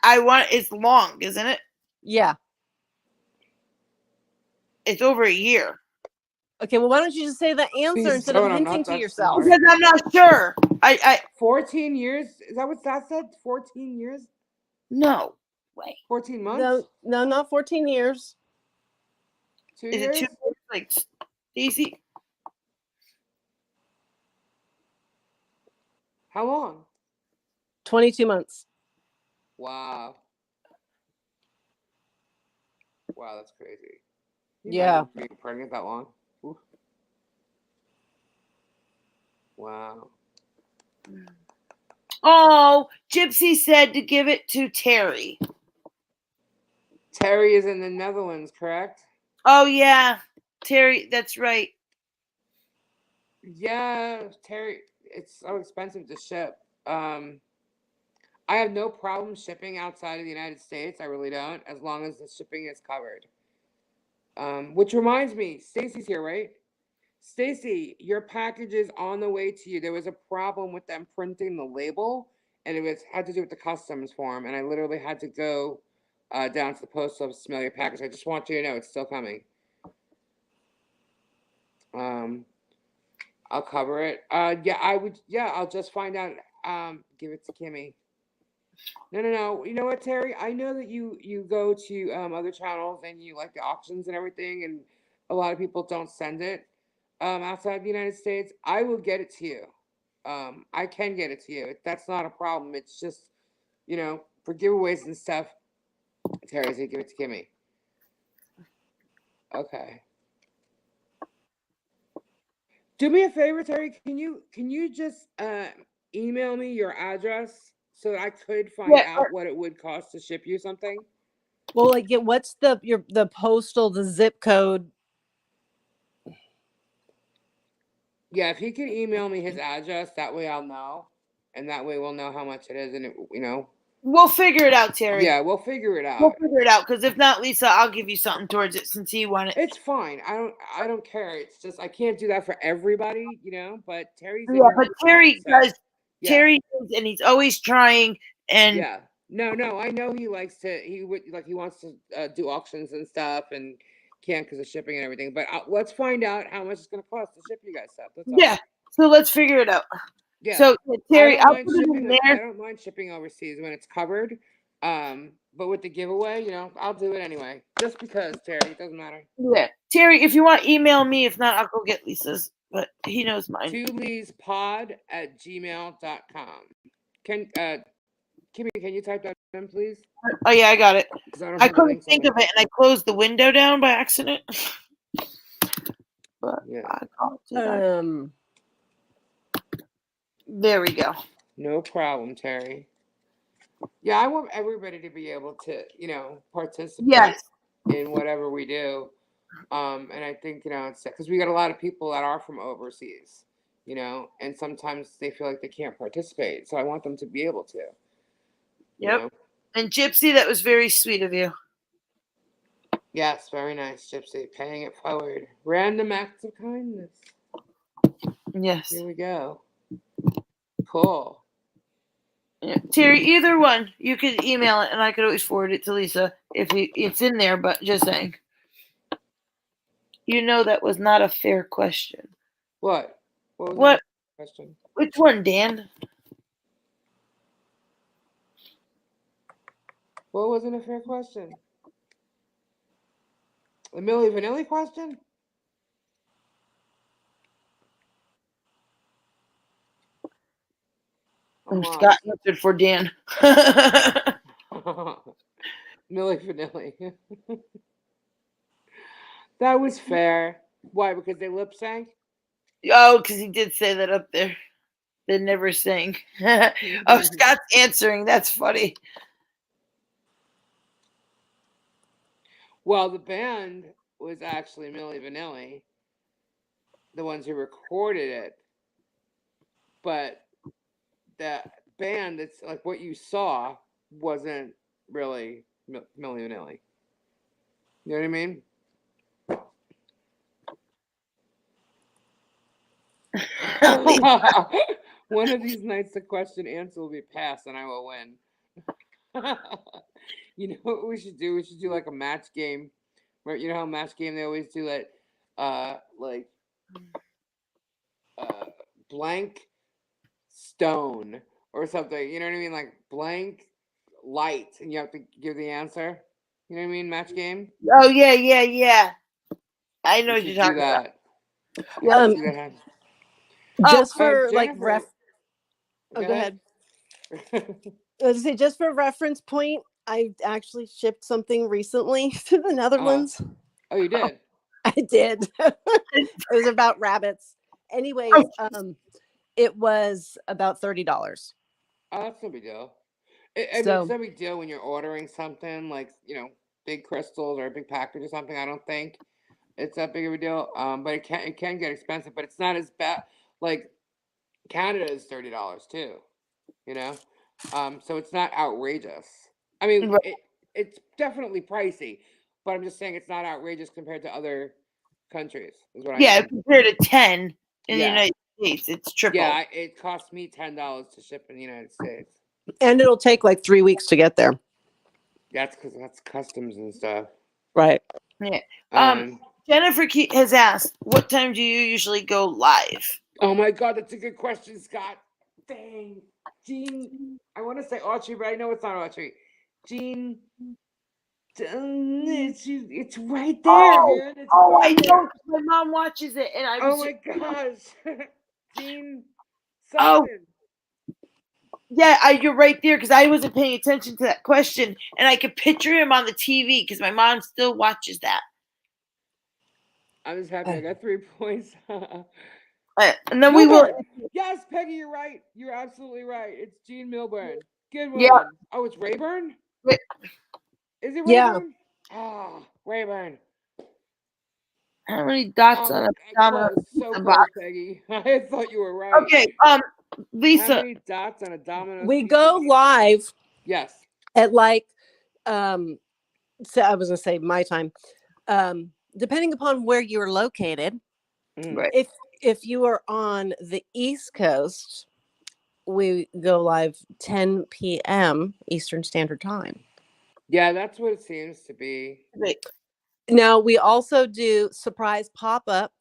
I want. It's long, isn't it? Yeah. It's over a year. Okay, well, why don't you just say the answer Please instead of don't, I'm hinting not to that yourself? smart. Because I'm not sure. I 14 years? Is that what that said? 14 years? no way. 14 months? No, not 14 years. 2 Is it years? 2 years? Like Stacy? How long? 22 months. Wow. Wow, that's crazy. Can you Yeah. imagine being pregnant that long? Oof. Wow. Oh, Gypsy said to give it to Terry. Terry is in the Netherlands, correct? Oh yeah, Terry. That's right. Yeah, Terry. It's so expensive to ship. I have no problem shipping outside of the United States. I really don't, as long as the shipping is covered. Which reminds me, Stacy's here, right? Stacy, your package is on the way to you. There was a problem with them printing the label, and it had to do with the customs form, and I literally had to go down to the post office to mail your package. I just want you to know it's still coming. I'll cover it. Yeah, I would. Yeah, I'll just find out. Give it to Kimmy. No. You know what, Terry? I know that you go to other channels and you like the auctions and everything, and a lot of people don't send it outside the United States. I will get it to you. I can get it to you. That's not a problem. It's just, for giveaways and stuff. Terry said, give it to Kimmy. Okay. Do me a favor, Terry. Can you just email me your address so that I could find out what it would cost to ship you something? Well, like, what's the postal, the zip code? Yeah, if he could email me his address, that way I'll know, and that way we'll know how much it is, and We'll figure it out, Terry. Yeah, we'll figure it out. We'll figure it out, because if not, Lisa, I'll give you something towards it since you want it. It's fine. I don't care. It's just I can't do that for everybody, But Terry's Yeah, but Terry does. Yeah. Terry does, and he's always trying. And yeah, no, I know he likes to. He wants to do auctions and stuff, and can't because of shipping and everything. But let's find out how much it's going to cost to ship you guys stuff. That's all. Yeah, so let's figure it out. Yeah. So Terry, I I'll don't put it in I there. don't mind shipping overseas when it's covered. But with the giveaway, I'll do it anyway. Just because, Terry, it doesn't matter. Yeah, Terry, if you want, email me. If not, I'll go get Lisa's. But he knows mine. TwoLeesPod@gmail.com. Kimmy, can you type that in, please? Oh yeah, I got it. I couldn't links think on of it, and I closed the window down by accident. But Yeah. I got it. There we go. No problem, Terry. Yeah, I want everybody to be able to, participate in whatever we do. And I think, it's because we got a lot of people that are from overseas, and sometimes they feel like they can't participate. So I want them to be able to. Yep. And Gypsy, that was very sweet of you. Yes, very nice, Gypsy. Paying it forward. Random acts of kindness. Yes. Here we go. Cool. Yeah. Terry, either one, you could email it, and I could always forward it to Lisa if it's in there. But just saying, that was not a fair question. What? What was What the question? Which one, Dan? What wasn't a fair question? The Milli Vanilli question? Scott answered for Dan. Milli Vanilli. That was fair. Why? Because they lip sync? Oh, because he did say that up there. They never sing. Oh, Scott's answering. That's funny. Well, the band was actually Milli Vanilli, the ones who recorded it. But the band that's like what you saw wasn't really Milli Vanilli. You know what I mean? One of these nights, the question answer will be passed, and I will win. You know what we should do? We should do like a match game. Where you know how match game they always do like uh, blank stone or something. You know what I mean? Like blank light, and you have to give the answer. You know what I mean? Match game. Oh yeah. I know We what you're should do talking about. that. Yeah. Um, See that happen. just for like Jennifer, oh, go go ahead. ahead. I was gonna say, just for reference point, I actually shipped something recently to the Netherlands. Oh, you did? I did. It was about rabbits. Anyways, it was about $30. Oh, that's no big deal. I mean, it's So no big deal when you're ordering something like, big crystals or a big package or something. I don't think it's that big of a deal. But it can get expensive, but it's not as bad. Like Canada is $30 too, you know? So it's not outrageous. I mean, Right. it's definitely pricey, but I'm just saying it's not outrageous compared to other countries, is what I Yeah, mean. compared to 10 in the Yeah. United States, it's triple. Yeah, it cost me $10 to ship in the United States. and it'll take like 3 weeks to get there. That's because that's customs and stuff. Right. Yeah. Um, Jennifer has asked, what time do you usually go live? oh my God, that's a good question, Scott. Dang. Jean, I want to say Autry, but I know it's not Autry. Jean, it's right there, man. It's I right there. know. My mom watches it, and I Oh was. my gosh. Jean Oh. Sullivan. Yeah, you're right there because I wasn't paying attention to that question, and I could picture him on the TV because my mom still watches that. I'm just happy I got 3 points. And then we will. Yes, Peggy, you're right. You're absolutely right. It's Gene Milburn. Good one. Yeah. Oh, it's Rayburn? Wait. Is it Yeah. Rayburn? Ah, Rayburn. How many dots on a domino? Close. So pizza close, box? Peggy. I thought you were right. Okay, How Lisa. many dots on a domino? We go live Yes. at like so I was gonna say my time. Depending upon where you're located. Right. If you are on the East Coast, we go live 10 p.m. Eastern Standard Time. Yeah, that's what it seems to be. Right. Now we also do surprise pop-up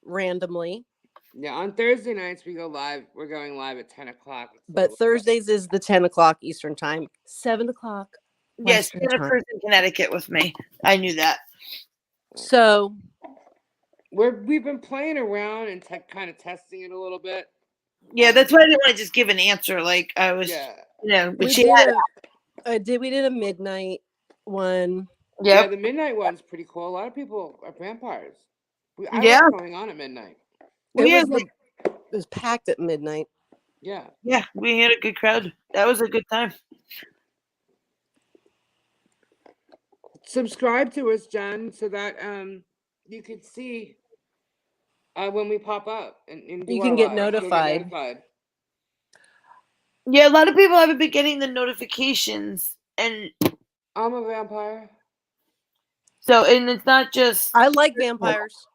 randomly. Yeah, on Thursday nights we go live. We're going live at 10 o'clock. But Thursdays is the 10 o'clock Eastern Time, 7 o'clock. Yes, Jennifer's in Connecticut with me. I knew that. So we've been playing around and kind of testing it a little bit. Yeah, that's why I didn't want to just give an answer. Like I was, but we she did a midnight one. Yeah, the midnight one's pretty cool. A lot of people are vampires. I like going on at midnight. It was packed at midnight. Yeah. Yeah, we had a good crowd. That was a good time. Subscribe to us, John, so that you can see when we pop up and you can get notified. Yeah, a lot of people haven't been getting the notifications, and I'm a vampire. So, and it's not just. I like vampires.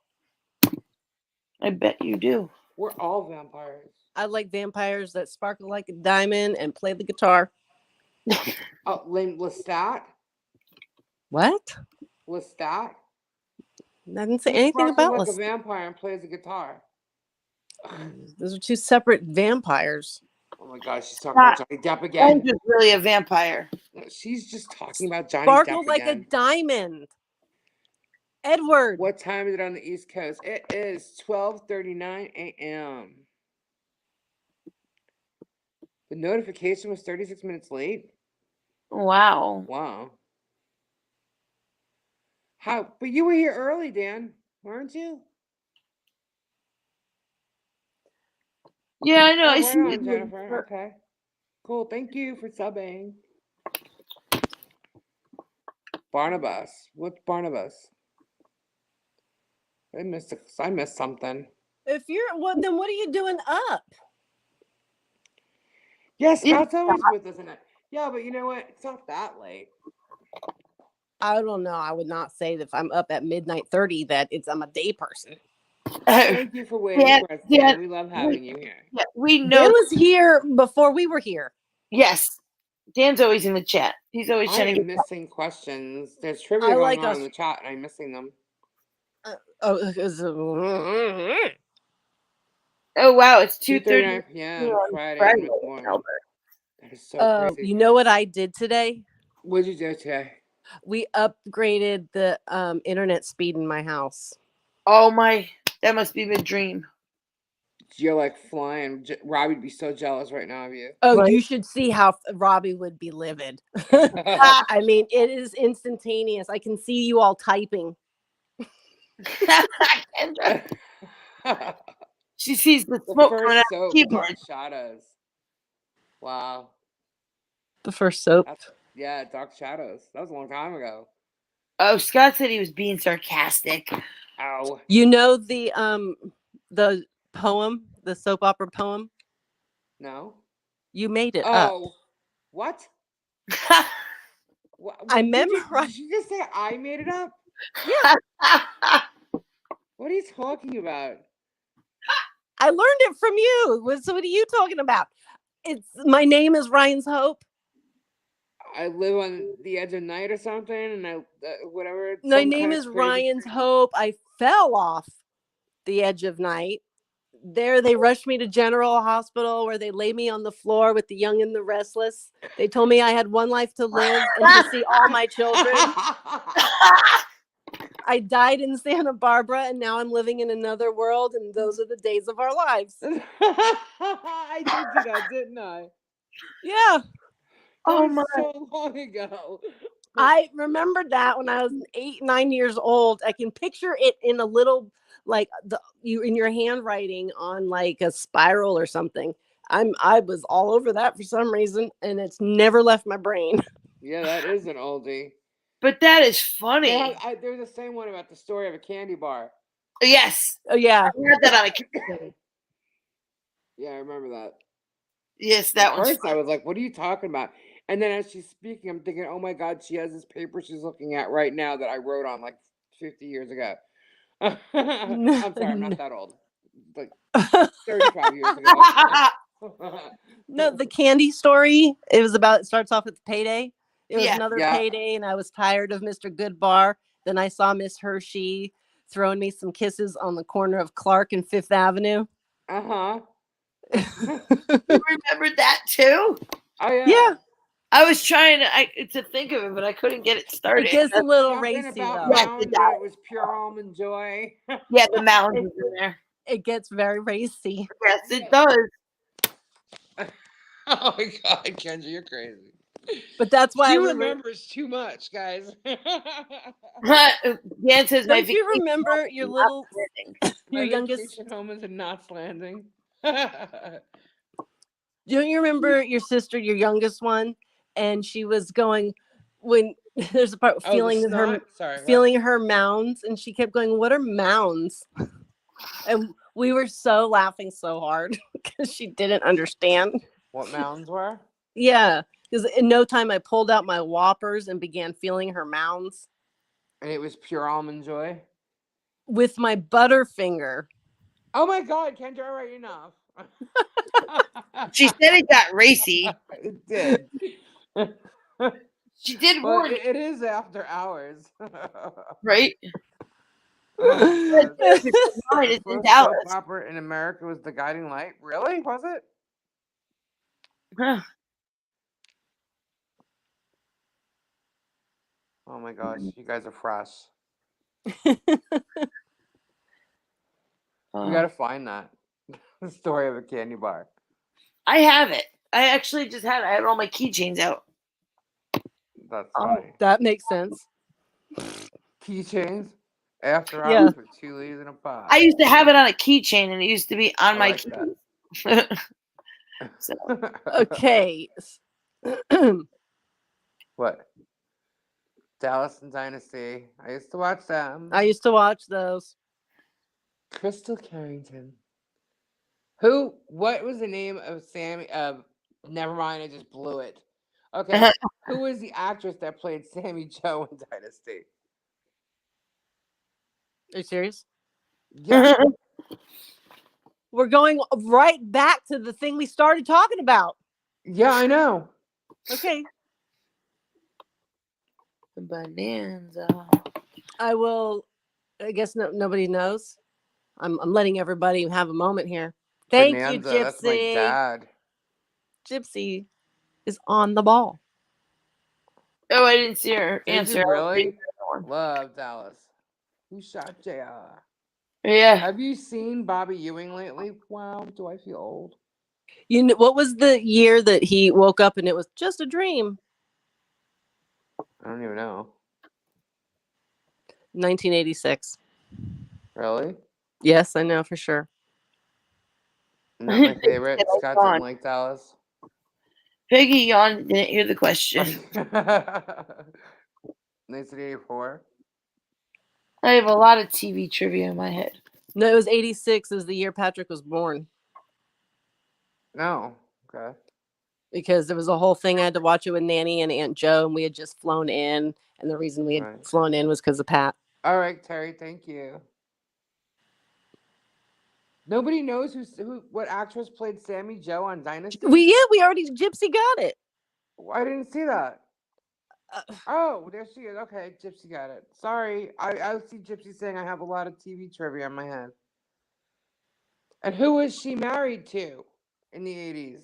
I bet you do. We're all vampires. I like vampires that sparkle like a diamond and play the guitar. Oh, Lestat? What? Lestat? I didn't say anything about like a vampire and plays the guitar. Those are two separate vampires. Oh my gosh, she's talking about Johnny Depp again. I'm just really a vampire. She's just talking about Johnny Sparkle Depp like again. a diamond. Edward. What time is it on the East Coast? It is 12:39 a.m. The notification was 36 minutes late. Wow. Wow. But you were here early, Dan, weren't you? Yeah, I know. Oh, I right see on, Jennifer. Okay. Cool. Thank you for subbing. Barnabas. What's Barnabas? I missed something. If you're then what are you doing up? Yes, Scott's always with us, isn't it? Yeah, but you know what? It's not that late. I don't know. I would not say that if I'm up at midnight 30 that I'm a day person. Thank you for waiting Dan, for us, Dan. Dan, We love having you here. yeah, we Dan know. was here before we were here. Yes, Dan's always in the chat. He's always I trying to am get. missing questions. There's trivia I going like on us. in the chat, and I'm missing them. Oh, Oh wow, it's 2:39 2:30 p.m. on Friday Friday. morning. Albert. That is so crazy. you know what I did today? What'd you do today? We upgraded the internet speed in my house. Oh my, that must be the dream. You're like flying. Robbie'd be so jealous right now of you. Oh, Right. you should see how Robbie would be livid. Ah. I mean, it is instantaneous. I can see you all typing. Kendra, she sees the The smoke coming out first of the soap, keyboard. Dark Shadows. Wow. The first soap. Yeah, Dark Shadows. That was a long time ago. Oh, Scott said he was being sarcastic. Ow. You know the poem, the soap opera poem? No. You made it up. Oh. What? I Did memorized. you just say I made it up? Yeah, What are you talking about? I learned it from you. So what are you talking about? It's my name is Ryan's Hope. I live on the edge of night or something, and whatever. My some name kind of is crazy Ryan's thing. Hope. I fell off the edge of night. There, they rushed me to General Hospital where they lay me on the floor with the young and the restless. They told me I had one life to live and to see all my children. I died in Santa Barbara, and now I'm living in another world, and those are the days of our lives. I did do that, didn't I? Yeah. That Oh was my. so long ago. I remembered that when I was 8, 9 years old. I can picture it in a little, like in your handwriting on like a spiral or something. I was all over that for some reason, and it's never left my brain. Yeah, that is an oldie. But that is funny. There's the same one about the story of a candy bar. Yes, Oh yeah. I had that on a keyboard. Yeah, I remember that. Yes, that At one's first, funny. I was like, "What are you talking about?" And then as she's speaking, I'm thinking, "Oh my God, she has this paper she's looking at right now that I wrote on like 50 years ago." I'm sorry, I'm not that old. Like 35 years ago. No, the candy story. It starts off with payday. It was Yeah. another Yeah. payday, and I was tired of Mr. Goodbar. Then I saw Miss Hershey throwing me some kisses on the corner of Clark and Fifth Avenue. Uh-huh. You remembered that too? Oh yeah. Yeah. I was trying to think of it, but I couldn't get it started. It gets a little Something racy about though. Yes, mounds it and does. it was pure almond joy. Yeah, the mountains is in there. It gets very racy. Yes, it does. Oh my God, Kendra, you're crazy. But that's why She we remembers too much, guys. Dan says my Don't you remember your little My your youngest vacation home is in Knots Landing. don't you remember your sister, your youngest one? And she was going when there's a part feeling her mounds, and she kept going, "What are mounds?" And we were so laughing so hard because she didn't understand. What mounds were? Yeah, because in no time I pulled out my whoppers and began feeling her mounds And it was pure almond joy. with my butterfinger. Oh my God, Kendra, all right, enough. She said it got racy. It did. She did Well, warn me, it is after hours. right? Oh, It's in the first Dallas. soap opera in America was The Guiding Light. Really? Was it? Huh. Oh my gosh, you guys are fresh. We gotta find that. The story of a candy bar. I have it. I actually just had it. I had all my keychains out. That's Oh. funny. That makes sense. Keychains? After Yeah. hours with 2 leaves and a pie. I used to have it on a keychain, and it used to be on I my like keys. So, Okay. What? Dallas and Dynasty. I used to watch them. I used to watch those. Crystal Carrington. What was the name of Sammy? Never mind, I just blew it. Okay. Who was the actress that played Sammy Joe in Dynasty? Are you serious? Yeah. We're going right back to the thing we started talking about. Yeah, I know. Okay. Bonanza. I guess nobody knows. I'm letting everybody have a moment here. Thank Bonanza, you, that's my Gypsy. dad. Gypsy is on the ball. Oh, I didn't see her Did answer. you really? Love Dallas. Who shot JR? Yeah. Have you seen Bobby Ewing lately? Wow, do I feel old? You know, what was the year that he woke up and it was just a dream? I don't even know. 1986. Really? Yes, I know for sure. Not my favorite. Scott didn't like Dallas. Peggy yawned, didn't hear the question. 1984. I have a lot of TV trivia in my head. No, it was 86 is the year Patrick was born. No. Okay. Because there was a whole thing. I had to watch it with Nanny and Aunt Joe, and we had just flown in. And the reason we had flown in was because of Pat. All right, Terry, thank you. Nobody knows what actress played Sammy Joe on Dynasty? We already Gypsy got it. I didn't see that. Oh, there she is. Okay, Gypsy got it. Sorry, I see Gypsy saying I have a lot of TV trivia in my head. And who was she married to in the 80s?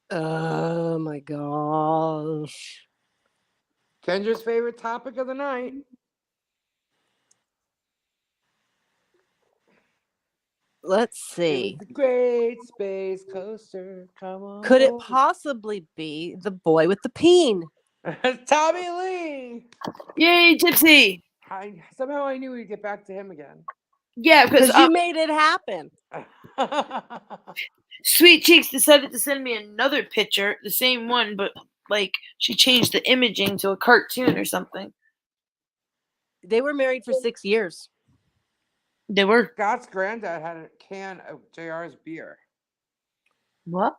Oh my gosh. Kendra's favorite topic of the night. Let's see. The Great Space Coaster. Come on. Could it possibly be the boy with the peen? Tommy Lee. Yay, Gypsy! Somehow I knew we'd get back to him again. Yeah, because you made it happen. Sweet Cheeks decided to send me another picture, the same one, but like she changed the imaging to a cartoon or something. They were married for 6 years. They were. Scott's granddad had a can of JR's beer. What?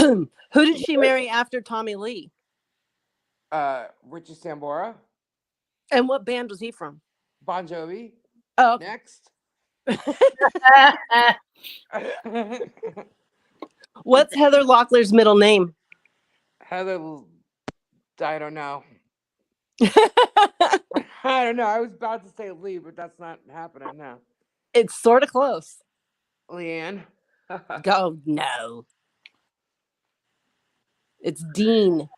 Who did she marry after Tommy Lee? Richie Sambora. And what band was he from? Bon Jovi. Oh, okay. Next. What's Heather Locklear's middle name? Heather, I don't know. I don't know. I was about to say Lee, but that's not happening now. It's sort of close. Leanne. Go no. It's Dean.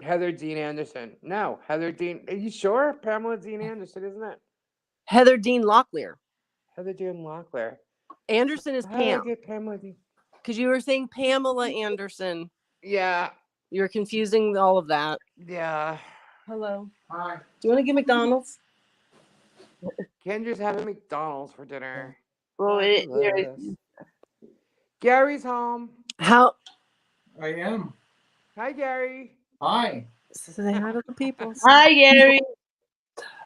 Heather Dean Anderson. No, Heather Dean. Are you sure? Pamela Dean Anderson, isn't it? Heather Dean Locklear. Heather Dean Locklear. Anderson is How did I Pam. get Pamela Dean? Because you were saying Pamela Anderson. Yeah. You're confusing all of that. Yeah. Hello. Hi. Do you want to get McDonald's? Kendra's having McDonald's for dinner. Well, Gary's home. How? I am. Hi, Gary. Hi. Say hi to the people. Hi, Gary.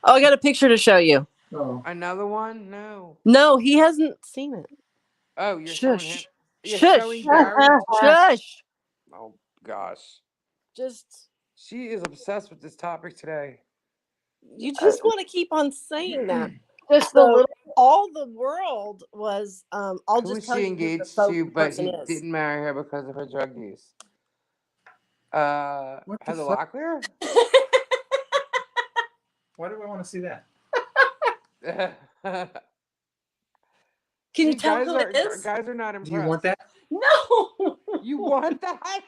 Oh, I got a picture to show you. Oh. Another one? No. No, he hasn't seen it. Oh, you're showing him. Shush. You're Shush. showing Gary. Shush. Oh gosh. Just. She is obsessed with this topic today. You just want to keep on saying that. Just So, a little. all the world was. I'll Who just was tell she you who the engaged folk to, but person he is. didn't marry her because of her drug use? What the Heather fuck? Locklear? Why do I want to see that? Can you See, tell who it is? Guys are not impressed. Do you want that? No. You want that?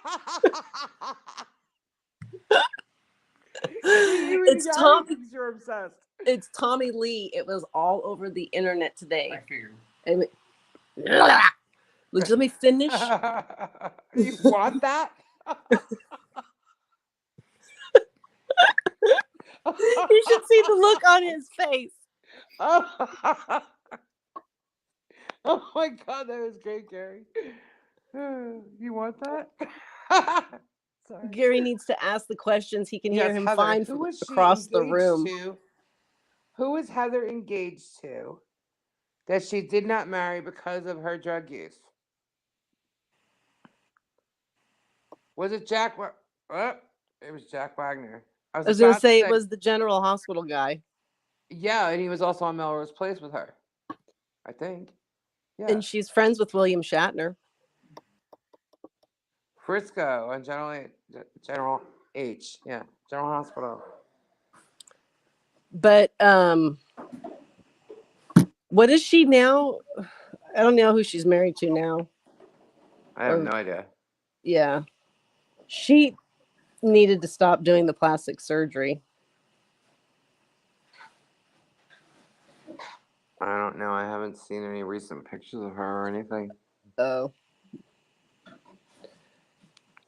It's Tommy. You're obsessed. It's Tommy Lee. It was all over the internet today. I figured. And let me finish. You want that? You should see the look on his face. Oh my god, that was great, Gary. You want that? Sorry. Gary needs to ask the questions. He can hear him Heather. fine from across the room. Who was Heather engaged to that she did not marry because of her drug use? Was it Jack? It was Jack Wagner. I was going to say it was the General Hospital guy. Yeah, and he was also on Melrose Place with her. I think. Yeah. And she's friends with William Shatner. Frisco and General H. Yeah, General Hospital. But what is she now? I don't know who she's married to now. I have no idea. Yeah. She needed to stop doing the plastic surgery. I don't know. I haven't seen any recent pictures of her or anything. Oh.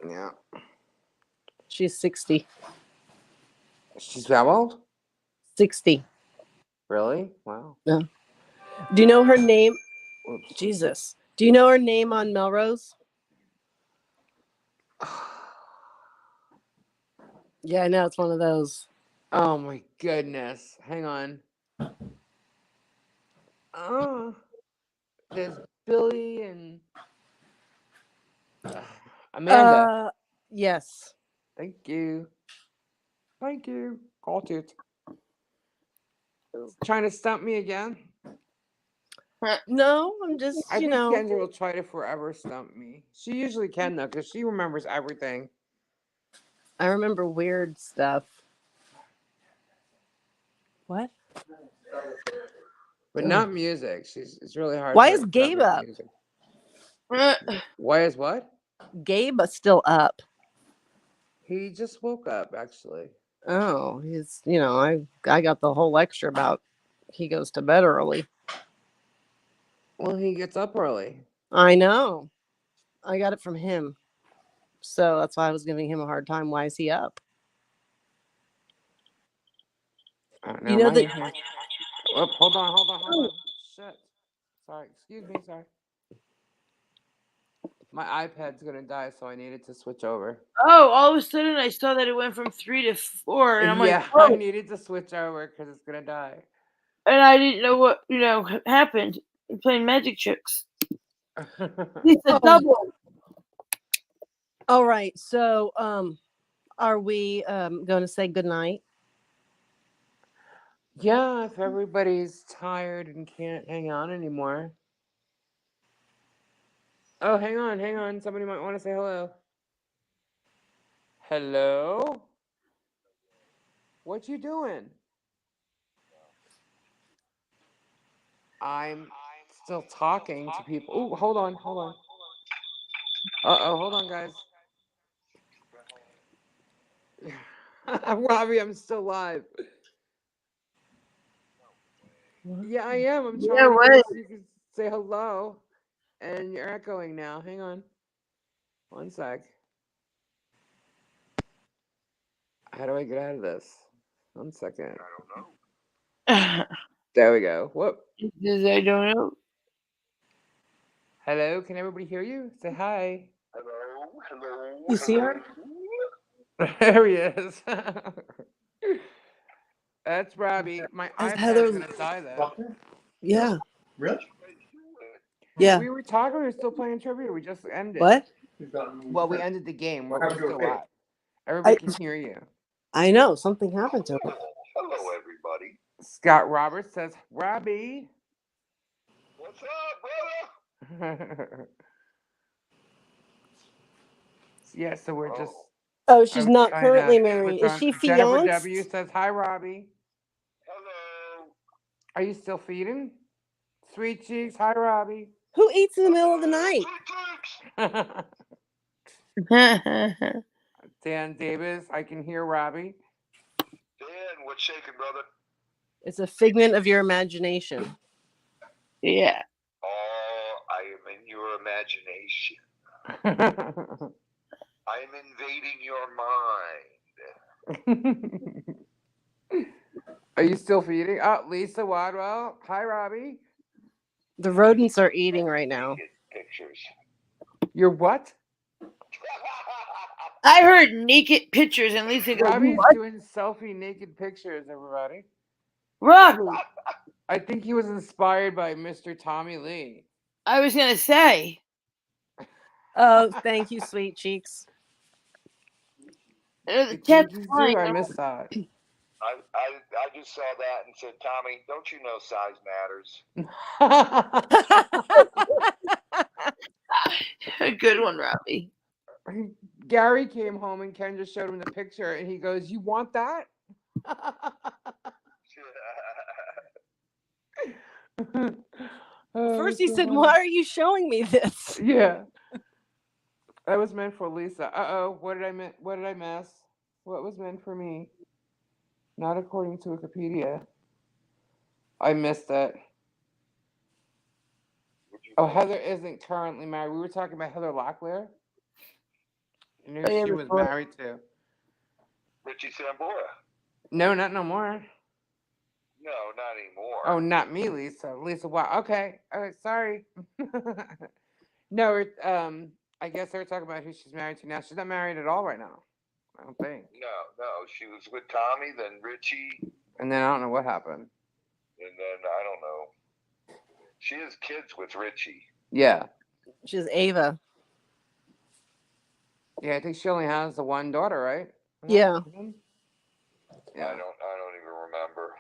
Yeah. She's 60. She's how old? 60. Really? Wow. Yeah. Do you know her name? Oops. Jesus. Do you know her name on Melrose? Yeah, I know. It's one of those. Oh my goodness. Hang on. There's Billy and Amanda. Yes. Thank you. Thank you. Got it. Trying to stump me again? No, I'm just, I think Kendra will try to forever stump me. She usually can, though, because she remembers everything. I remember weird stuff. What? But not music. It's really hard. Why to is Gabe remember up? music. Why is what? Gabe is still up. He just woke up, actually. Oh, he's, I got the whole lecture about he goes to bed early. Well, he gets up early. I know. I got it from him. So that's why I was giving him a hard time. Why is he up? You know that. Oh, hold on. Shit. Sorry. Excuse me. Sorry. My iPad's gonna die, so I needed to switch over. Oh, all of a sudden I saw that it went from 3 to 4, and I'm like, I oh. needed to switch over because it's gonna die. And I didn't know what happened. I'm playing magic tricks. It's a double. All right. So, are we going to say goodnight? Yeah, if everybody's tired and can't hang on anymore. Oh, hang on. Somebody might want to say hello. Hello? What you doing? I'm still talking to people. Oh, hold on. Uh-oh, hold on, guys. Robbie, I'm still live. Yeah, I am. I'm trying to get so you can say hello. And you're echoing now. Hang on. One sec. How do I get out of this? 1 second. I don't know. There we go. Whoop. I don't know. Hello, can everybody hear you? Say hi. Hello. You see her? There he is. That's Robbie. My iPad's gonna die though. Yeah. Really? Yeah. We were talking. We were still playing trivia. We just ended. What? Well, we ended the game. We're still live. I Everybody can hear you. I know something happened to her. Hello, everybody. Scott Roberts says, Robbie. What's up, brother? Yeah, so we're just. Oh, she's not currently married. Is she Jennifer fianced? W says, hi, Robbie. Hello. Are you still feeding? Sweet cheeks. Hi, Robbie. Who eats in the middle of the night? Dan Davis, I can hear Robbie. Dan, what's shaking, brother? It's a figment of your imagination. Yeah. Oh, I am in your imagination. I am invading your mind. Are you still feeding? Oh, Lisa Wadwell. Hi, Robbie. The rodents are eating right now. Pictures. You're what? I heard naked pictures, and Lisa goes, Robbie's what? doing selfie naked pictures, everybody. Robbie. I think he was inspired by Mr. Tommy Lee. I was going to say. Oh, thank you, sweet cheeks. The The cat's Jinkies flying. do? I missed that. I just saw that and said, Tommy, don't you know size matters? A good one, Robbie. Gary came home and Ken just showed him the picture and he goes, "You want that?" Oh, First he so said, funny. "Why are you showing me this?" Yeah. That was meant for Lisa. Uh-oh, what did I miss? What was meant for me? Not according to Wikipedia. I missed it. Oh, Heather isn't currently married. We were talking about Heather Locklear. You knew Oh, yeah, she was before. married to. Richie Sambora. No, not no more. No, not anymore. Oh, not me, Lisa. Lisa, wow. Okay. All right, sorry. No, I guess they were talking about who she's married to now. She's not married at all right now. I don't think. No, she was with Tommy, then Richie, And then I don't know what happened. and then I don't know. She has kids with Richie. Yeah. She's Ava. Yeah, I think she only has the one daughter, right? Yeah. Yeah. I don't even remember.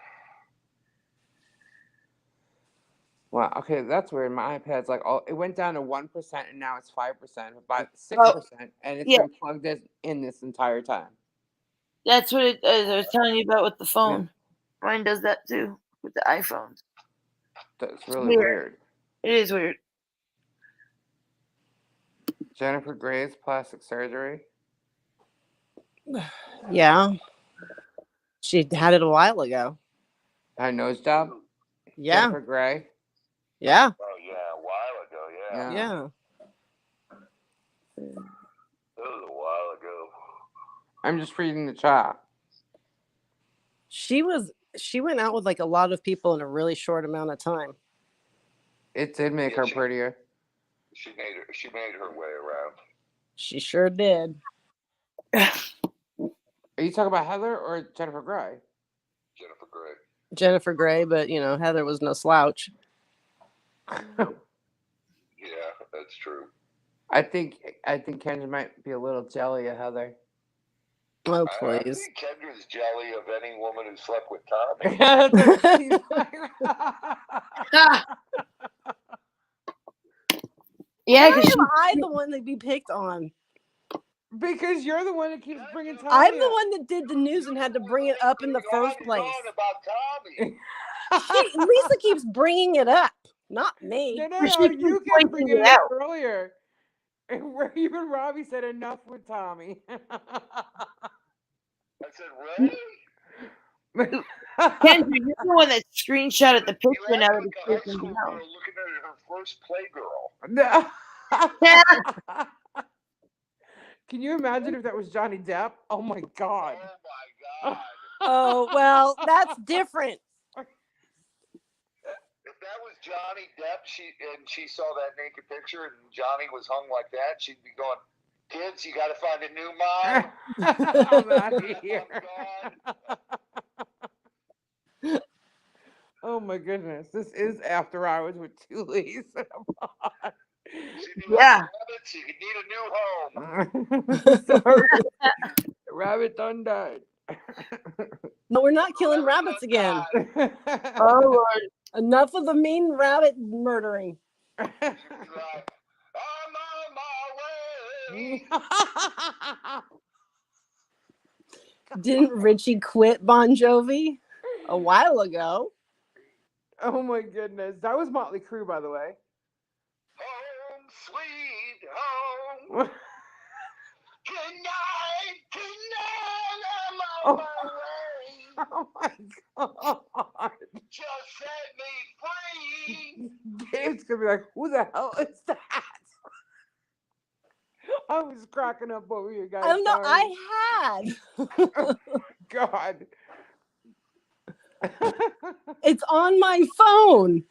Wow. Okay, that's weird. My iPad's like it went down to 1% and now it's 5%, about 6%, and it's yeah. been plugged in this entire time. That's what it is. I was telling you about with the phone. Yeah. Mine does that too with the iPhones. That's really weird. It is weird. Jennifer Gray's plastic surgery. Yeah. She had it a while ago. Her nose job. Yeah. Jennifer Gray. Yeah. Oh yeah, a while ago. Yeah. Yeah. That was a while ago. I'm just reading the chat. She went out with like a lot of people in a really short amount of time. It did make her prettier. She made her way around. She sure did. Are you talking about Heather or Jennifer Gray? Jennifer Gray. Jennifer Gray, but Heather was no slouch. Yeah, that's true. I think Kendra might be a little jelly of Heather. Oh, I please. think Kendra's jelly of any woman who slept with Tommy. Yeah, why because am I the one that be picked on? Because you're the one that keeps bringing Tommy. I'm the one that did the news and had to bring it up in the first place. About Tommy. Lisa keeps bringing it up, not me. No, you kept bringing it up earlier. Where you and Robbie said enough with Tommy. I said, really? Kendra, you're the one that screenshotted the picture now that high it's school taken girl down. looking at her first playgirl. No. Can you imagine if that was Johnny Depp? Oh my God. Oh my God. Oh, well, that's different. If that was Johnny Depp, she saw that naked picture and Johnny was hung like that, she'd be going, kids, you got to find a new mom. I'm out of here. Oh my goodness. This is After Hours with two Lees. Yeah. Rabbits, you need a new home. Sorry. Rabbit done died. No, we're not killing rabbits again. Oh, Lord. Enough of the mean rabbit murdering. She'd be like, I'm on my way. Didn't Richie quit Bon Jovi a while ago? Oh my goodness. That was Motley Crue, by the way. Home, sweet home. Tonight, I'm on my way. Oh my God. Just set me free. Gabe's gonna be like, who the hell is that? I was cracking up over you guys. Oh no, sorry. I had. God. It's on my phone.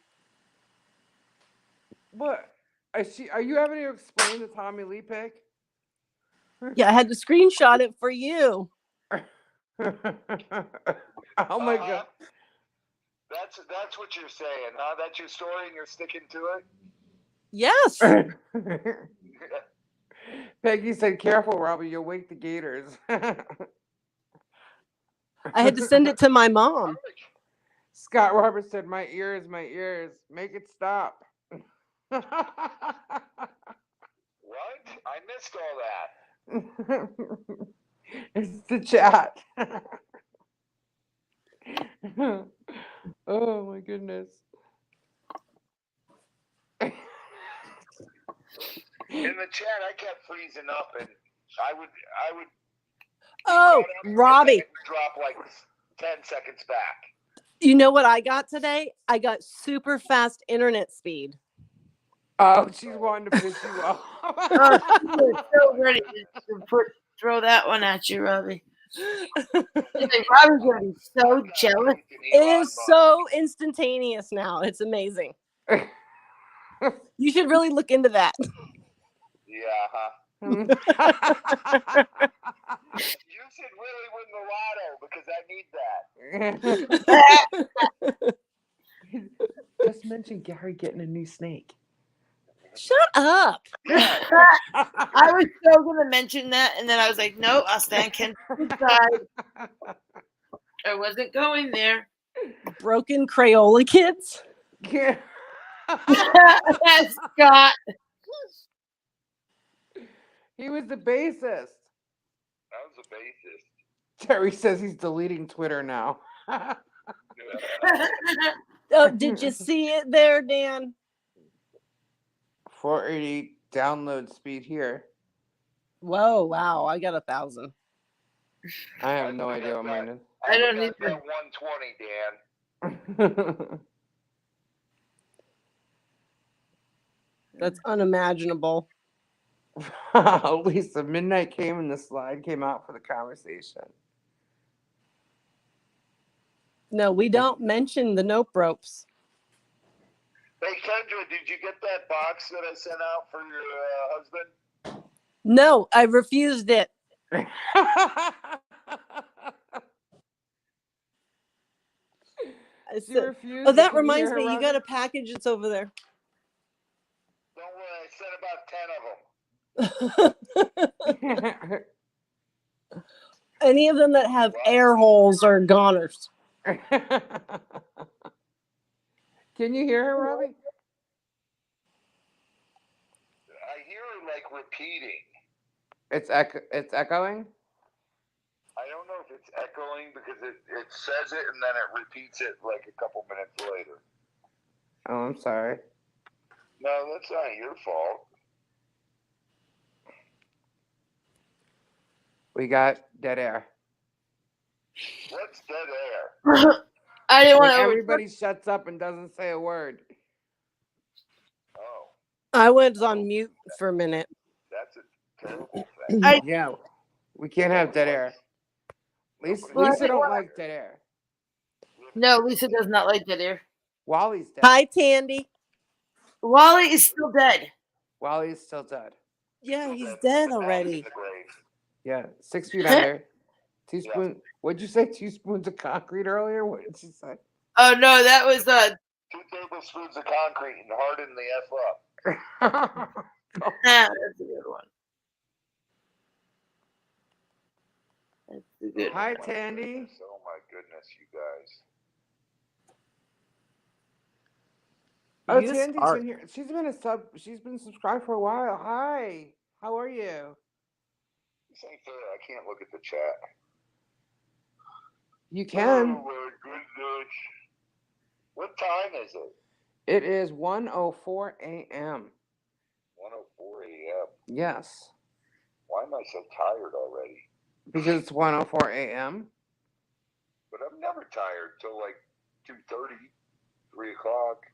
What? Are you having to explain the Tommy Lee pic? Yeah, I had to screenshot it for you. Oh my God. That's what you're saying, huh? That's your story and you're sticking to it? Yes. Peggy said, careful, Robbie, you'll wake the gators. I had to send it to my mom. Scott Roberts said, my ears, make it stop. What? I missed all that. It's the chat. Oh my goodness. In the chat, I kept freezing up, and I would Oh, Robbie, drop like 10 seconds back. you know what I got today? I got super fast internet speed. Oh, she's wanting to piss you off. Oh, she was so ready to throw that one at you, Robbie. She's like, Robbie's gonna be so jealous. It is so instantaneous now. It's amazing. You should really look into that. Yeah, huh? You should really win the lotto because I need that. Just mention Gary getting a new snake. Shut up. I was so gonna mention that, and then I was like, no, I'll stand Kendra's side. I wasn't going there. Broken Crayola kids. Scott. He was the bassist. That was a bassist. Terry says he's deleting Twitter now. Oh, did you see it there, Dan? 480 download speed here. Whoa, wow. I got 1,000. I have no idea what mine is. I don't got need that to. 120, Dan. That's unimaginable. Lisa, midnight came and the slide came out for the conversation. No, we don't mention the nope ropes. Hey, Kendra, did you get that box that I sent out for your husband? No, I refused it. I She said, refused. oh, that Can you reminds hear me. her, You got a Robin? package. It's over there. Don't worry, I sent about 10 of them. Any of them that have air holes are goners. Can you hear her, Robbie? I hear her like repeating. It's echoing. I don't know if it's echoing because it says it and then it repeats it like a couple minutes later. Oh, I'm sorry. No, that's not your fault. We got dead air. What's dead air? I didn't When want to. everybody shuts up and doesn't say a word. Oh, I was on mute for a minute. that's a terrible thing. Yeah, we can't have dead air. Lisa don't like dead air. No, Lisa does not like dead air. Wally's dead. Hi, Tandy. Wally is still dead. Wally's still dead. Yeah, he's dead already. Yeah, 6 feet under. Teaspoon. What'd you say? 2 spoons of concrete earlier? What did she say? Oh no, that was 2 tablespoons of concrete and harden the F up. that's a good one. That's a good Hi, one. Tandy. Oh my goodness, you guys. Oh, You Tandy's start. been here. She's been subscribed for a while. Hi. How are you? This ain't fair. I can't look at the chat. You can. Oh my goodness. What time is it? It is 1:04 a.m. 1:04 a.m. Yes. Why am I so tired already? Because it's 1:04 a.m. But I'm never tired till like 2:30, 3 o'clock.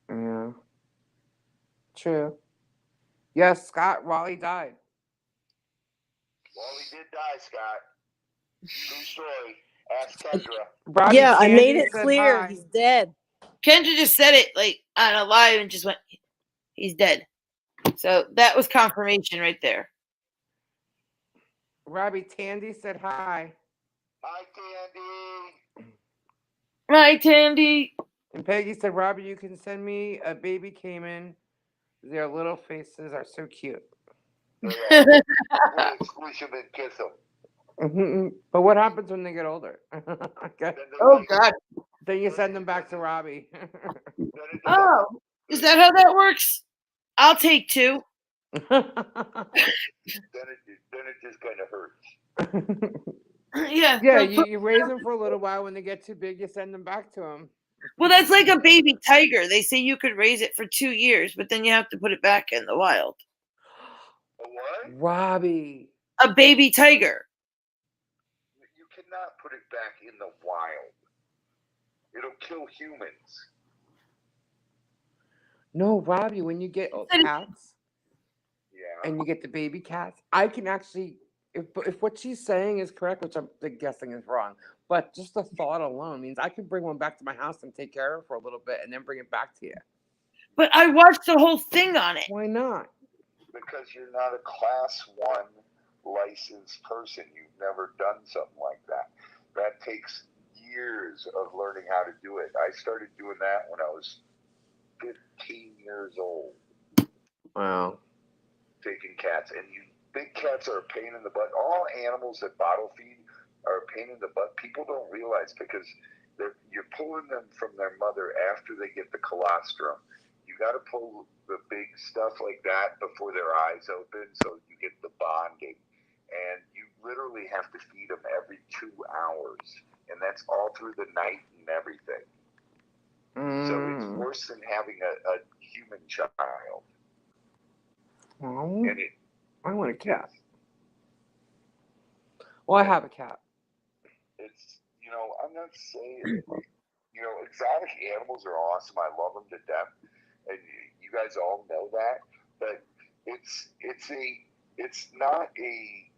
Yeah. True. Yes, Scott Wally died. Wally did die, Scott. True story. Ask Kendra. Robbie Yeah, I Tandy made it said clear. hi. He's dead. Kendra just said it like on a live and just went, he's dead. So that was confirmation right there. Robbie Tandy said hi. Hi, Tandy. Right, Tandy. And Peggy said, Robbie, you can send me a baby Cayman. Their little faces are so cute. We'll exclusive and kiss him. But what happens when they get older? Okay. Then they Oh like, God. Then you send them back to Robbie. then it Oh, is that how that works? I'll take 2. then it just kind of hurts. Yeah. Yeah, you raise them for a little while. When they get too big, you send them back to him. Well, that's like a baby tiger. They say you could raise it for 2 years, but then you have to put it back in the wild. A what? Robbie. A baby tiger. You cannot put it back in the wild. It'll kill humans. No, Robbie, when you get cats Yeah. and you get the baby cats, I can actually, if what she's saying is correct, which I'm guessing is wrong, but just the thought alone means I can bring one back to my house and take care of it for a little bit and then bring it back to you. But I watched the whole thing on it. Why not? Because you're not a class 1 licensed person. You've never done something like that. That takes years of learning how to do it. I started doing that when I was 15 years old, Wow. taking cats. And big cats are a pain in the butt. All animals that bottle feed are a pain in the butt. People don't realize because you're pulling them from their mother after they get the colostrum. You got to pull the big stuff like that before their eyes open so you get the bonding. And you literally have to feed them every 2 hours. And that's all through the night and everything. So it's worse than having a human child. Oh, And I want a cat. Well, I have a cat. it's, I'm not saying, exotic animals are awesome. I love them to death. And you guys all know that. But it's not a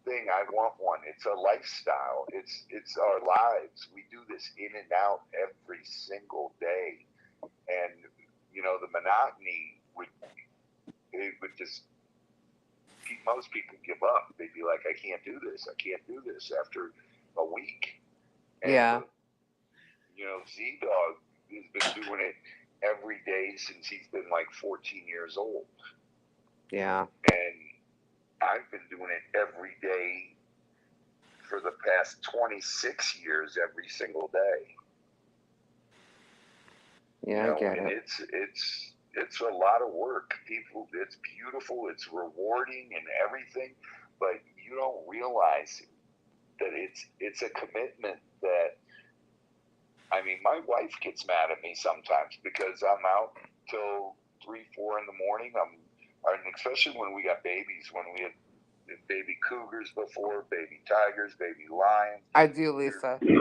thing. I want one. It's a lifestyle. It's our lives. We do this in and out every single day. And, the monotony would just, most people give up. They'd be like, I can't do this. I can't do this after a week. And, Yeah. Z-Dog has been doing it every day since he's been like 14 years old. Yeah. And I've been doing it every day for the past 26 years, every single day. Yeah, I get and it. it's a lot of work. It's beautiful, it's rewarding and everything, but you don't realize that it's a commitment that, my wife gets mad at me sometimes because I'm out till 3, 4 in the morning. And especially when we got babies, when we had baby cougars before, baby tigers, baby lions. I do, Lisa. And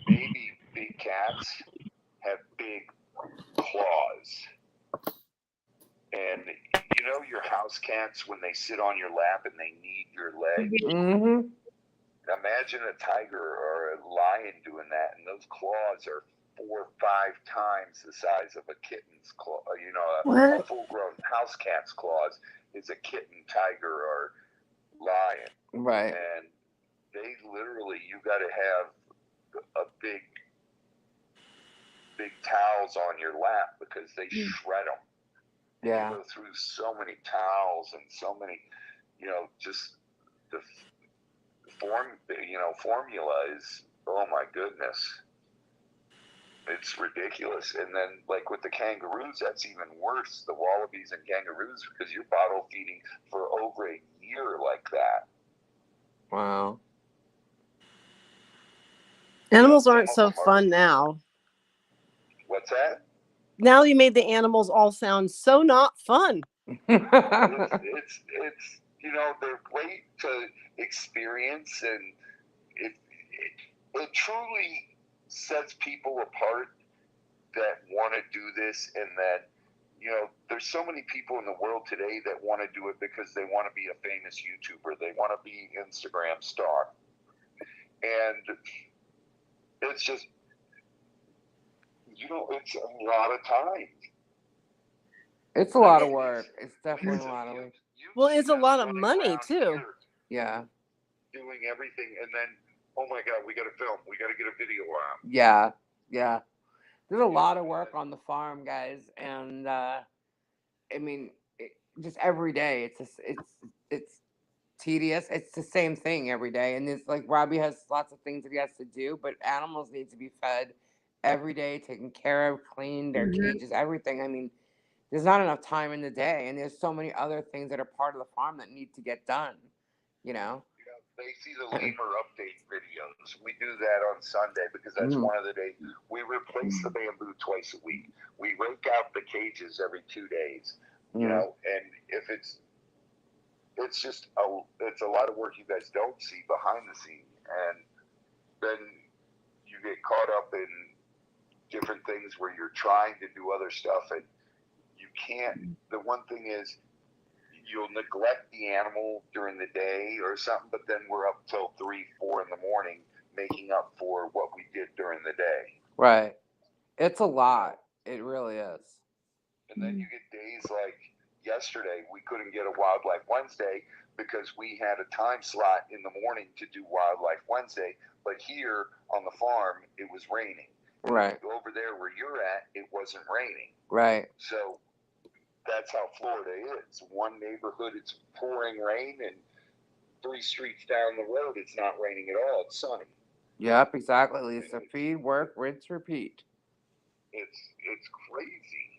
baby big cats have big claws. And your house cats, when they sit on your lap and they knead your leg. Mm-hmm. Imagine a tiger or a lion doing that, and those claws are 4 or 5 times the size of a kitten's claw. A full-grown house cat's claws is a kitten, tiger, or lion. Right. And they literally, you got to have a big towels on your lap because they shred them. Yeah. You go through so many towels and so many, just the formula is, oh my goodness. It's ridiculous. And then, like with the kangaroos, that's even worse. The wallabies and kangaroos, because you're bottle feeding for over a year like that. Wow. Animals aren't so fun now. What's that? Now you made the animals all sound so not fun. It's they're great to experience, and it truly sets people apart that want to do this, and that there's so many people in the world today that want to do it because they want to be a famous YouTuber, they want to be Instagram star, and it's just it's a lot of time. It's a lot of work. It's definitely a lot of work. Well, it's a lot of money too. Yeah. Doing everything, and then, oh my God, we got to film. We got to get a video out. Yeah. Yeah. There's a lot of work on the farm, guys, and just every day. It's tedious. It's the same thing every day. And it's like Robbie has lots of things that he has to do, but animals need to be fed every day, taken care of, cleaned, their cages, everything. I mean, there's not enough time in the day, and there's so many other things that are part of the farm that need to get done. You know. They see the lemur update videos. We do that on Sunday because that's one of the days. We replace the bamboo twice a week. We rake out the cages every 2 days. You know, and if it's just it's a lot of work you guys don't see behind the scenes, and then you get caught up in different things where you're trying to do other stuff and you can't. The one thing is, you'll neglect the animal during the day or something, but then we're up till 3, 4 in the morning making up for what we did during the day. Right. It's a lot. It really is. And then you get days like yesterday, we couldn't get a Wildlife Wednesday because we had a time slot in the morning to do Wildlife Wednesday, but here on the farm, it was raining. Right. Over there where you're at, it wasn't raining. Right. So that's how Florida is. One neighborhood, it's pouring rain, and 3 streets down the road, it's not raining at all. It's sunny. Yep, exactly, Lisa. Feed, work, rinse, repeat. It's crazy.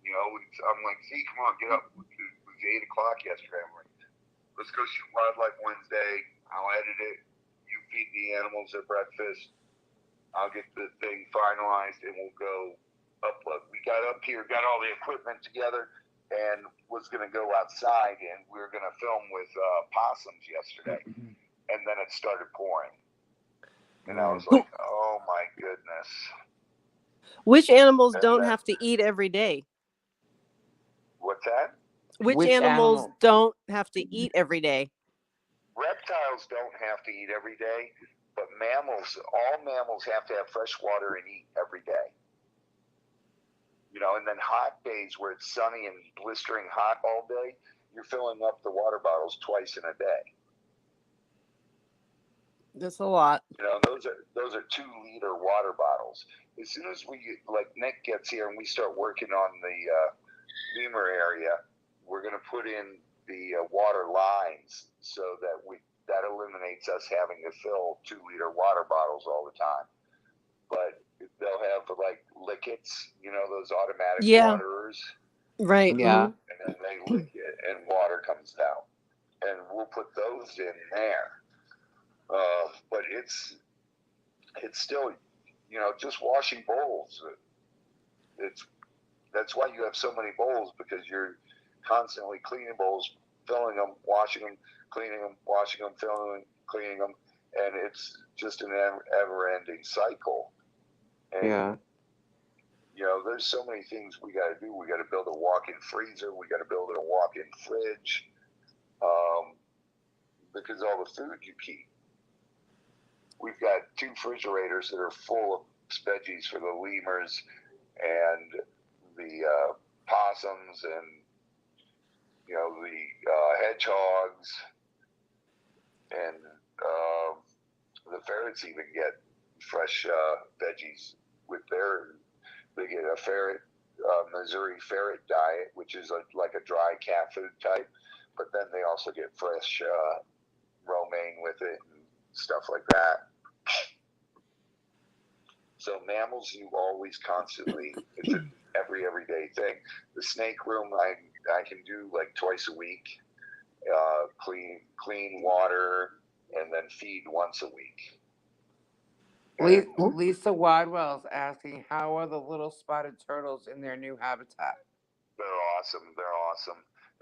You know, I'm like, see, come on, get up. It was 8 o'clock yesterday. I'm like, let's go shoot Wildlife Wednesday. I'll edit it. You feed the animals their breakfast. I'll get the thing finalized, and we'll go upload. We got up here, got all the equipment together, and was going to go outside, and we were going to film with possums yesterday. And then it started pouring. And I was like, oh, my goodness. Which animals don't have to eat every day? What's that? Which animals don't have to eat every day? Reptiles don't have to eat every day, but mammals, all mammals have to have fresh water and eat every day. You know, and then hot days where it's sunny and blistering hot all day, you're filling up the water bottles twice in a day. That's a lot. You know, those are 2-liter water bottles. As soon as Nick gets here and we start working on the lemur area, we're going to put in the water lines so that eliminates us having to fill 2-liter water bottles all the time. But they'll have like lickets, you know, those automatic waterers. Right. Yeah. And then they lick it and water comes out. And we'll put those in there. But it's still, you know, just washing bowls. That's why you have so many bowls, because you're constantly cleaning bowls, filling them, washing them, cleaning them, washing them, filling them, cleaning them, and it's just an ever-ending cycle. And, you know, there's so many things we got to do. We got to build a walk-in freezer. We got to build a walk-in fridge, because all the food you keep. We've got 2 refrigerators that are full of veggies for the lemurs and the possums and, you know, the hedgehogs, and the ferrets even get fresh veggies with they get a Missouri ferret diet, which is like a dry cat food type, but then they also get fresh romaine with it and stuff like that. So mammals, you always constantly, it's an everyday thing. The snake room, I can do like twice a week, clean water, and then feed once a week. Lisa Wadwell's asking, how are the little spotted turtles in their new habitat? They're awesome.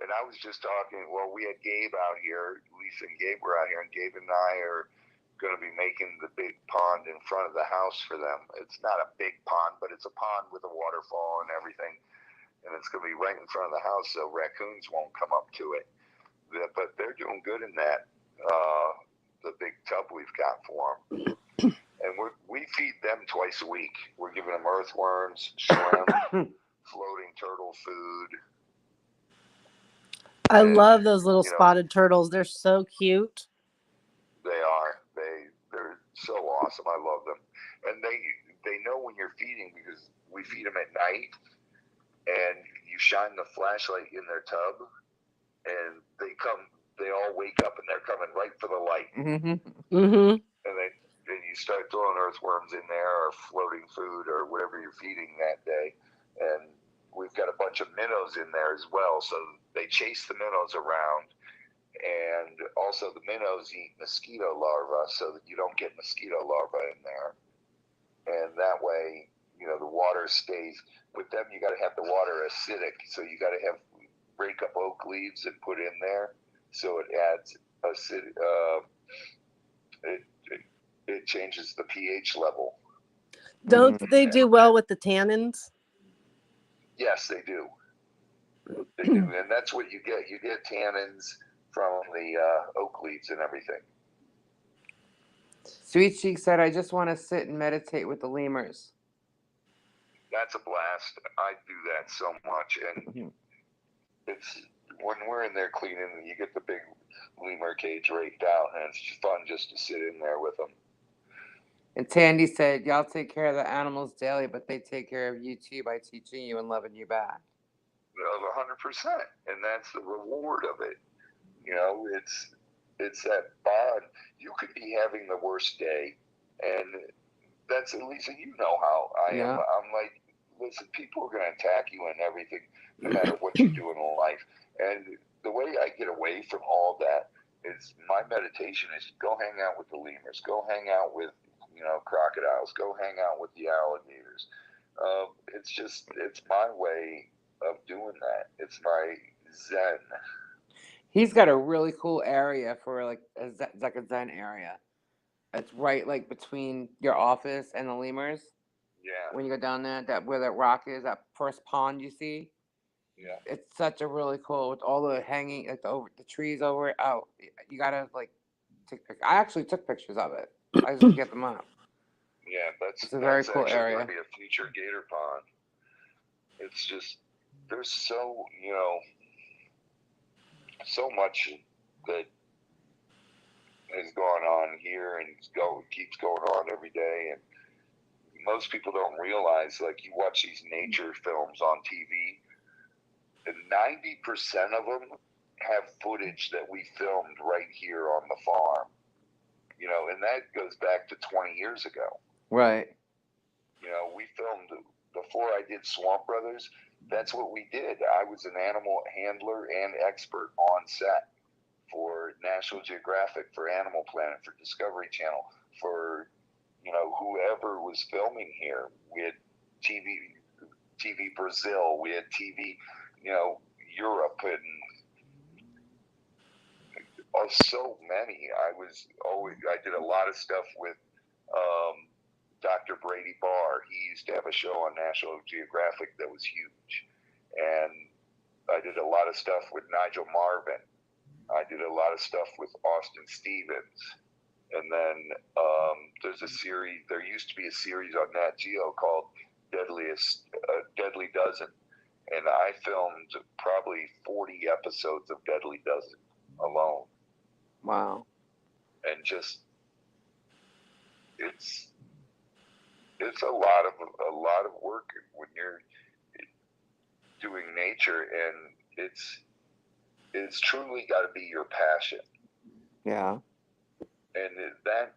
And I was just talking, well, we had Gabe out here, Lisa and Gabe were out here, and Gabe and I are going to be making the big pond in front of the house for them. It's not a big pond, but it's a pond with a waterfall and everything. And it's going to be right in front of the house, so raccoons won't come up to it. But they're doing good in that, the big tub we've got for them. And we feed them twice a week. We're giving them earthworms, shrimp, floating turtle food. I love those little spotted turtles. They're so cute. They are. They're so awesome. I love them. And they know when you're feeding, because we feed them at night, and you shine the flashlight in their tub, and they all wake up and they're coming right for the light. Mm-hmm. And then you start throwing earthworms in there or floating food or whatever you're feeding that day. And we've got a bunch of minnows in there as well. So they chase the minnows around. And also the minnows eat mosquito larvae so that you don't get mosquito larvae in there. And that way, the water stays. With them, you got to have the water acidic. So you got to break up oak leaves and put in there. So it adds acid. It changes the pH level. Don't they do well with the tannins? Yes, they do. They do, and that's what you get. You get tannins from the oak leaves and everything. Sweet Cheek said, I just want to sit and meditate with the lemurs. That's a blast. I do that so much, and it's when we're in there cleaning, you get the big lemur cage raked out, and it's fun just to sit in there with them. And Tandy said, y'all take care of the animals daily, but they take care of you too by teaching you and loving you back. 100%, and that's the reward of it. It's that bond. You could be having the worst day, and that's, Lisa, you know how I am. I'm like, listen, people are going to attack you and everything, no matter what you do in life. And the way I get away from all that is my meditation is go hang out with the lemurs, go hang out with crocodiles, go hang out with the alligators. It's my way of doing that. It's my zen. He's got a really cool area for like a zen area. It's right like between your office and the lemurs. Yeah. When you go down there, where that rock is, that first pond you see. Yeah. It's such a really cool with all the hanging, like the trees over it. Oh, you gotta like take pictures. I actually took pictures of it. I just get them up. Yeah, it's a very cool area. Going to be a future gator pond. It's just there's so much that has gone on here and keeps going on every day, and most people don't realize, like, you watch these nature films on TV, and 90% of them have footage that we filmed right here on the farm. And that goes back to 20 years ago. Right. We filmed before I did Swamp Brothers. That's what we did. I was an animal handler and expert on set for National Geographic, for Animal Planet, for Discovery Channel, for whoever was filming here. We had TV Brazil, we had TV Europe, and so many. I did a lot of stuff with Dr. Brady Barr. He used to have a show on National Geographic that was huge, and I did a lot of stuff with Nigel Marvin. I did a lot of stuff with Austin Stevens. And then there's a series. There used to be a series on Nat Geo called Deadly Dozen, and I filmed probably 40 episodes of Deadly Dozen alone. Wow. And just it's a lot of work when you're doing nature, and it's truly got to be your passion. Yeah. And that,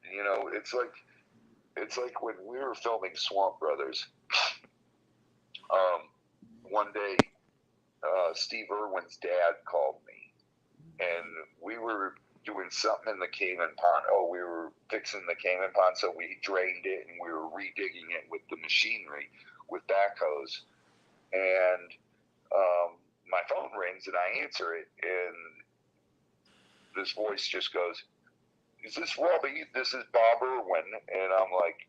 it's like when we were filming Swamp Brothers, one day, Steve Irwin's dad called me, and we were doing something in the Cayman Pond. We were fixing the Cayman Pond, so we drained it, and we were redigging it with the machinery, with backhoes. And my phone rings, and I answer it, and this voice just goes, "Is this Robbie? This is Bob Irwin." And I'm like,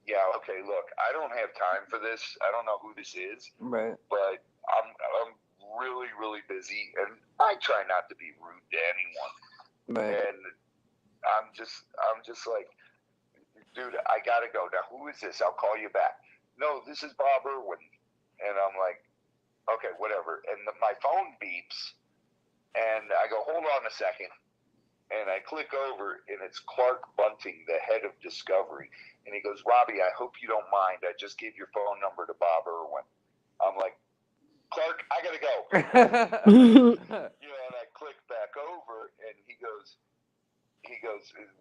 yeah, okay, look, I don't have time for this. I don't know who this is. Right. But I'm really, really busy, and I try not to be rude to anyone. Right. And I'm just like, dude, I gotta go. Now, who is this? I'll call you back. No, this is Bob Irwin. And I'm like, okay, whatever. And my phone beeps, and I go, hold on a second. And I click over, and it's Clark Bunting, the head of Discovery. And he goes, "Robbie, I hope you don't mind. I just gave your phone number to Bob Irwin." I'm like, "Clark, I I gotta go. Mhm. And I clicked back over, and he goes,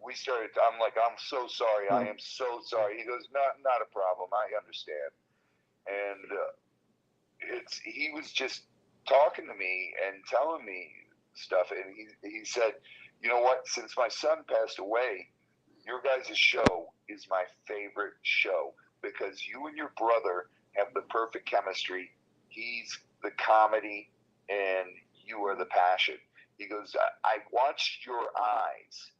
we started, I'm like, I'm so sorry. I am so sorry. He goes, not a problem. I understand. And he was just talking to me and telling me stuff. And he said, you know what? Since my son passed away, your guys' show is my favorite show because you and your brother have the perfect chemistry. He's the comedy, and you are the passion. He goes, I watched your eyes,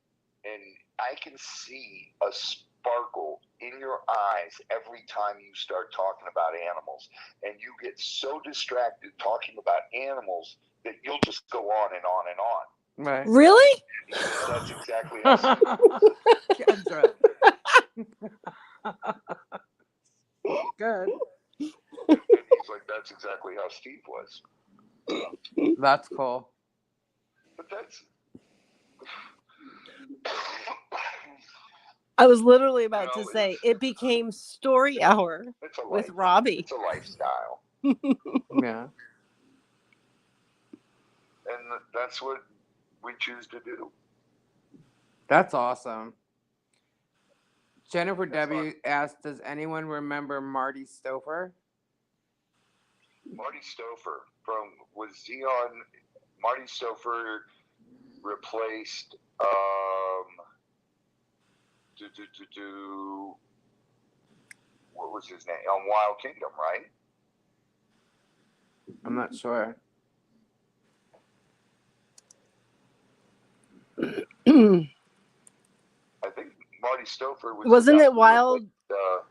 and I can see a sparkle in your eyes every time you start talking about animals. And you get so distracted talking about animals that you'll just go on and on and on. Right. Really? That's exactly how Kendra. Good. he's like, that's exactly how Steve was. That's cool. But that's I was literally about No, to say it became story hour it's a with life. Robbie. It's a lifestyle, Yeah. and that's what we choose to do. That's awesome. Jennifer That's W. asked, does anyone remember Marty Stouffer? Marty Stouffer was he on? Marty Stouffer replaced what was his name on Wild Kingdom, right? I'm not sure. I think Marty Stouffer was. Wasn't the guy it who Wild replaced,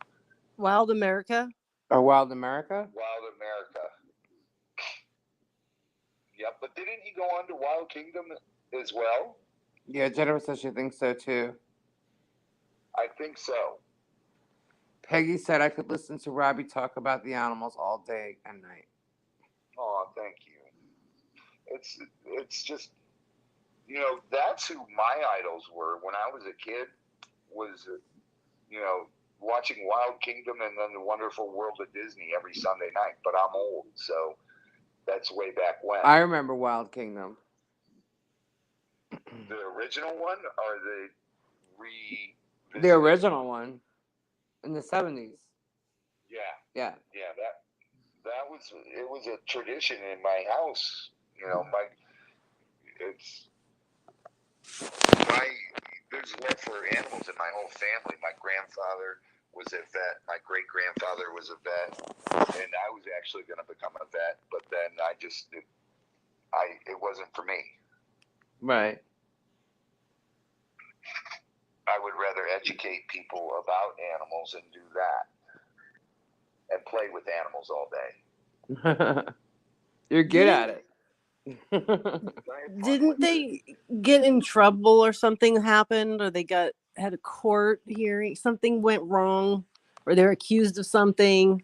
Wild America? Or Wild America? Wild America. Yeah, but didn't he go on to Wild Kingdom as well? Yeah, Jennifer says she thinks so too. I think so. Peggy said I could listen to Robbie talk about the animals all day and night. Oh, thank you. It's just, that's who my idols were when I was a kid. Was watching Wild Kingdom and then The Wonderful World of Disney every Sunday night. But I'm old, so that's way back when. I remember Wild Kingdom. The original one or the The original one in the 70s. Yeah. Yeah. Yeah, that was a tradition in my house. There's love for animals in my whole family. My grandfather was a vet. My great grandfather was a vet, and I was actually going to become a vet, but then it wasn't for me. Right. I would rather educate people about animals and do that, and play with animals all day. You're good at it. Didn't they get in trouble or something happened, or they had a court hearing? Something went wrong, or they're accused of something,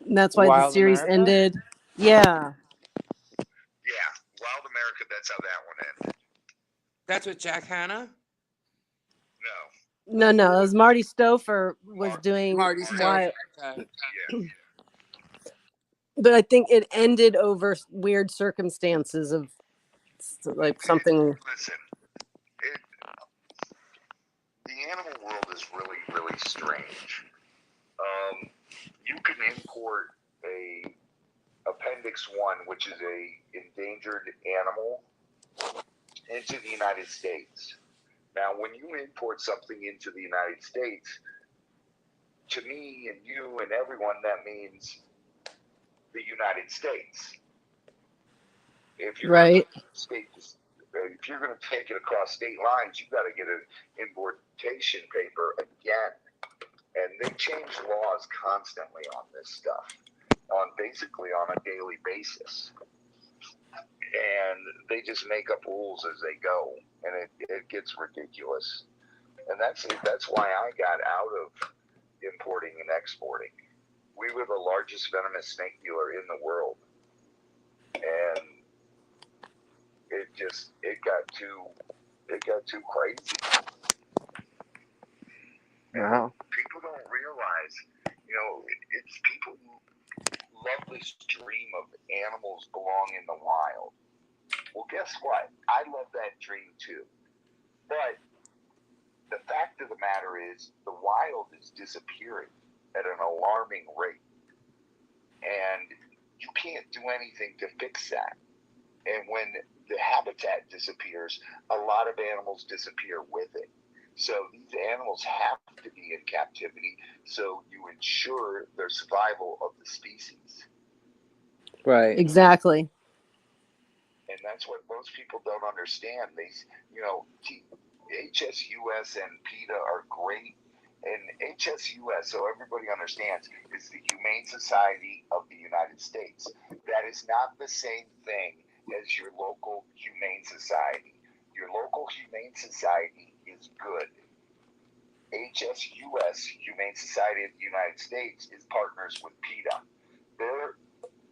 and that's why the Wild series America? ended. Yeah. Yeah, Wild America. That's how that one ended. That's with Jack Hanna? No. No, it was Marty Stouffer was doing Marty Wild. Okay. Yeah. But I think it ended over weird circumstances of like something. Listen, the animal world is really, really strange. You can import a Appendix 1, which is a endangered animal, into the United States. Now, when you import something into the United States, to me and you and everyone, that means the United States. If you're Right. if you're going to take it across state lines, you got to get an importation paper again. And they change laws constantly on this stuff, basically on a daily basis. And they just make up rules as they go, and it gets ridiculous. And that's why I got out of importing and exporting. We were the largest venomous snake dealer in the world, and it got too crazy. Wow. People don't realize, it's people who love this dream of animals belong in the wild. Well, guess what? I love that dream too. But the fact of the matter is, the wild is disappearing at an alarming rate. And you can't do anything to fix that. And when the habitat disappears, a lot of animals disappear with it. So these animals have to be in captivity so you ensure their survival of the species. Right. Exactly. And that's what most people don't understand. They, HSUS and PETA are great. And HSUS, so everybody understands, is the Humane Society of the United States. That is not the same thing as your local Humane Society. Your local Humane Society is good. HSUS, Humane Society of the United States, is partners with PETA. Their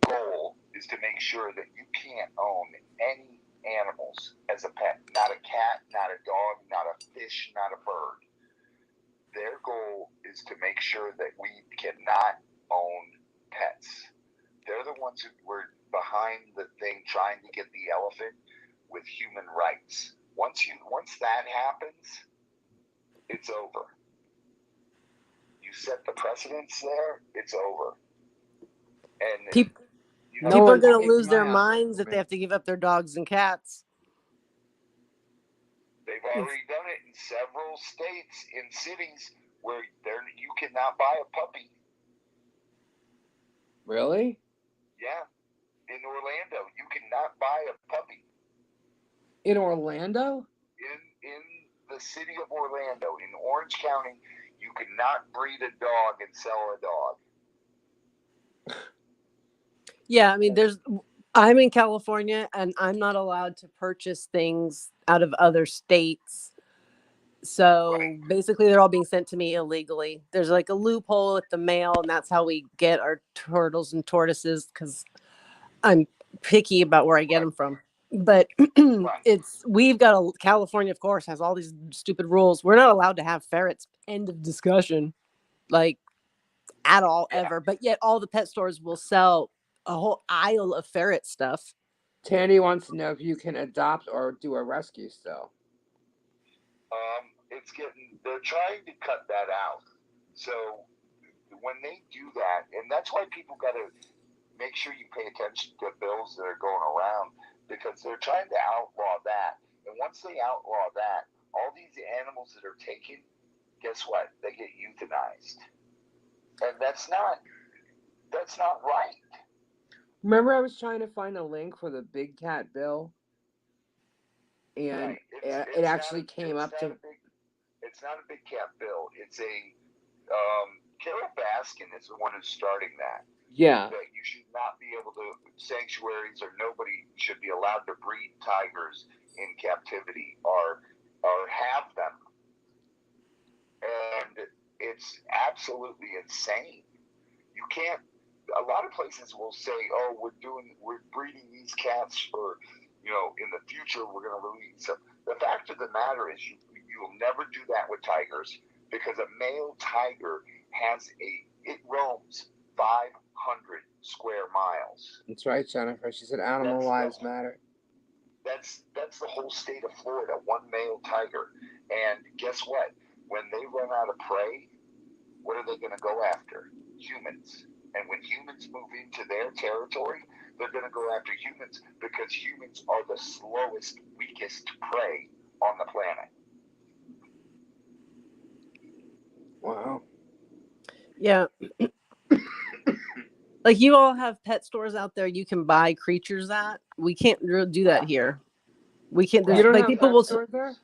goal is to make sure that you can't own any animals as a pet. Not a cat, not a dog, not a fish, not a bird. Their goal is to make sure that we cannot own pets. They're the ones who were behind the thing trying to get the elephant with human rights. Once that happens, it's over. You set the precedence there, it's over. And People, No people are one's going to taking lose their my minds answer, if they have to give up their dogs and cats. they've already done it in several states, in cities where you cannot buy a puppy. Really? Yeah, in Orlando, you cannot buy a puppy. In Orlando? In the city of Orlando, in Orange County, you cannot breed a dog and sell a dog. Yeah, I mean, I'm in California and I'm not allowed to purchase things out of other states. So Right. basically, they're all being sent to me illegally. There's like a loophole at the mail, and that's how we get our turtles and tortoises because I'm picky about where I get them from. But California, of course, has all these stupid rules. We're not allowed to have ferrets. End of discussion. Like, at all, ever. But yet all the pet stores will sell a whole aisle of ferret stuff. Tandy wants to know if you can adopt or do a rescue still. They're trying to cut that out. So when they do that, and that's why people got to make sure you pay attention to bills that are going around, because they're trying to outlaw that. And once they outlaw that, all these animals that are taken, guess what? They get euthanized. And that's not right. Remember, I was trying to find a link for the big cat bill, and Right. it actually came up to. It's not a big cat bill. It's a Carol Baskin is the one who's starting that. Yeah. That you should not be able to, sanctuaries or nobody should be allowed to breed tigers in captivity or have them. And it's absolutely insane. You can't. A lot of places will say, "Oh, we're breeding these cats for, in the future we're going to release them." The fact of the matter is, you'll never do that with tigers because a male tiger it roams 500 square miles. That's right, Jennifer. She said animal lives matter. That's the whole state of Florida, one male tiger. And guess what? When they run out of prey, what are they going to go after? Humans. And when humans move into their territory, they're going to go after humans because humans are the slowest, weakest prey on the planet. Wow. Yeah. Like, you all have pet stores out there you can buy creatures at. We can't really do that here. We can't. You don't like have people pet will. stores there?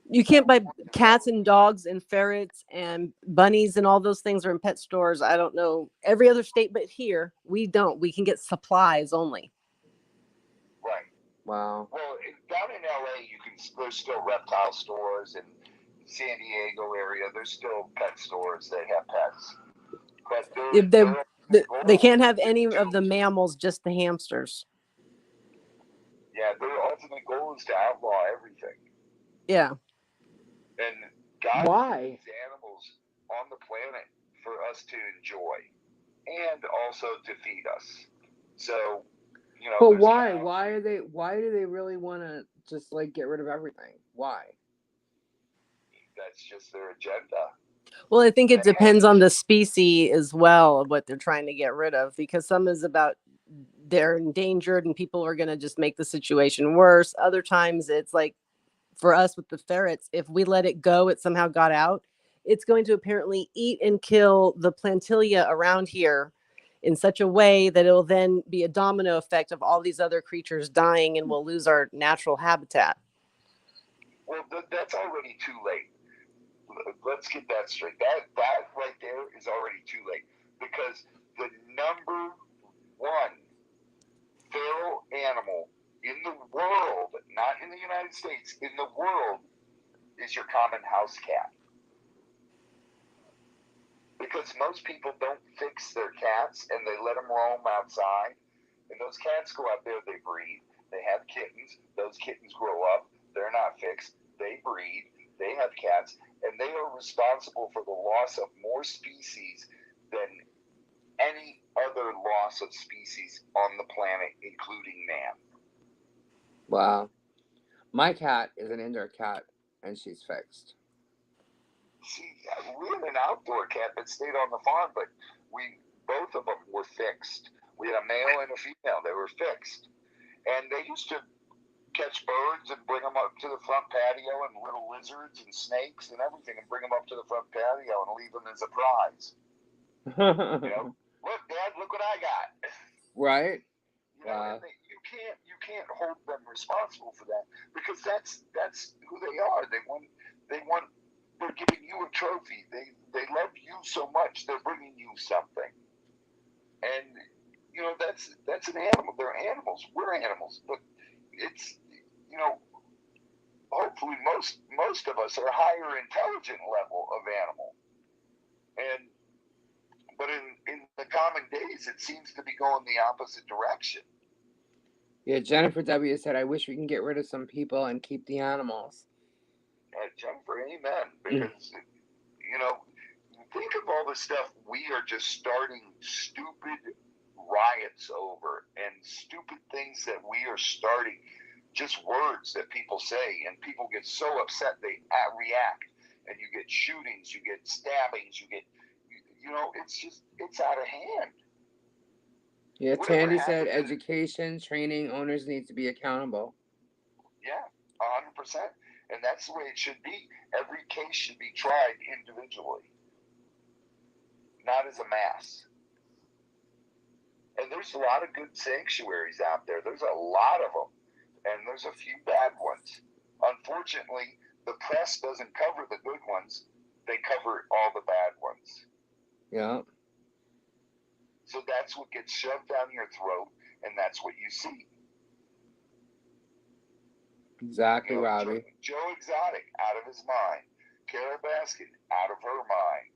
You can't buy cats and dogs and ferrets and bunnies and all those things are in pet stores. I don't know. Every other state but here, we don't. We can get supplies only. Right. Wow. Well, down in LA, there's still reptile stores, and San Diego area, there's still pet stores that have pets. But they can't have any of the mammals, just the hamsters. Yeah, their ultimate goal is to outlaw everything. Yeah. And God Why? put these animals on the planet for us to enjoy. and also to feed us. So, you know, But there's why? cows. Why do they really want to just like get rid of everything? Why? That's just their agenda. Well, I think it They have depends on the species as well of what they're trying to get rid of, because some is about they're endangered and people are going to just make the situation worse. Other times it's like for us with the ferrets, if we let it go, it somehow got out. It's going to apparently eat and kill the plantilia around here in such a way that it'll then be a domino effect of all these other creatures dying and we'll lose our natural habitat. Well, that's already too late. Let's get that straight. That right there is already too late, because the number one feral animal in the world, not in the United States, in the world, is your common house cat. Because most people don't fix their cats and they let them roam outside. And those cats go out there, they breed, they have kittens, those kittens grow up, they're not fixed, they breed, they have cats, and they are responsible for the loss of more species than any other loss of species on the planet, including man. Wow. My cat is an indoor cat, and she's fixed. See, we had an outdoor cat that stayed on the farm, but both of them were fixed. We had a male and a female. They were fixed. And they used to catch birds and bring them up to the front patio, and little lizards and snakes and everything, and bring them up to the front patio and leave them as a prize. You know, look, Dad, look what I got. Right? You know, and you can't hold them responsible for that, because that's who they are. They're giving you a trophy. They love you so much, they're bringing you something. And you know, that's an animal. They're animals. We're animals, but it's, you know, hopefully most of us are higher intelligent level of animal. But in the common days, it seems to be going the opposite direction. Yeah, Jennifer W. said, I wish we can get rid of some people and keep the animals. Jennifer, amen. Because, you know, think of all the stuff we are just starting stupid riots over, and stupid things that we are starting, just words that people say, and people get so upset they react, and you get shootings, you get stabbings, you know, it's out of hand. Yeah, Whatever Tandy said happened education, training, owners need to be accountable. Yeah, 100%. And that's the way it should be. Every case should be tried individually, not as a mass. And there's a lot of good sanctuaries out there. There's a lot of them. And there's a few bad ones. Unfortunately, the press doesn't cover the good ones. They cover all the bad ones. Yeah. So that's what gets shoved down your throat, and that's what you see. Exactly, You know, Robbie. Joe Exotic, out of his mind. Carol Baskin, out of her mind.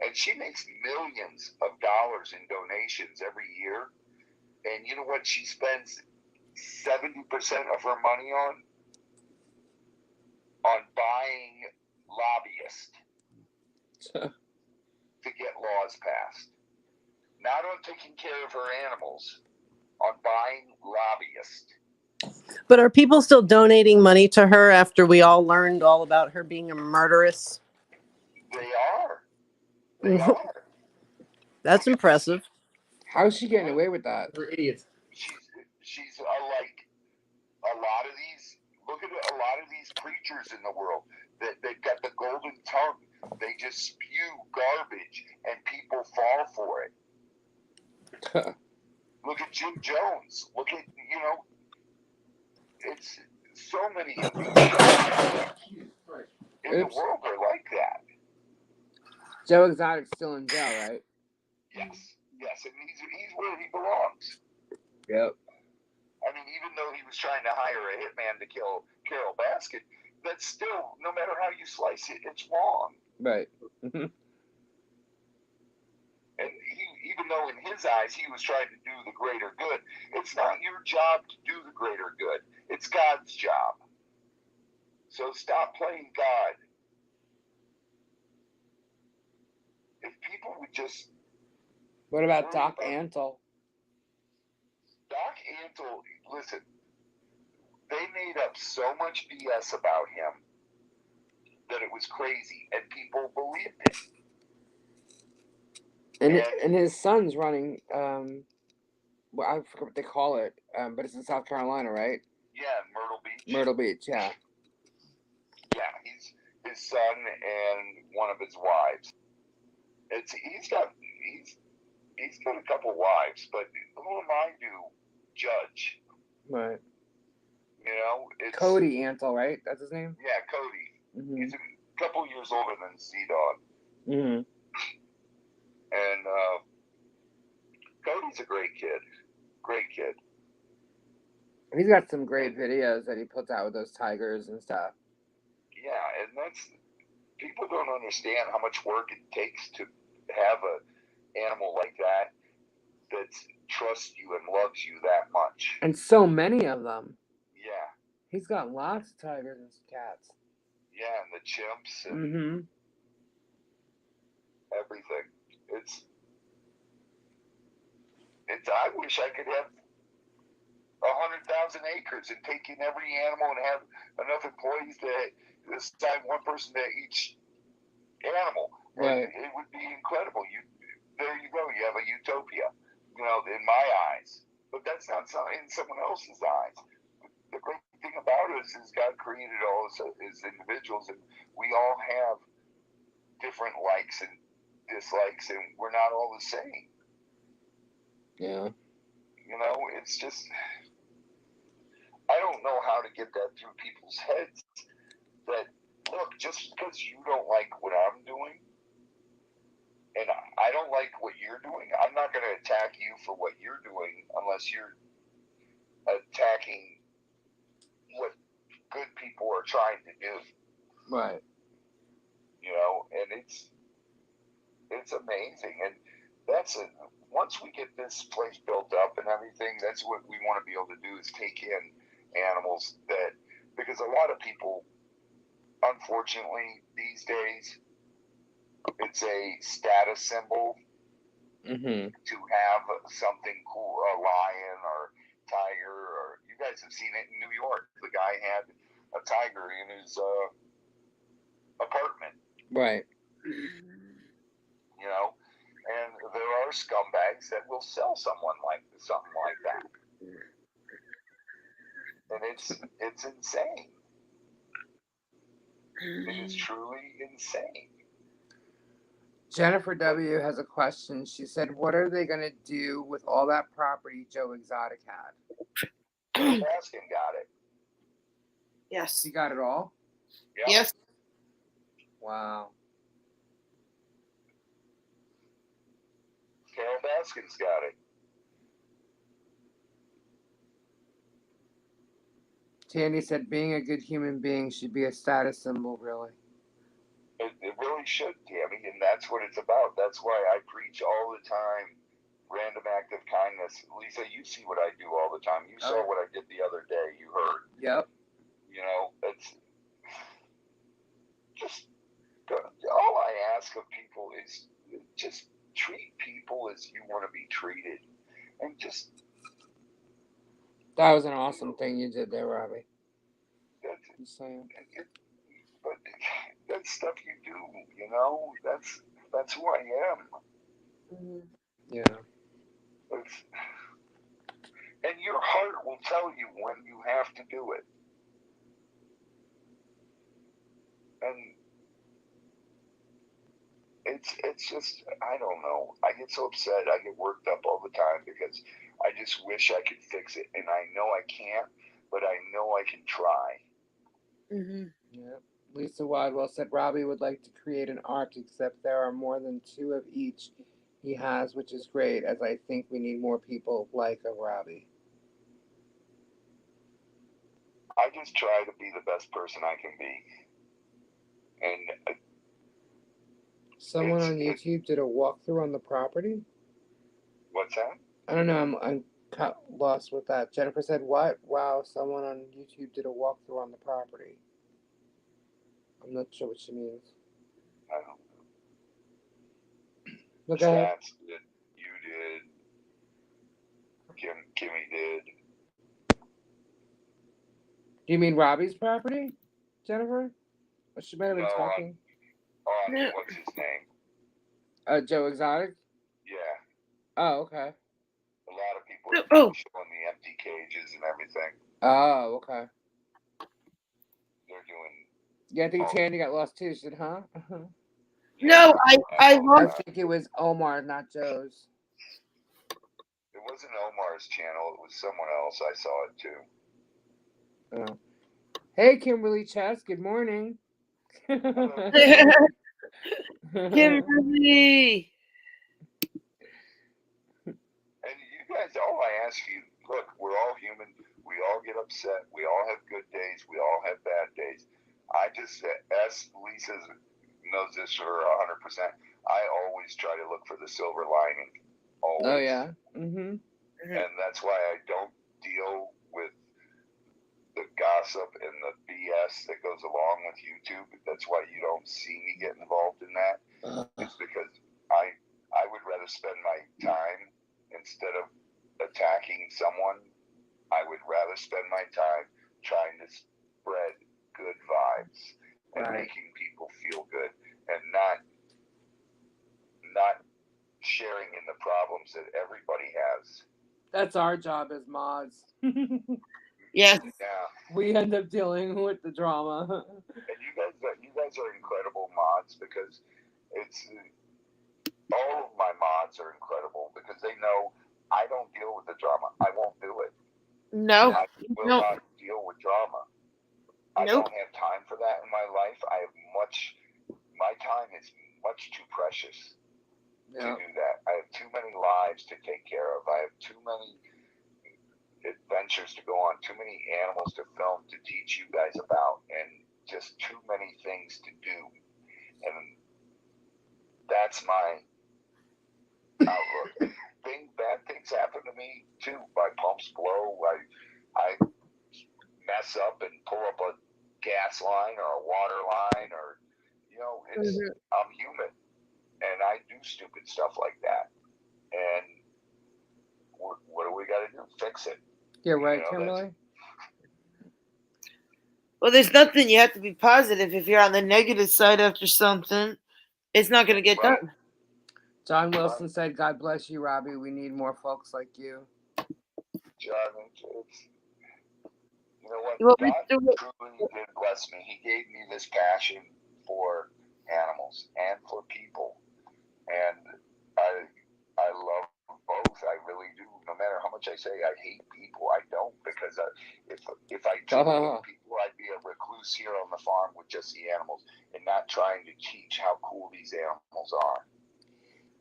And she makes millions of dollars in donations every year. And you know what she spends 70% of her money on? On buying lobbyists to get laws passed. Not on taking care of her animals, on buying lobbyists. But are people still donating money to her after we all learned all about her being a murderess? They are. They are. That's impressive. How's she getting away with that? They're idiots. She's like a lot of these. Look at a lot of these preachers in the world. They've got the golden tongue. They just spew garbage, and people fall for it. Look at Jim Jones. Look at, you know, it's so many of these guys in the world are like that. Joe Exotic's still in jail, right? Yes, and he's where he belongs. Yep. I mean, even though he was trying to hire a hitman to kill Carol Baskin, that's still, no matter how you slice it, it's wrong. Right. And even though in his eyes he was trying to do the greater good, it's not your job to do the greater good. It's God's job. So stop playing God. just What about worry Doc about Antle? Doc Antle. Listen, they made up so much BS about him that it was crazy, and people believed it. And his son's running. Well, I forget what they call it, but it's in South Carolina, right? Yeah, in Myrtle Beach. Myrtle Beach, yeah. Yeah, he's his son and one of his wives. He's got a couple wives, but who am I to judge? Right. You know, it's Cody Antle, right? That's his name? Yeah, Cody. Mm-hmm. He's a couple years older than C-Dog. Mm-hmm. And Cody's a great kid. Great kid. He's got some great videos that he puts out with those tigers and stuff. Yeah, and people don't understand how much work it takes to have an animal like that trusts you and loves you that much. And so many of them. Yeah. He's got lots of tigers and cats. Yeah, and the chimps and everything. I wish I could have 100,000 acres and take in every animal and have enough employees to assign one person to each animal. Right. It would be incredible. There you go. You have a utopia, in my eyes. But that's not in someone else's eyes. The great thing about us is God created all us as individuals, and we all have different likes and dislikes, and we're not all the same. Yeah. It's just, I don't know how to get that through people's heads that, look, just because you don't like what I'm doing, and I don't like what you're doing, I'm not going to attack you for what you're doing unless you're attacking what good people are trying to do. Right. And it's amazing. And once we get this place built up and everything, that's what we want to be able to do, is take in animals because a lot of people, unfortunately, these days, it's a status symbol to have something cool, a lion or tiger, or you guys have seen it in New York. The guy had a tiger in his apartment. Right. And there are scumbags that will sell something like that. And it's insane. It is truly insane. Jennifer W. has a question. She said, what are they going to do with all that property Joe Exotic had? Baskin got it. Yes. He got it all? Yep. Yes. Wow. Carol Baskin's got it. Tandy said, being a good human being should be a status symbol, really. It really should, Tammy, and that's what it's about. That's why I preach all the time, random act of kindness. Lisa, you see what I do all the time. You saw what I did the other day. You heard. Yep. It's just, all I ask of people is just treat people as you want to be treated. And just... That was an awesome thing you did there, Robbie. Just saying. But that's stuff you do, that's who I am. Yeah. And your heart will tell you when you have to do it. And it's just, I don't know. I get so upset. I get worked up all the time because I just wish I could fix it. And I know I can't, but I know I can try. Yeah. Lisa Wadwell said Robbie would like to create an arc, except there are more than 2 of each he has, which is great, as I think we need more people like a Robbie. I just try to be the best person I can be. And someone on YouTube did a walkthrough on the property? What's that? I don't know. I'm lost with that. Jennifer said, what? Wow, someone on YouTube did a walkthrough on the property. I'm not sure what she means. I don't know. Look ahead. Stats did. You did. Kimmy did. Do you mean Robbie's property, Jennifer? Or she might have been No, talking. On what's his name? Joe Exotic? Yeah. Oh, okay. A lot of people are Oh. showing the empty cages and everything. Oh, okay. They're doing. Yeah, I think Tandy got lost too. She said, huh? No, I I lost. think it was Omar, not Joe's. It wasn't Omar's channel. It was someone else. I saw it too. Oh. Hey, Kimberly Chess. Good morning. Kimberly. And you guys, all I ask you, look, we're all human. We all get upset. We all have good days. We all have bad days. I just, as Lisa knows this for 100%, I always try to look for the silver lining. Always. Oh, yeah. Mm-hmm. And that's why I don't deal with the gossip and the BS that goes along with YouTube. That's why you don't see me get involved in that. It's because I would rather spend my time instead of attacking someone. I would rather spend my time trying to spread good vibes and making people feel good and not sharing in the problems that everybody has. That's our job as mods. Yes. Yeah. We end up dealing with the drama. And you guys are incredible mods because it's all of my mods are incredible because they know I don't deal with the drama. I won't do it. No. I will not deal with drama. I don't have time for that in my life. My time is much too precious to do that. I have too many lives to take care of. I have too many adventures to go on, too many animals to film to teach you guys about, and just too many things to do. And that's my outlook. Bad things happen to me too. My pumps blow. I mess up and pull up a gas line or a water line, or I'm human, and I do stupid stuff like that. And what do we got to do? Fix it. You're right, Kimberly. Well, there's nothing. You have to be positive. If you're on the negative side after something, it's not going to get done. John Wilson said, God bless you, Robbie. We need more folks like you. John, you know what? God truly did bless me. He gave me this passion for animals and for people. And I love both. I really do. No matter how much I say I hate people, I don't, because if I truly hate people, I'd be a recluse here on the farm with just the animals and not trying to teach how cool these animals are.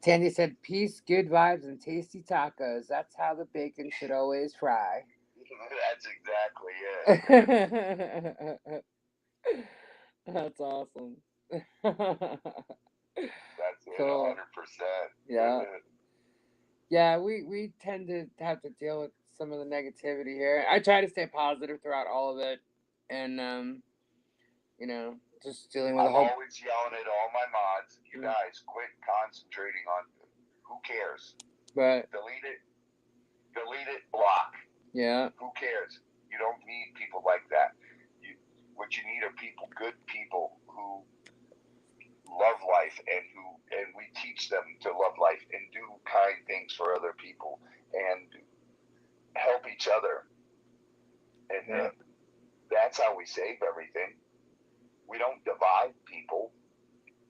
Tandy said, peace, good vibes, and tasty tacos. That's how the bacon should always fry. That's exactly it. That's awesome. That's cool. 100%. Yeah. Yeah, we tend to have to deal with some of the negativity here. I try to stay positive throughout all of it. And, just dealing with I'm always yelling at all my mods, you guys, quit concentrating on who cares. Right. Delete it, block. Yeah. Who cares? You don't need people like that. What you need are good people who love life and we teach them to love life and do kind things for other people and help each other. And that's how we save everything. We don't divide people.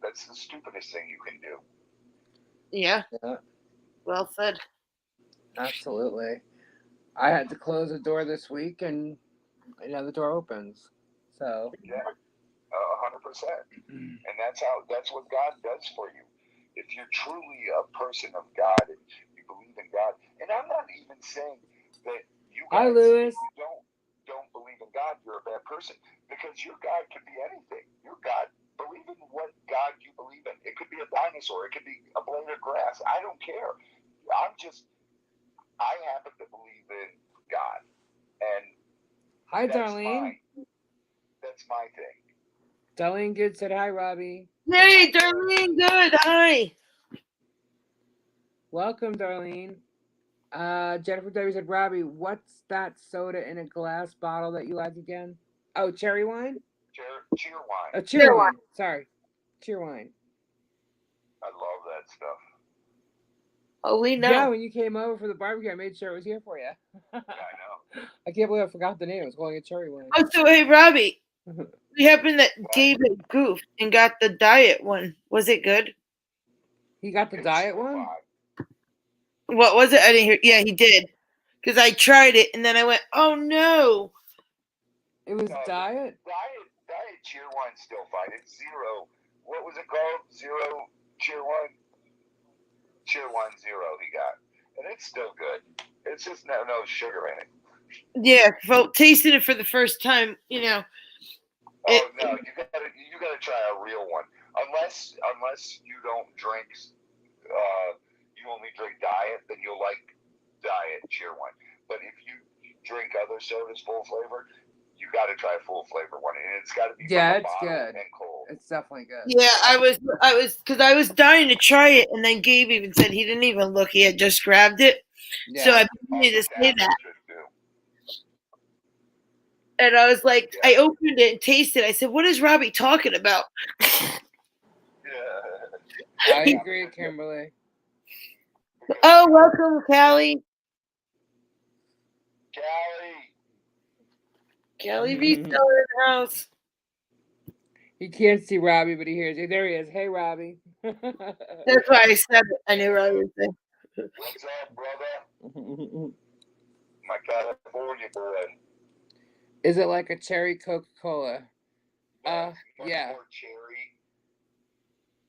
That's the stupidest thing you can do. Yeah. Well said. Absolutely. I had to close a door this week, and the door opens. So 100%. And that's what God does for you. If you're truly a person of God and you believe in God, and I'm not even saying that you guys, hi, Lewis. If you don't believe in God, you're a bad person, because your God could be anything. Your God, believe in what God you believe in. It could be a dinosaur. It could be a blade of grass. I don't care. I happen to believe in God. And hi, Darlene. That's my thing. Darlene Good said hi, Robbie. Hey, Darlene Good. Hi. Welcome, Darlene. Jennifer W said, Robbie, what's that soda in a glass bottle that you like again? Oh, cherry wine? Cheer wine. Oh, cheer wine. Sorry. Cheer wine. I love that stuff. Oh, we know. Yeah, when you came over for the barbecue, I made sure it was here for you. Yeah, I know. I can't believe I forgot the name. I was calling it cherry wine. Oh, so hey, Robbie, we happened that David goofed and got the diet one. Was it good? He got the diet one? What was it? I didn't hear. Yeah, he did. Because I tried it and then I went, oh no. It was diet? Diet cheer wine's still fine. It's zero. What was it called? Zero cheer wine? Cheer wine zero he got. And it's still good. It's just no sugar in it. Yeah, tasting it for the first time, you know. Oh no, you gotta try a real one. Unless you don't drink you only drink diet, then you'll like diet cheer wine. But if you drink other sodas full flavor, you got to try a full flavor one, and it's got to be it's good. And cold. It's definitely good. Yeah, I was because I was dying to try it, and then Gabe even said he didn't even look; he had just grabbed it. Yeah. So I needed to say that. And I was like, I opened it and tasted it. I said, "What is Robbie talking about?" Yeah. I agree, Kimberly. Oh, welcome, Callie. Callie B. still in the house. He can't see Robbie, but he hears you. There he is. Hey, Robbie. That's why I said it. I knew Robbie was there. What's up, brother? My California boy. Is it like a cherry Coca-Cola? Yeah. Yeah. More cherry.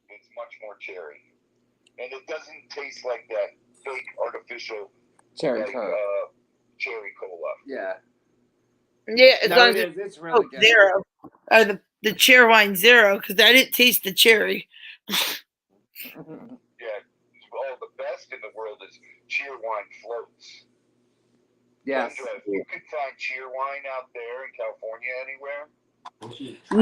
It's much more cherry. And it doesn't taste like that fake artificial Cherry Coke. Cherry cola. Yeah. Yeah, as long as it is. It's really Coke good. Zero. Or the cheer wine zero, because I didn't taste the cherry. Yeah. Oh, the best in the world is cheer wine floats. Yes. You can find cheer wine out there in California anywhere.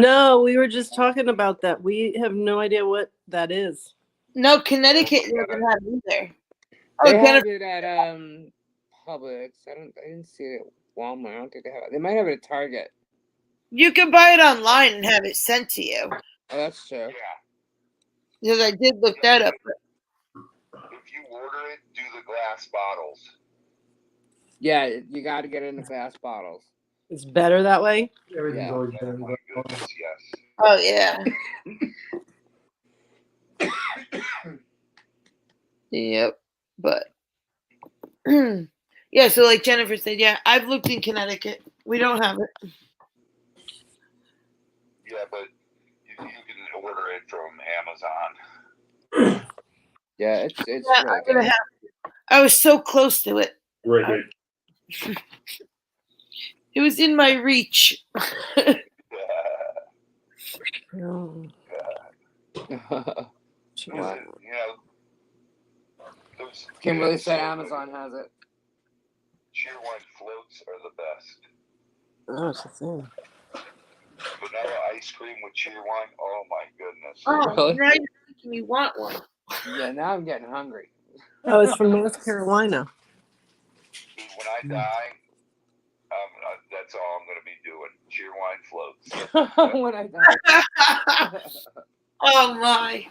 No, we were just talking about that. We have no idea what that is. No, Connecticut doesn't have either. Oh, They have Jennifer, it at Publix. I didn't see it at Walmart. I don't think they have it. They might have it at Target. you can buy it online and have it sent to you. Oh, that's true. Yeah. Because I did look that up. If you order it, do the glass bottles. Yeah, you got to get it in the glass bottles. It's better that way. Everything's Yeah. always Oh better. my goodness, yes. Oh, yeah. Yep. But, yeah, so like Jennifer said, yeah, I've looked in Connecticut. We don't have it. Yeah, but you can order it from Amazon. Yeah, it's Yeah, really I'm gonna good. have. I was so close to it. Right. It was in my reach. Oh, You know, those Kimberly said Amazon has it. cheer wine floats are the best. oh, it's a thing. Vanilla ice cream with cheer wine. Oh my goodness. Oh, Really? now you're making me want one. Yeah, now I'm getting hungry. Oh, it's from North Carolina. Dude, when I die, that's all I'm going to be doing. Cheer wine floats. When I die. Oh my.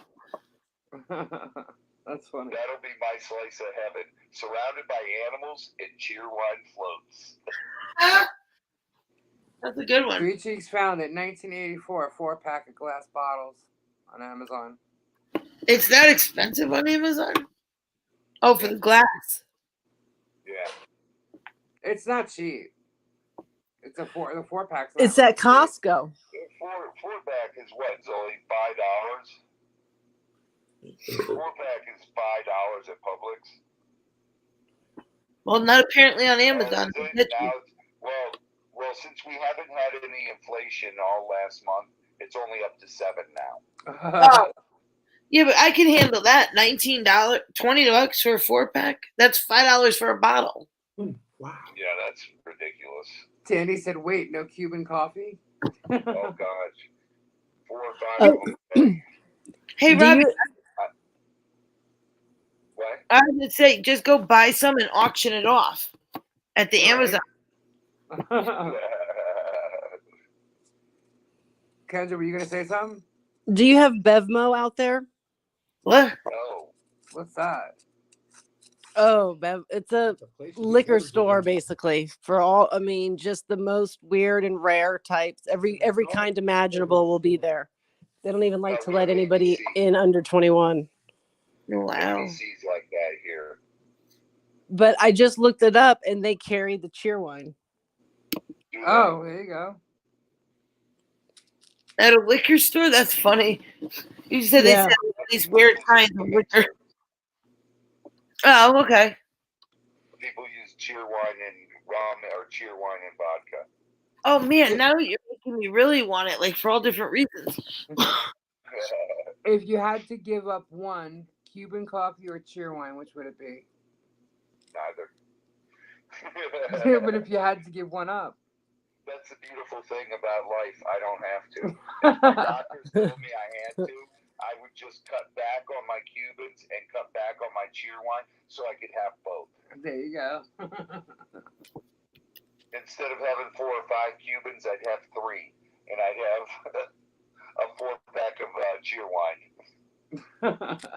That's funny. That'll be my slice of heaven. Surrounded by animals and cheer wine floats. That's a good one. Three Cheeks found it 1984, a 4-pack of glass bottles on Amazon. It's that expensive on Amazon? Oh, for the glass. Yeah. It's not cheap. It's the 4-pack. It's at Costco. Four pack is what? It's only $5. 4-pack is $5 at Publix. Well, not apparently on Oh, Amazon. is it? Now well, since we haven't had any inflation all last month, it's only up to $7 now. Oh. Yeah, but I can handle that. $19, $20 for a 4-pack. That's $5 for a bottle. Wow. Yeah, that's ridiculous. Tandy said, "Wait, no Cuban coffee." Oh gosh, 4 or 5 of them. Hey, Do Robbie. you, What? I would say just go buy some and auction it off at the Amazon. Kendra, were you gonna say something? Do you have Bevmo out there? What? No. What's that? Oh, it's a liquor store basically for all. I mean, just the most weird and rare types. Every kind imaginable will be there. They don't even like to let anybody in under 21. Wow. ABC's like that here. But I just looked it up, and they carry the cheer wine. Oh, there you go. At a liquor store? That's funny. You said they sell these weird kinds of liquor. Oh, okay. People use cheer wine and rum or cheer wine and vodka. Oh man, now you're making me really want it, like for all different reasons. If you had to give up one, Cuban coffee or cheer wine, which would it be? Neither. But if you had to give one up. That's the beautiful thing about life. I don't have to. If my doctors told me I had to, I would just cut back on my Cubans and cut back on my cheer wine so I could have both. There you go. Instead of having 4 or 5 Cubans, I'd have 3, and I'd have a 4-pack of cheer wine.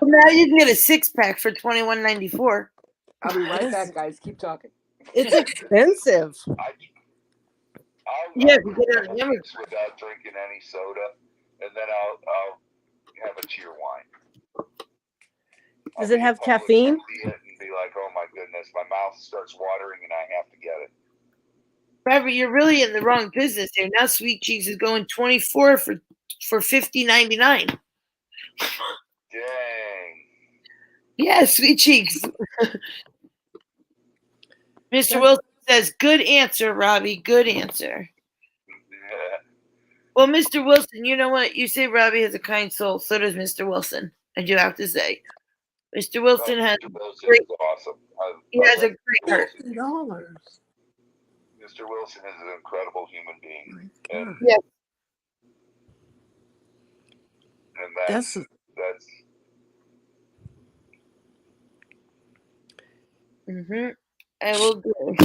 Now you can get a 6-pack for $21.94. I'll be right back, guys. Keep talking. It's expensive. I'll Yeah, go get it on Amazon. without drinking any soda, and then I'll have a cheer wine. Does it have caffeine? And be like, oh my goodness, my mouth starts watering, and I have to get it. Robert, you're really in the wrong business here. Now Sweet Cheeks is going 24 for $50.99. Dang. Yeah, Sweet Cheeks. Mr. Wilson says, good answer, Robbie. Good answer. Well, Mr. Wilson, you know what? You say Robbie has a kind soul. So does Mr. Wilson. I do have to say. Mr. Wilson has Mr. Wilson great, is awesome. he has a great heart. $50. Mr. Wilson is an incredible human being. And, Yes. and that's I will do.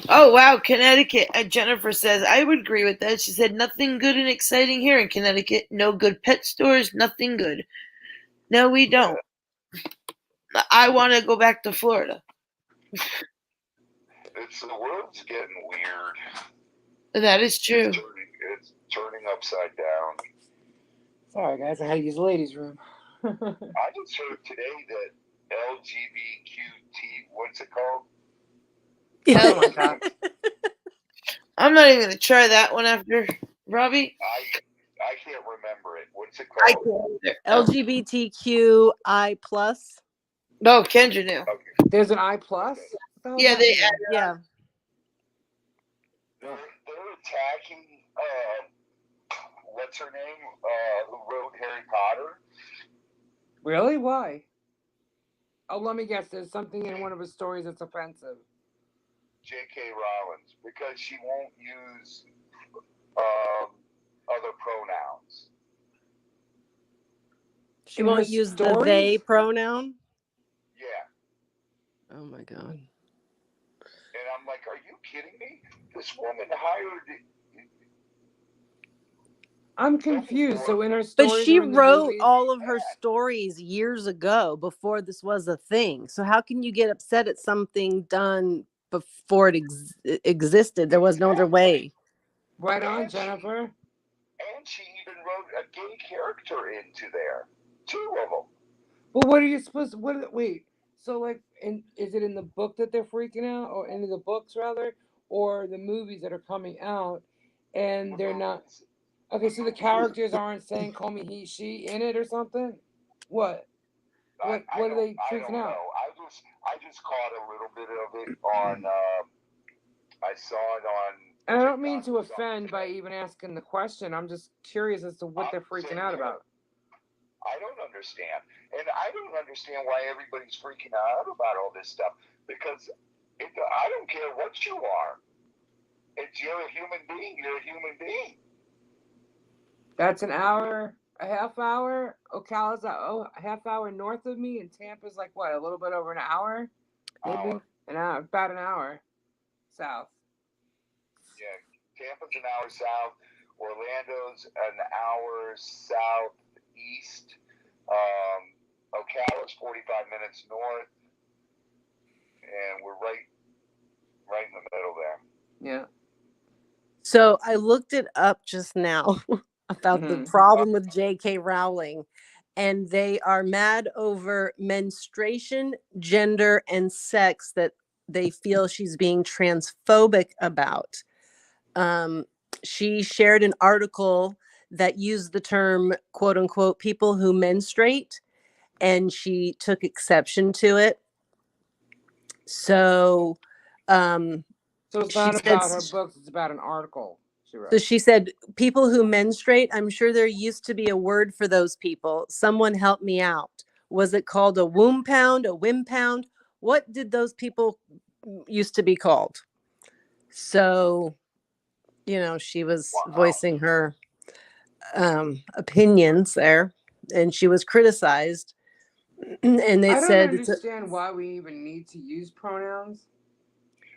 Oh, wow, Connecticut. Jennifer says, I would agree with that. She said, nothing good and exciting here in Connecticut. No good pet stores, nothing good. No, we don't. I want to go back to Florida. the world's getting weird. That is true. It's turning upside down. Sorry, guys. I had to use the ladies' room. I just heard today that LGBTQT, what's it called? Oh my God. I'm not even going to try that one after Robbie. I can't remember it. What's it I called? can't. LGBTQI plus. No, Kendra knew. Okay. There's an I plus? Yeah, they Yeah. They're attacking, what's her name, who wrote Harry Potter? Really? Why? Oh, let me guess. There's something in one of his stories that's offensive. J.K. Rowling, because she won't use other pronouns. She won't use the they pronoun? Yeah. Oh my God. And I'm like, are you kidding me? This woman hired... I'm confused. So in her But stories, she or in the wrote movies, all of her stories years ago before this was a thing. So how can you get upset at something done before it existed? There was no other way. right on, Jennifer. And she even wrote a gay character into there. 2 of them. Well, what are you supposed to... Wait. So, like, is it in the book that they're freaking out? Or in the books, rather? Or the movies that are coming out and they're not... Okay, so the characters aren't saying "call me he, she" in it or something. What? What are they freaking out? I just caught a little bit of it on. I saw it on. And I don't mean to offend by even asking the question. I'm just curious as to what they're freaking out about. I don't understand, and I don't understand why everybody's freaking out about all this stuff. Because I don't care what you are. If you're a human being, you're a human being. That's an hour a half hour. Ocala's a half hour north of me, and Tampa's like what, a little bit over an hour, maybe an hour, about an hour south. Yeah, Tampa's an hour south. Orlando's an hour southeast. Ocala's 45 minutes north, and we're right in the middle there. Yeah. So I looked it up just now about the problem with J.K. Rowling, and they are mad over menstruation, gender, and sex that they feel she's being transphobic about. She shared an article that used the term, quote unquote, people who menstruate, and she took exception to it. So, So it's not about her books, it's about an article she wrote. So she said, people who menstruate, I'm sure there used to be a word for those people. Someone help me out. Was it called a womb pound, a whim pound? What did those people used to be called? So, she was voicing her opinions there, and she was criticized. And they said, I don't understand why we even need to use pronouns.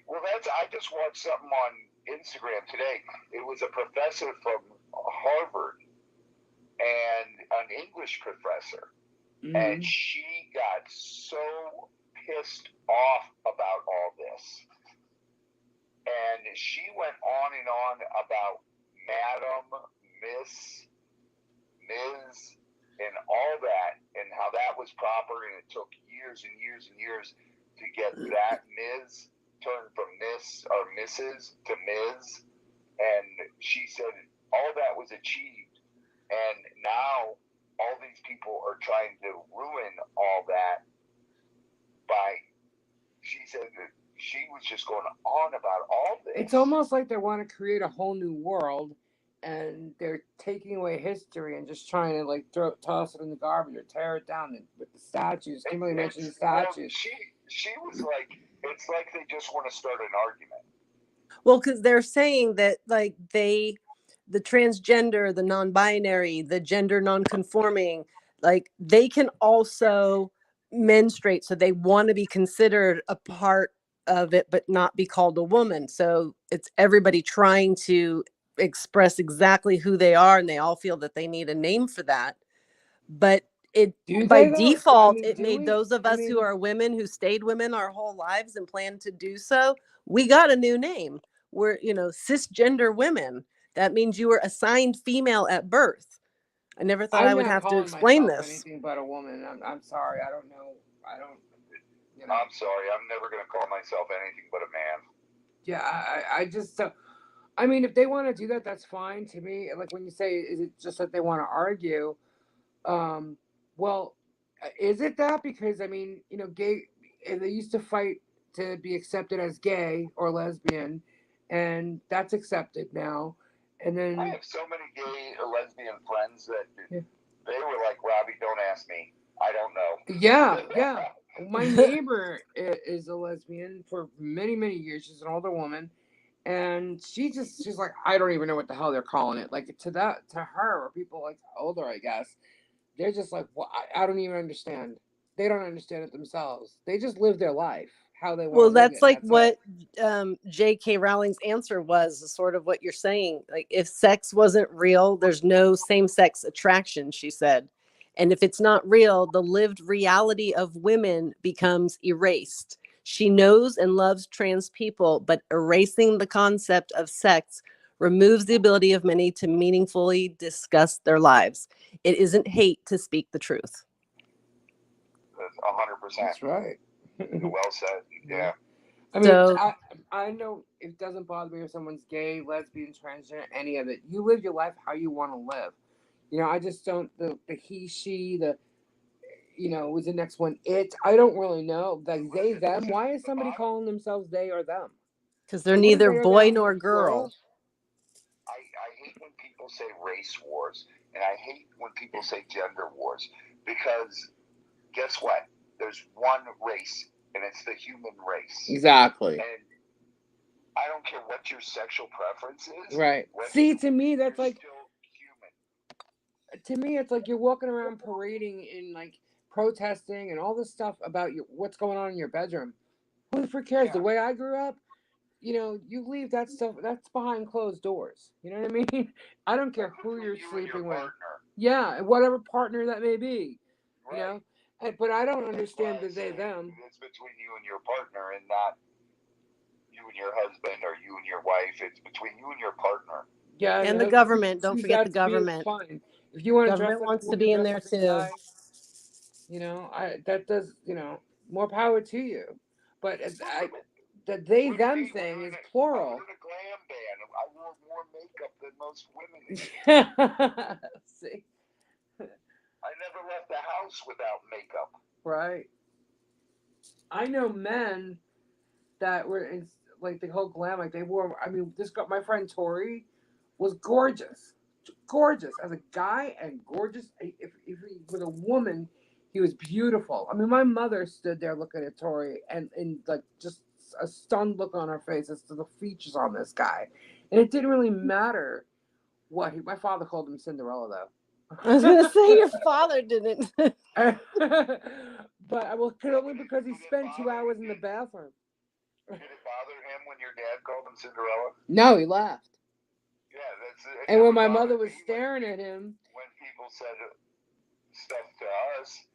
Well, I just watched something on Instagram today. It was a professor from Harvard and an English professor, and she got so pissed off about all this, and she went on and on about Madam, Miss, Ms., and all that, and how that was proper, and it took years and years and years to get that Ms. turned from Miss or Mrs. to Ms. And she said all that was achieved, and now all these people are trying to ruin all that by, she said that she was just going on about all this. It's almost like they want to create a whole new world, and they're taking away history and just trying to like toss it in the garbage or tear it down with the statues. Kimberly mentioned the statues. Well, she was like, it's like they just want to start an argument. Well, because they're saying that like the transgender, the non-binary, the gender non-conforming, like they can also menstruate. So they want to be considered a part of it, but not be called a woman. So it's everybody trying to express exactly who they are, and they all feel that they need a name for that. But by default, it made those of us who are women, who stayed women our whole lives and plan to do so, we got a new name. We're, cisgender women. That means you were assigned female at birth. I never thought I would have to explain this. Anything but a woman. I'm sorry. I don't know. I'm sorry. I'm never going to call myself anything but a man. Yeah, I just. I mean, if they want to do that, that's fine to me. Like when you say, is it just that they want to argue? Well, is it that? Because I mean, gay. They used to fight to be accepted as gay or lesbian, and that's accepted now. And then I have so many gay or lesbian friends that they were like, Robbie, don't ask me. I don't know. Yeah. My neighbor is a lesbian for many, many years. She's an older woman. And she's like, I don't even know what the hell they're calling it. Like to her, or people like older, I guess, they're just like, well, I don't even understand. They don't understand it themselves. They just live their life how they want. Well, that's like what J.K. Rowling's answer was, sort of what you're saying. Like, if sex wasn't real, there's no same-sex attraction, she said. And if it's not real, the lived reality of women becomes erased. She knows and loves trans people, but erasing the concept of sex removes the ability of many to meaningfully discuss their lives. It isn't hate to speak the truth. That's 100%. That's right. Well said. Yeah. I mean, I know it doesn't bother me if someone's gay, lesbian, transgender, any of it. You live your life how you want to live. I just don't, the he, she, was the next one, it. I don't really know. Like they, them. Why is somebody calling themselves they or them? Because they're neither boy nor girl. I hate when people say race wars, and I hate when people say gender wars, because guess what? There's one race, and it's the human race. Exactly. And I don't care what your sexual preference is. Right. See, to me, that's like still human. to me, it's like you're walking around parading and like protesting and all this stuff about what's going on in your bedroom. Who the frick cares? Yeah. The way I grew up, you leave that stuff. That's behind closed doors. You know what I mean? I don't care who you're You and your sleeping with. partner. Yeah, and whatever partner that may be. Right. You know, but I don't That's understand why I the they say them. It's between you and your partner, and not you and your husband or you and your wife. It's between you and your partner. Yeah, And the if government. you Don't choose forget that the to be, it's government. fine. If you want to dress Government like a wants to woman, be in dress there like a too. guy. That does, more power to you. But the they Look at them me, thing we're is in a plural. glam band. I wore more makeup than most women. See, I never left the house without makeup. right? I know men that were in like the whole glam, like they wore. I mean, my friend Tori was gorgeous as a guy and gorgeous. If he was a woman, he was beautiful. I mean, my mother stood there looking at Tori and like just a stunned look on her face as to the features on this guy, and it didn't really matter what my father called him Cinderella though. I was gonna say your father didn't. But only because he spent 2 hours in the bathroom. Did it bother him when your dad called him Cinderella? No, he laughed. Yeah, that's it. And when my mother was staring at him, when people said stuff to us,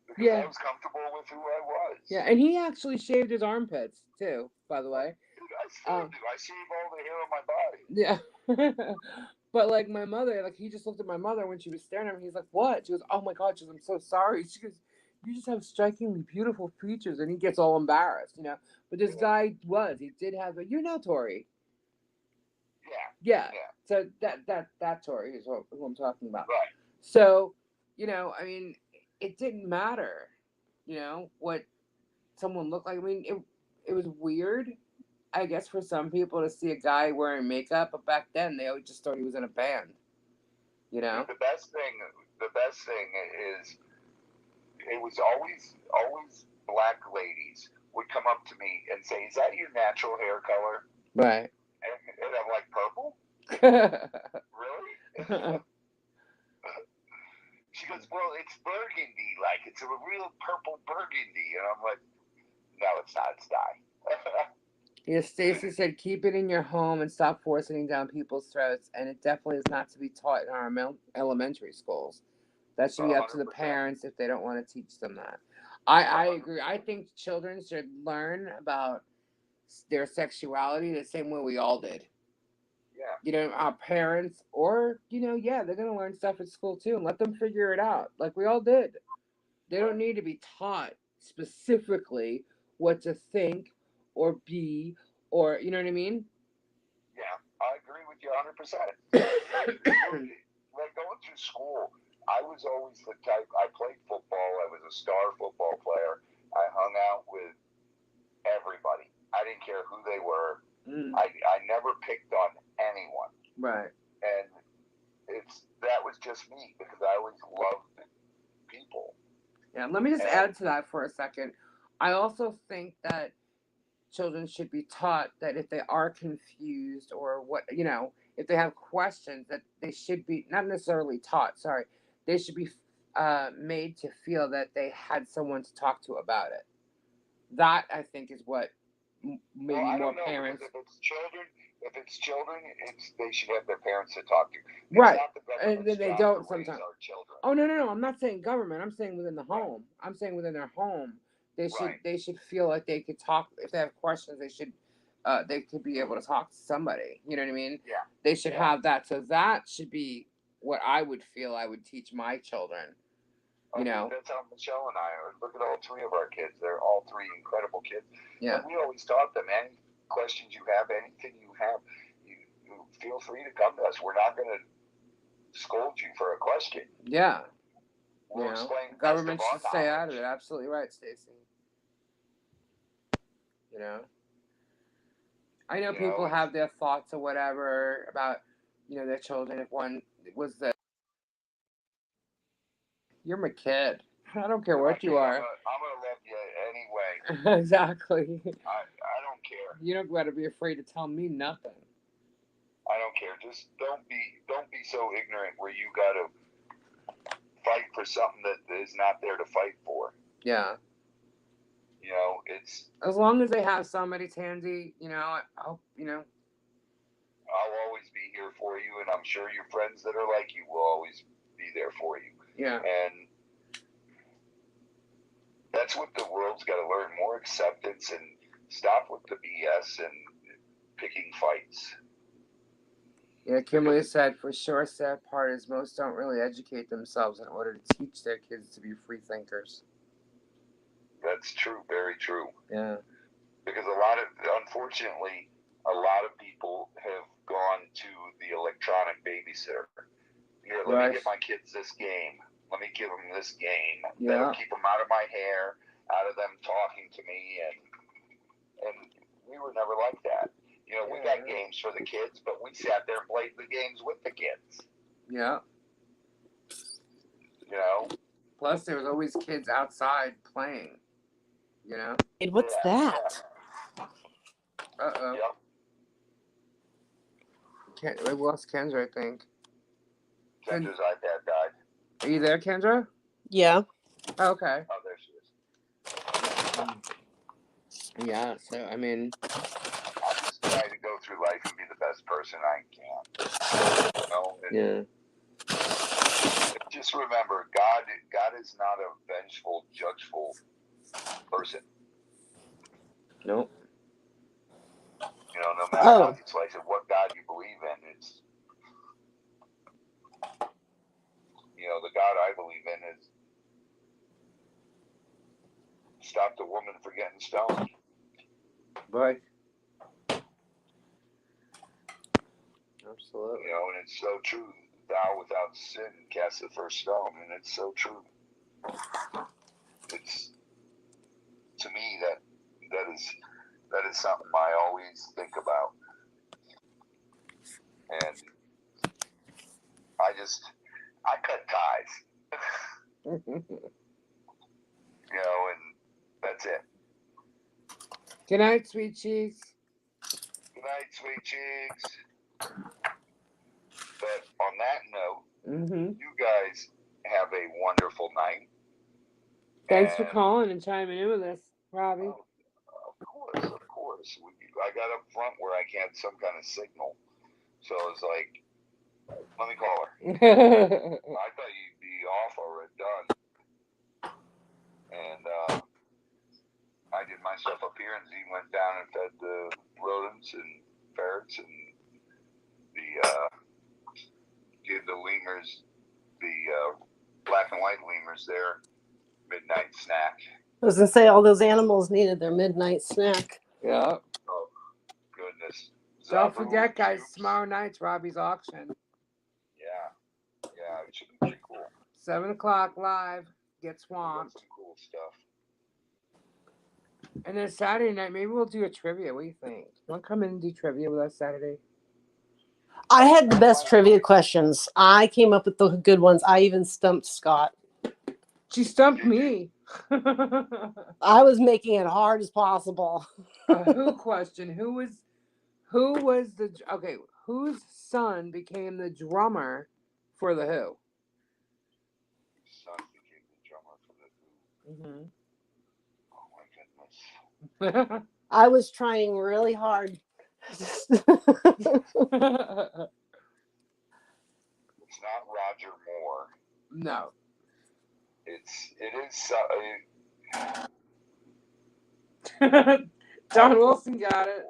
because Yeah. I was comfortable with who I was. Yeah, and he actually shaved his armpits too, by the way. Dude, I still do. I shave all the hair on my body. Yeah. But like my mother, like he just looked at my mother when she was staring at him. He's like, "What?" She goes, "Oh my God." She goes, "I'm so sorry." She goes, "You just have strikingly beautiful features," and he gets all embarrassed, But this guy he did have Tori. Yeah. Yeah. So that Tori is who I'm talking about. Right. So, I mean, it didn't matter, what someone looked like. I mean, it was weird, I guess, for some people to see a guy wearing makeup, but back then they always just thought he was in a band. The best thing is, it was always black ladies would come up to me and say, "Is that your natural hair color?" Right. And I'm like, "Purple?" Really? She goes, "Well, it's burgundy, like it's a real purple burgundy," and I'm like, "No, it's not. It's dye." Yeah, Stacy said, "Keep it in your home and stop forcing it down people's throats." And it definitely is not to be taught in our elementary schools. That should be up to the 100%. parents if they don't want to teach them that. I agree. I think children should learn about their sexuality the same way we all did. Yeah. Our parents, or, they're going to learn stuff at school too and let them figure it out like we all did. They don't need to be taught specifically what to think or be, or, you know what I mean? Yeah, I agree with you 100%. Like going through school, I was always the type, I played football, I was a star football player, I hung out with everybody. I didn't care who they were. I never picked on anyone. Right. And that was just me because I always loved people. Yeah, let me just add to that for a second. I also think that children should be taught that if they are confused or if they have questions, that they should be not necessarily taught, they should be made to feel that they had someone to talk to about it. That, I think, is what maybe more parents. If it's children, they should have their parents to talk to. It's right, not the and then they don't sometimes. Our children. Oh no! I'm not saying government. I'm saying within the home. I'm saying within their home, they should feel like they could talk if they have questions. They could be able to talk to somebody. You know what I mean? Yeah. They should have that. So that should be what I would feel I would teach my children. That's how Michelle and I are. Look at all three of our kids. They're all three incredible kids. Yeah. And we always taught them, any questions you have, anything you have, you feel free to come to us. We're not going to scold you for a question. Yeah. We'll explain. Government should stay out of it. Absolutely right, Stacy. I know people have their thoughts or whatever about, their children. If one was you're my kid. I don't care what you are. I'm going to love you anyway. Exactly. I don't care. You don't got to be afraid to tell me nothing. I don't care. Just don't be so ignorant where you got to fight for something that is not there to fight for. Yeah. You know, it's As long as they have somebody handy, I'll always be here for you, and I'm sure your friends that are like you will always be there for you. Yeah. And that's what the world's got to learn: more acceptance and stop with the BS and picking fights. Yeah, Kimberly said, for sure, sad part is most don't really educate themselves in order to teach their kids to be free thinkers. That's true, very true. Yeah. Because unfortunately, a lot of people have gone to the electronic babysitter. Here, let Right. me get my kids this game. Let me give them this game. Yeah. That'll keep them out of my hair, out of them talking to me, and we were never like that. You know, we got games for the kids, but we sat there and played the games with the kids. Yeah. You know? Plus, there was always kids outside playing. You know? Hey, what's that? Uh-oh. Yep. We lost Kendra, I think. Kendra's iPad died. Are you there, Kendra? Yeah. Oh, okay. Oh, there she is. Yeah, so, I mean... I'm just trying to go through life and be the best person I can. You know? Yeah. Just remember, God is not a vengeful, judgeful person. Nope. You know, no matter how you slice it, what God you believe in, it's, you know, the God I believe in is stop the woman from getting stoned. Right. Absolutely. You know, and it's so true. Thou without sin cast the first stone, and it's so true. It's, to me, that is something I always think about. And I cut ties. You know, and that's it. Good night, sweet cheeks. Good night, sweet cheeks. But on that note, you guys have a wonderful night. Thanks for calling and chiming in with us, Robbie. Of course. I got up front where I had some kind of signal. So it's like, let me call her. I thought you'd be off already, done. And I did my stuff up here, and Z went down and fed the rodents and ferrets and gave the lemurs, the black and white lemurs, their midnight snack. I was going to say, all those animals needed their midnight snack. Yeah. Oh, goodness. Don't forget, guys, tomorrow night's Robbie's auction. Yeah, it should be pretty cool. 7 o'clock live. Get swamped. Some cool stuff. And then Saturday night, maybe we'll do a trivia. What do you think? You want to come in and do trivia with us Saturday? I had the best trivia questions. I came up with the good ones. I even stumped Scott. She stumped me. I was making it hard as possible. Who question? Whose son became the drummer for the Who? His son became the drummer for the Who. Oh my goodness. I was trying really hard. It's not Roger Moore. No. It is. Don Wilson got it.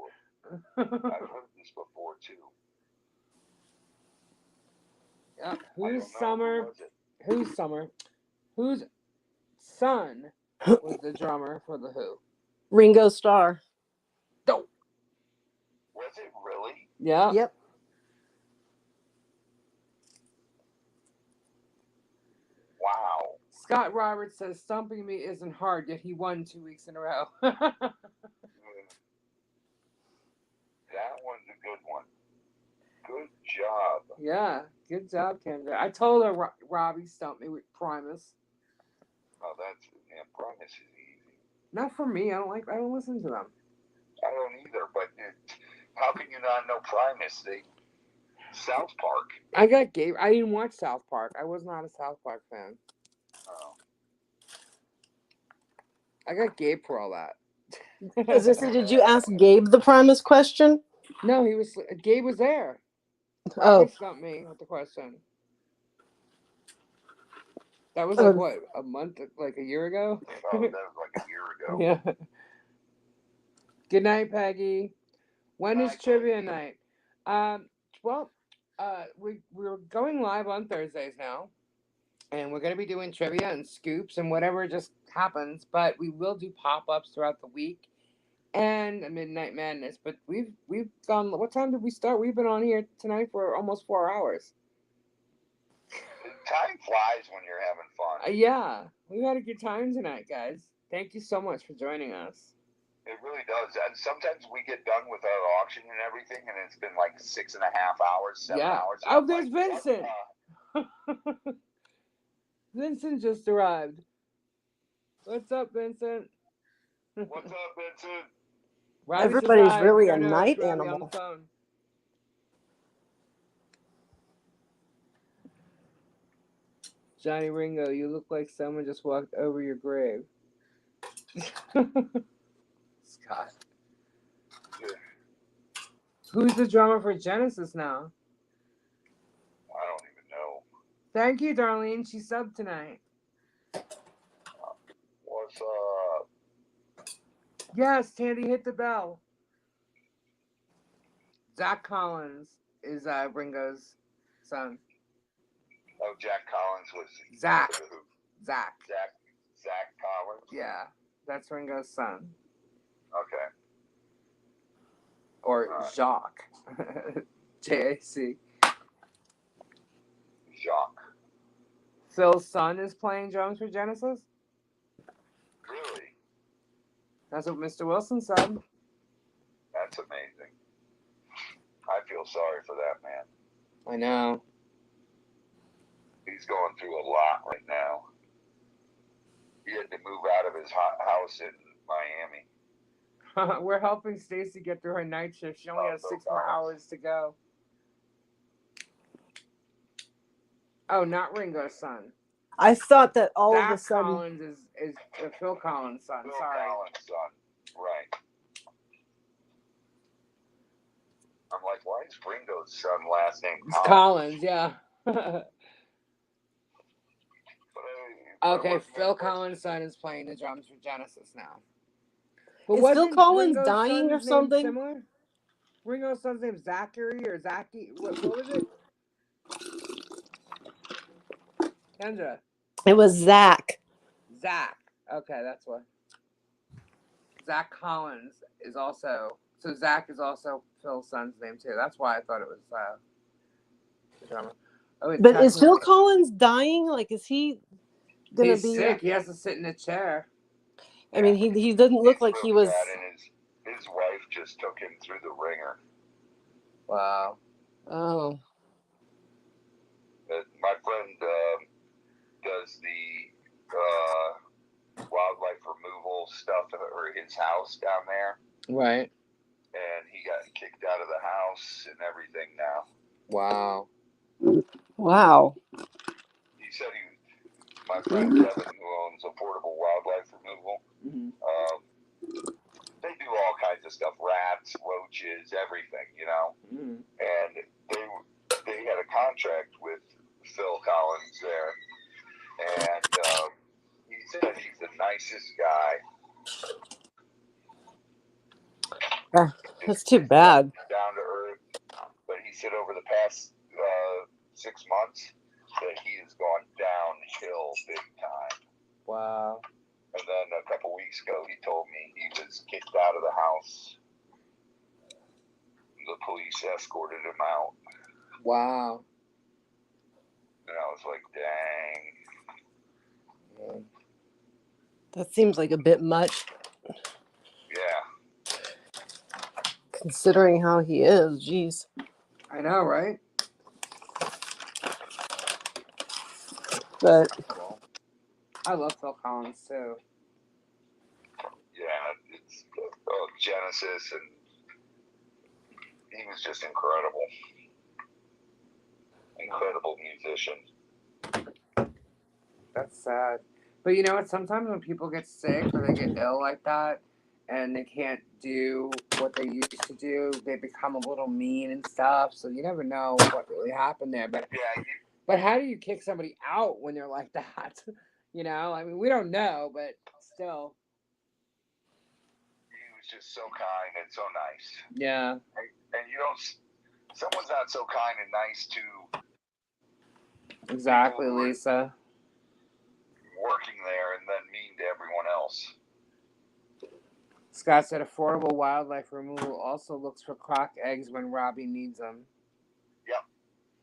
I've heard this before too. Yeah. Whose son was the drummer for the Who? Ringo Starr. No. Was it really? Yeah. Yep. Wow. Scott Roberts says stumping me isn't hard, yet he won 2 weeks in a row. That one's a good one. Good job. Yeah, good job, Kendra. I told her Robbie stumped me with Primus. Oh, Primus is easy. Not for me. I don't listen to them. I don't either. But how can you not know Primus? South Park. I got Gabe. I didn't watch South Park. I was not a South Park fan. Oh. I got Gabe for all that. As I said, did you ask Gabe the premise question? No, Gabe was there. Oh. Robert stumped me with the question. That was like what, a month, like a year ago? Oh, that was like a year ago. Yeah. Good night, Peggy. When is trivia night? Well, we're going live on Thursdays now, and we're going to be doing trivia and scoops and whatever just happens. But we will do pop-ups throughout the week and a Midnight Madness. But we've gone. What time did we start? We've been on here tonight for almost 4 hours. Time flies when you're having fun. Yeah, we've had a good time tonight, guys. Thank you so much for joining us. It really does. And sometimes we get done with our auction and everything, and it's been like 6.5 hours, 7 hours. Oh, there's Vincent. Vincent just arrived. What's up, Vincent? What's up, Vincent? Everybody's really a night animal. On the phone. Johnny Ringo, you look like someone just walked over your grave. Scott. Who's the drummer for Genesis now? I don't even know. Thank you, Darlene. She subbed tonight. What's up? Yes, Tandy, hit the bell. Zach Collins is Ringo's son. Oh, Jack Collins was Zach. Zach Collins. Yeah, that's Ringo's son. Okay. Or Jacques. J-A-C. Jacques. Phil's son is playing drums for Genesis? Really? That's what Mr. Wilson said. That's amazing. I feel sorry for that man. I know. He's going through a lot right now. He had to move out of his house in Miami. We're helping Stacy get through her night shift. She only has 6 more hours to go. Oh, not Ringo's son. I thought that all Zach of a sudden Collins is Phil Collins' son. Phil Sorry. Collins' son. Right. I'm like, why is Ringo's son last name Collins, Collins? yeah. Okay, Phil Collins' son is playing the drums for Genesis now. But is Phil Collins Ringo's dying or son's name something? Similar? Ringo's son's name Zachary or Zachy? What was it? Kendra. It was Zach. Zach. Okay, that's what. Zach Collins is also. So Zach is also Phil's son's name too. That's why I thought it was the drummer. Oh, but is Phil Collins dying? Like, is he gonna He's be sick? He has to sit in a chair. I mean, he doesn't look like he was. Bad, and his wife just took him through the ringer. Wow. Oh. My friend does the wildlife removal stuff at his house down there. Right. And he got kicked out of the house and everything now. Wow. Wow. He said my friend Kevin, who owns Affordable Wildlife Removal, they do all kinds of stuff, rats, roaches, everything, you know. And they had a contract with Phil Collins there, and he said he's the nicest guy. That's too bad. Down to earth, but he said over the past 6 months that he has gone downhill big time. Wow. And then a couple weeks ago, he told me he was kicked out of the house. The police escorted him out. Wow. And I was like, dang. That seems like a bit much. Yeah. Considering how he is, jeez. I know, right? But I love Phil Collins too. Yeah, it's Genesis, and he was just incredible. Incredible musician. That's sad. But you know what? Sometimes when people get sick or they get ill like that and they can't do what they used to do, they become a little mean and stuff. So you never know what really happened there. But how do you kick somebody out when they're like that? You know, I mean, we don't know, but still. He was just so kind and so nice. Yeah. And you don't. Someone's not so kind and nice to. Exactly, Lisa. Working there and then mean to everyone else. Scott said affordable wildlife removal also looks for croc eggs when Robbie needs them.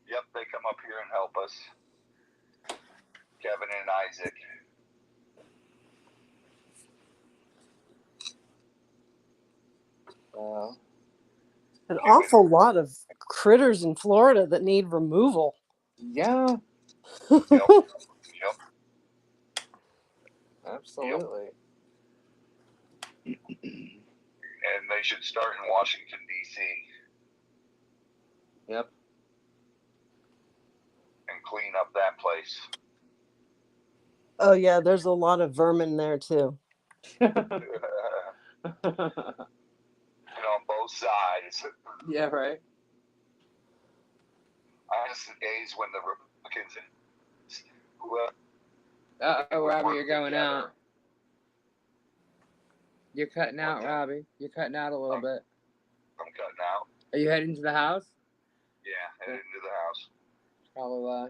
Yep, they come up here and help us. Kevin and Isaac. An awful lot of critters in Florida that need removal. Yeah. Yep. Absolutely. And they should start in Washington, D.C. Yep. And clean up that place. Oh yeah, there's a lot of vermin there too. On both sides. Yeah, right. I miss the days when the Republicans Robbie, you're going out. You're cutting out, Robbie. You're cutting out a little bit. I'm cutting out. Are you heading to the house? Yeah, heading into the house. Probably why.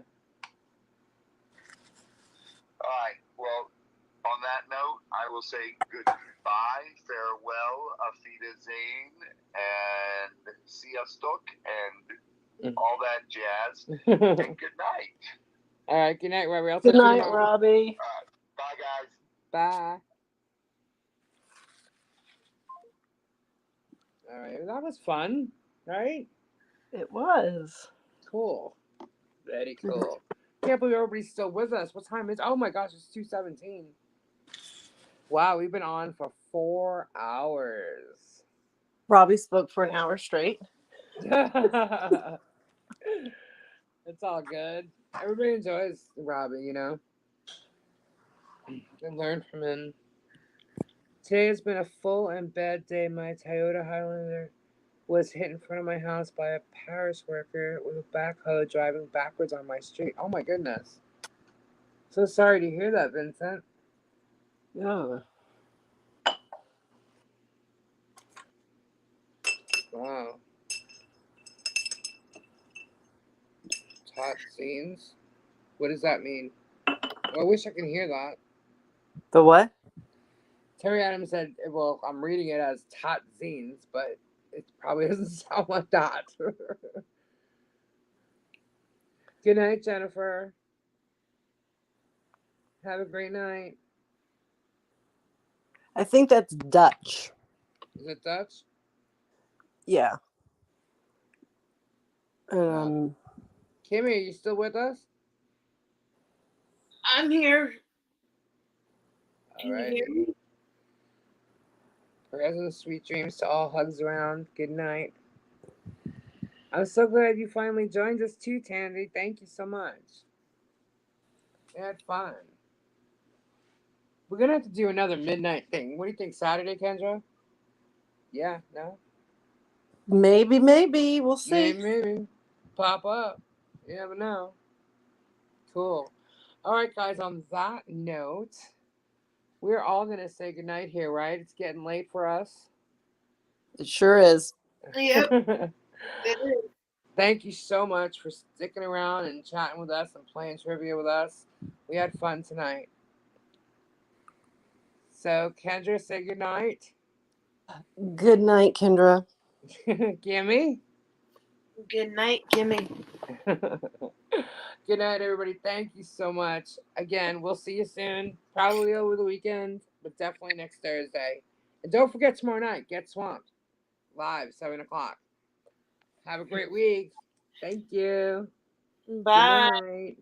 All right. Well, on that note, I will say goodbye, farewell, auf Wiedersehen, and sziasztok, and all that jazz. And good night. All right. Good night, Robbie. Good night, Robbie. Bye, guys. Bye. All right. That was fun, right? It was. Cool. Very cool. Can't believe everybody's still with us. What time is? Oh my gosh, it's 2:17. Wow, we've been on for 4 hours. Robbie spoke for an hour straight. It's all good. Everybody enjoys Robbie, you know. They learn from him. Today has been a full and bad day. My Toyota Highlander was hit in front of my house by a Paris worker with a backhoe driving backwards on my street. Oh my goodness. So sorry to hear that, Vincent. Yeah. Wow. Tot scenes? What does that mean? Well, I wish I could hear that. The what? Terry Adams said, well, I'm reading it as tot zines, but it probably doesn't sound like that. Good night, Jennifer. Have a great night. I think that's Dutch. Is it Dutch? Yeah. Kimmy, are you still with us? I'm here. All right. Presents, sweet dreams to all. Hugs around. Good night. I'm so glad you finally joined us too, Tandy. Thank you so much. We had fun. We're going to have to do another midnight thing. What do you think, Saturday, Kendra? Yeah, no? Maybe. We'll see. Maybe. Pop up. You never know. Cool. All right, guys, on that note, we're all going to say goodnight here, right? It's getting late for us. It sure is. Yep. It is. Thank you so much for sticking around and chatting with us and playing trivia with us. We had fun tonight. So, Kendra, say goodnight. Good night, Kendra. Gimme. Good night, Jimmy. Good night, everybody. Thank you so much. Again, we'll see you soon. Probably over the weekend, but definitely next Thursday. And don't forget tomorrow night, Get Swamped. Live, 7 o'clock. Have a great week. Thank you. Bye. Good night.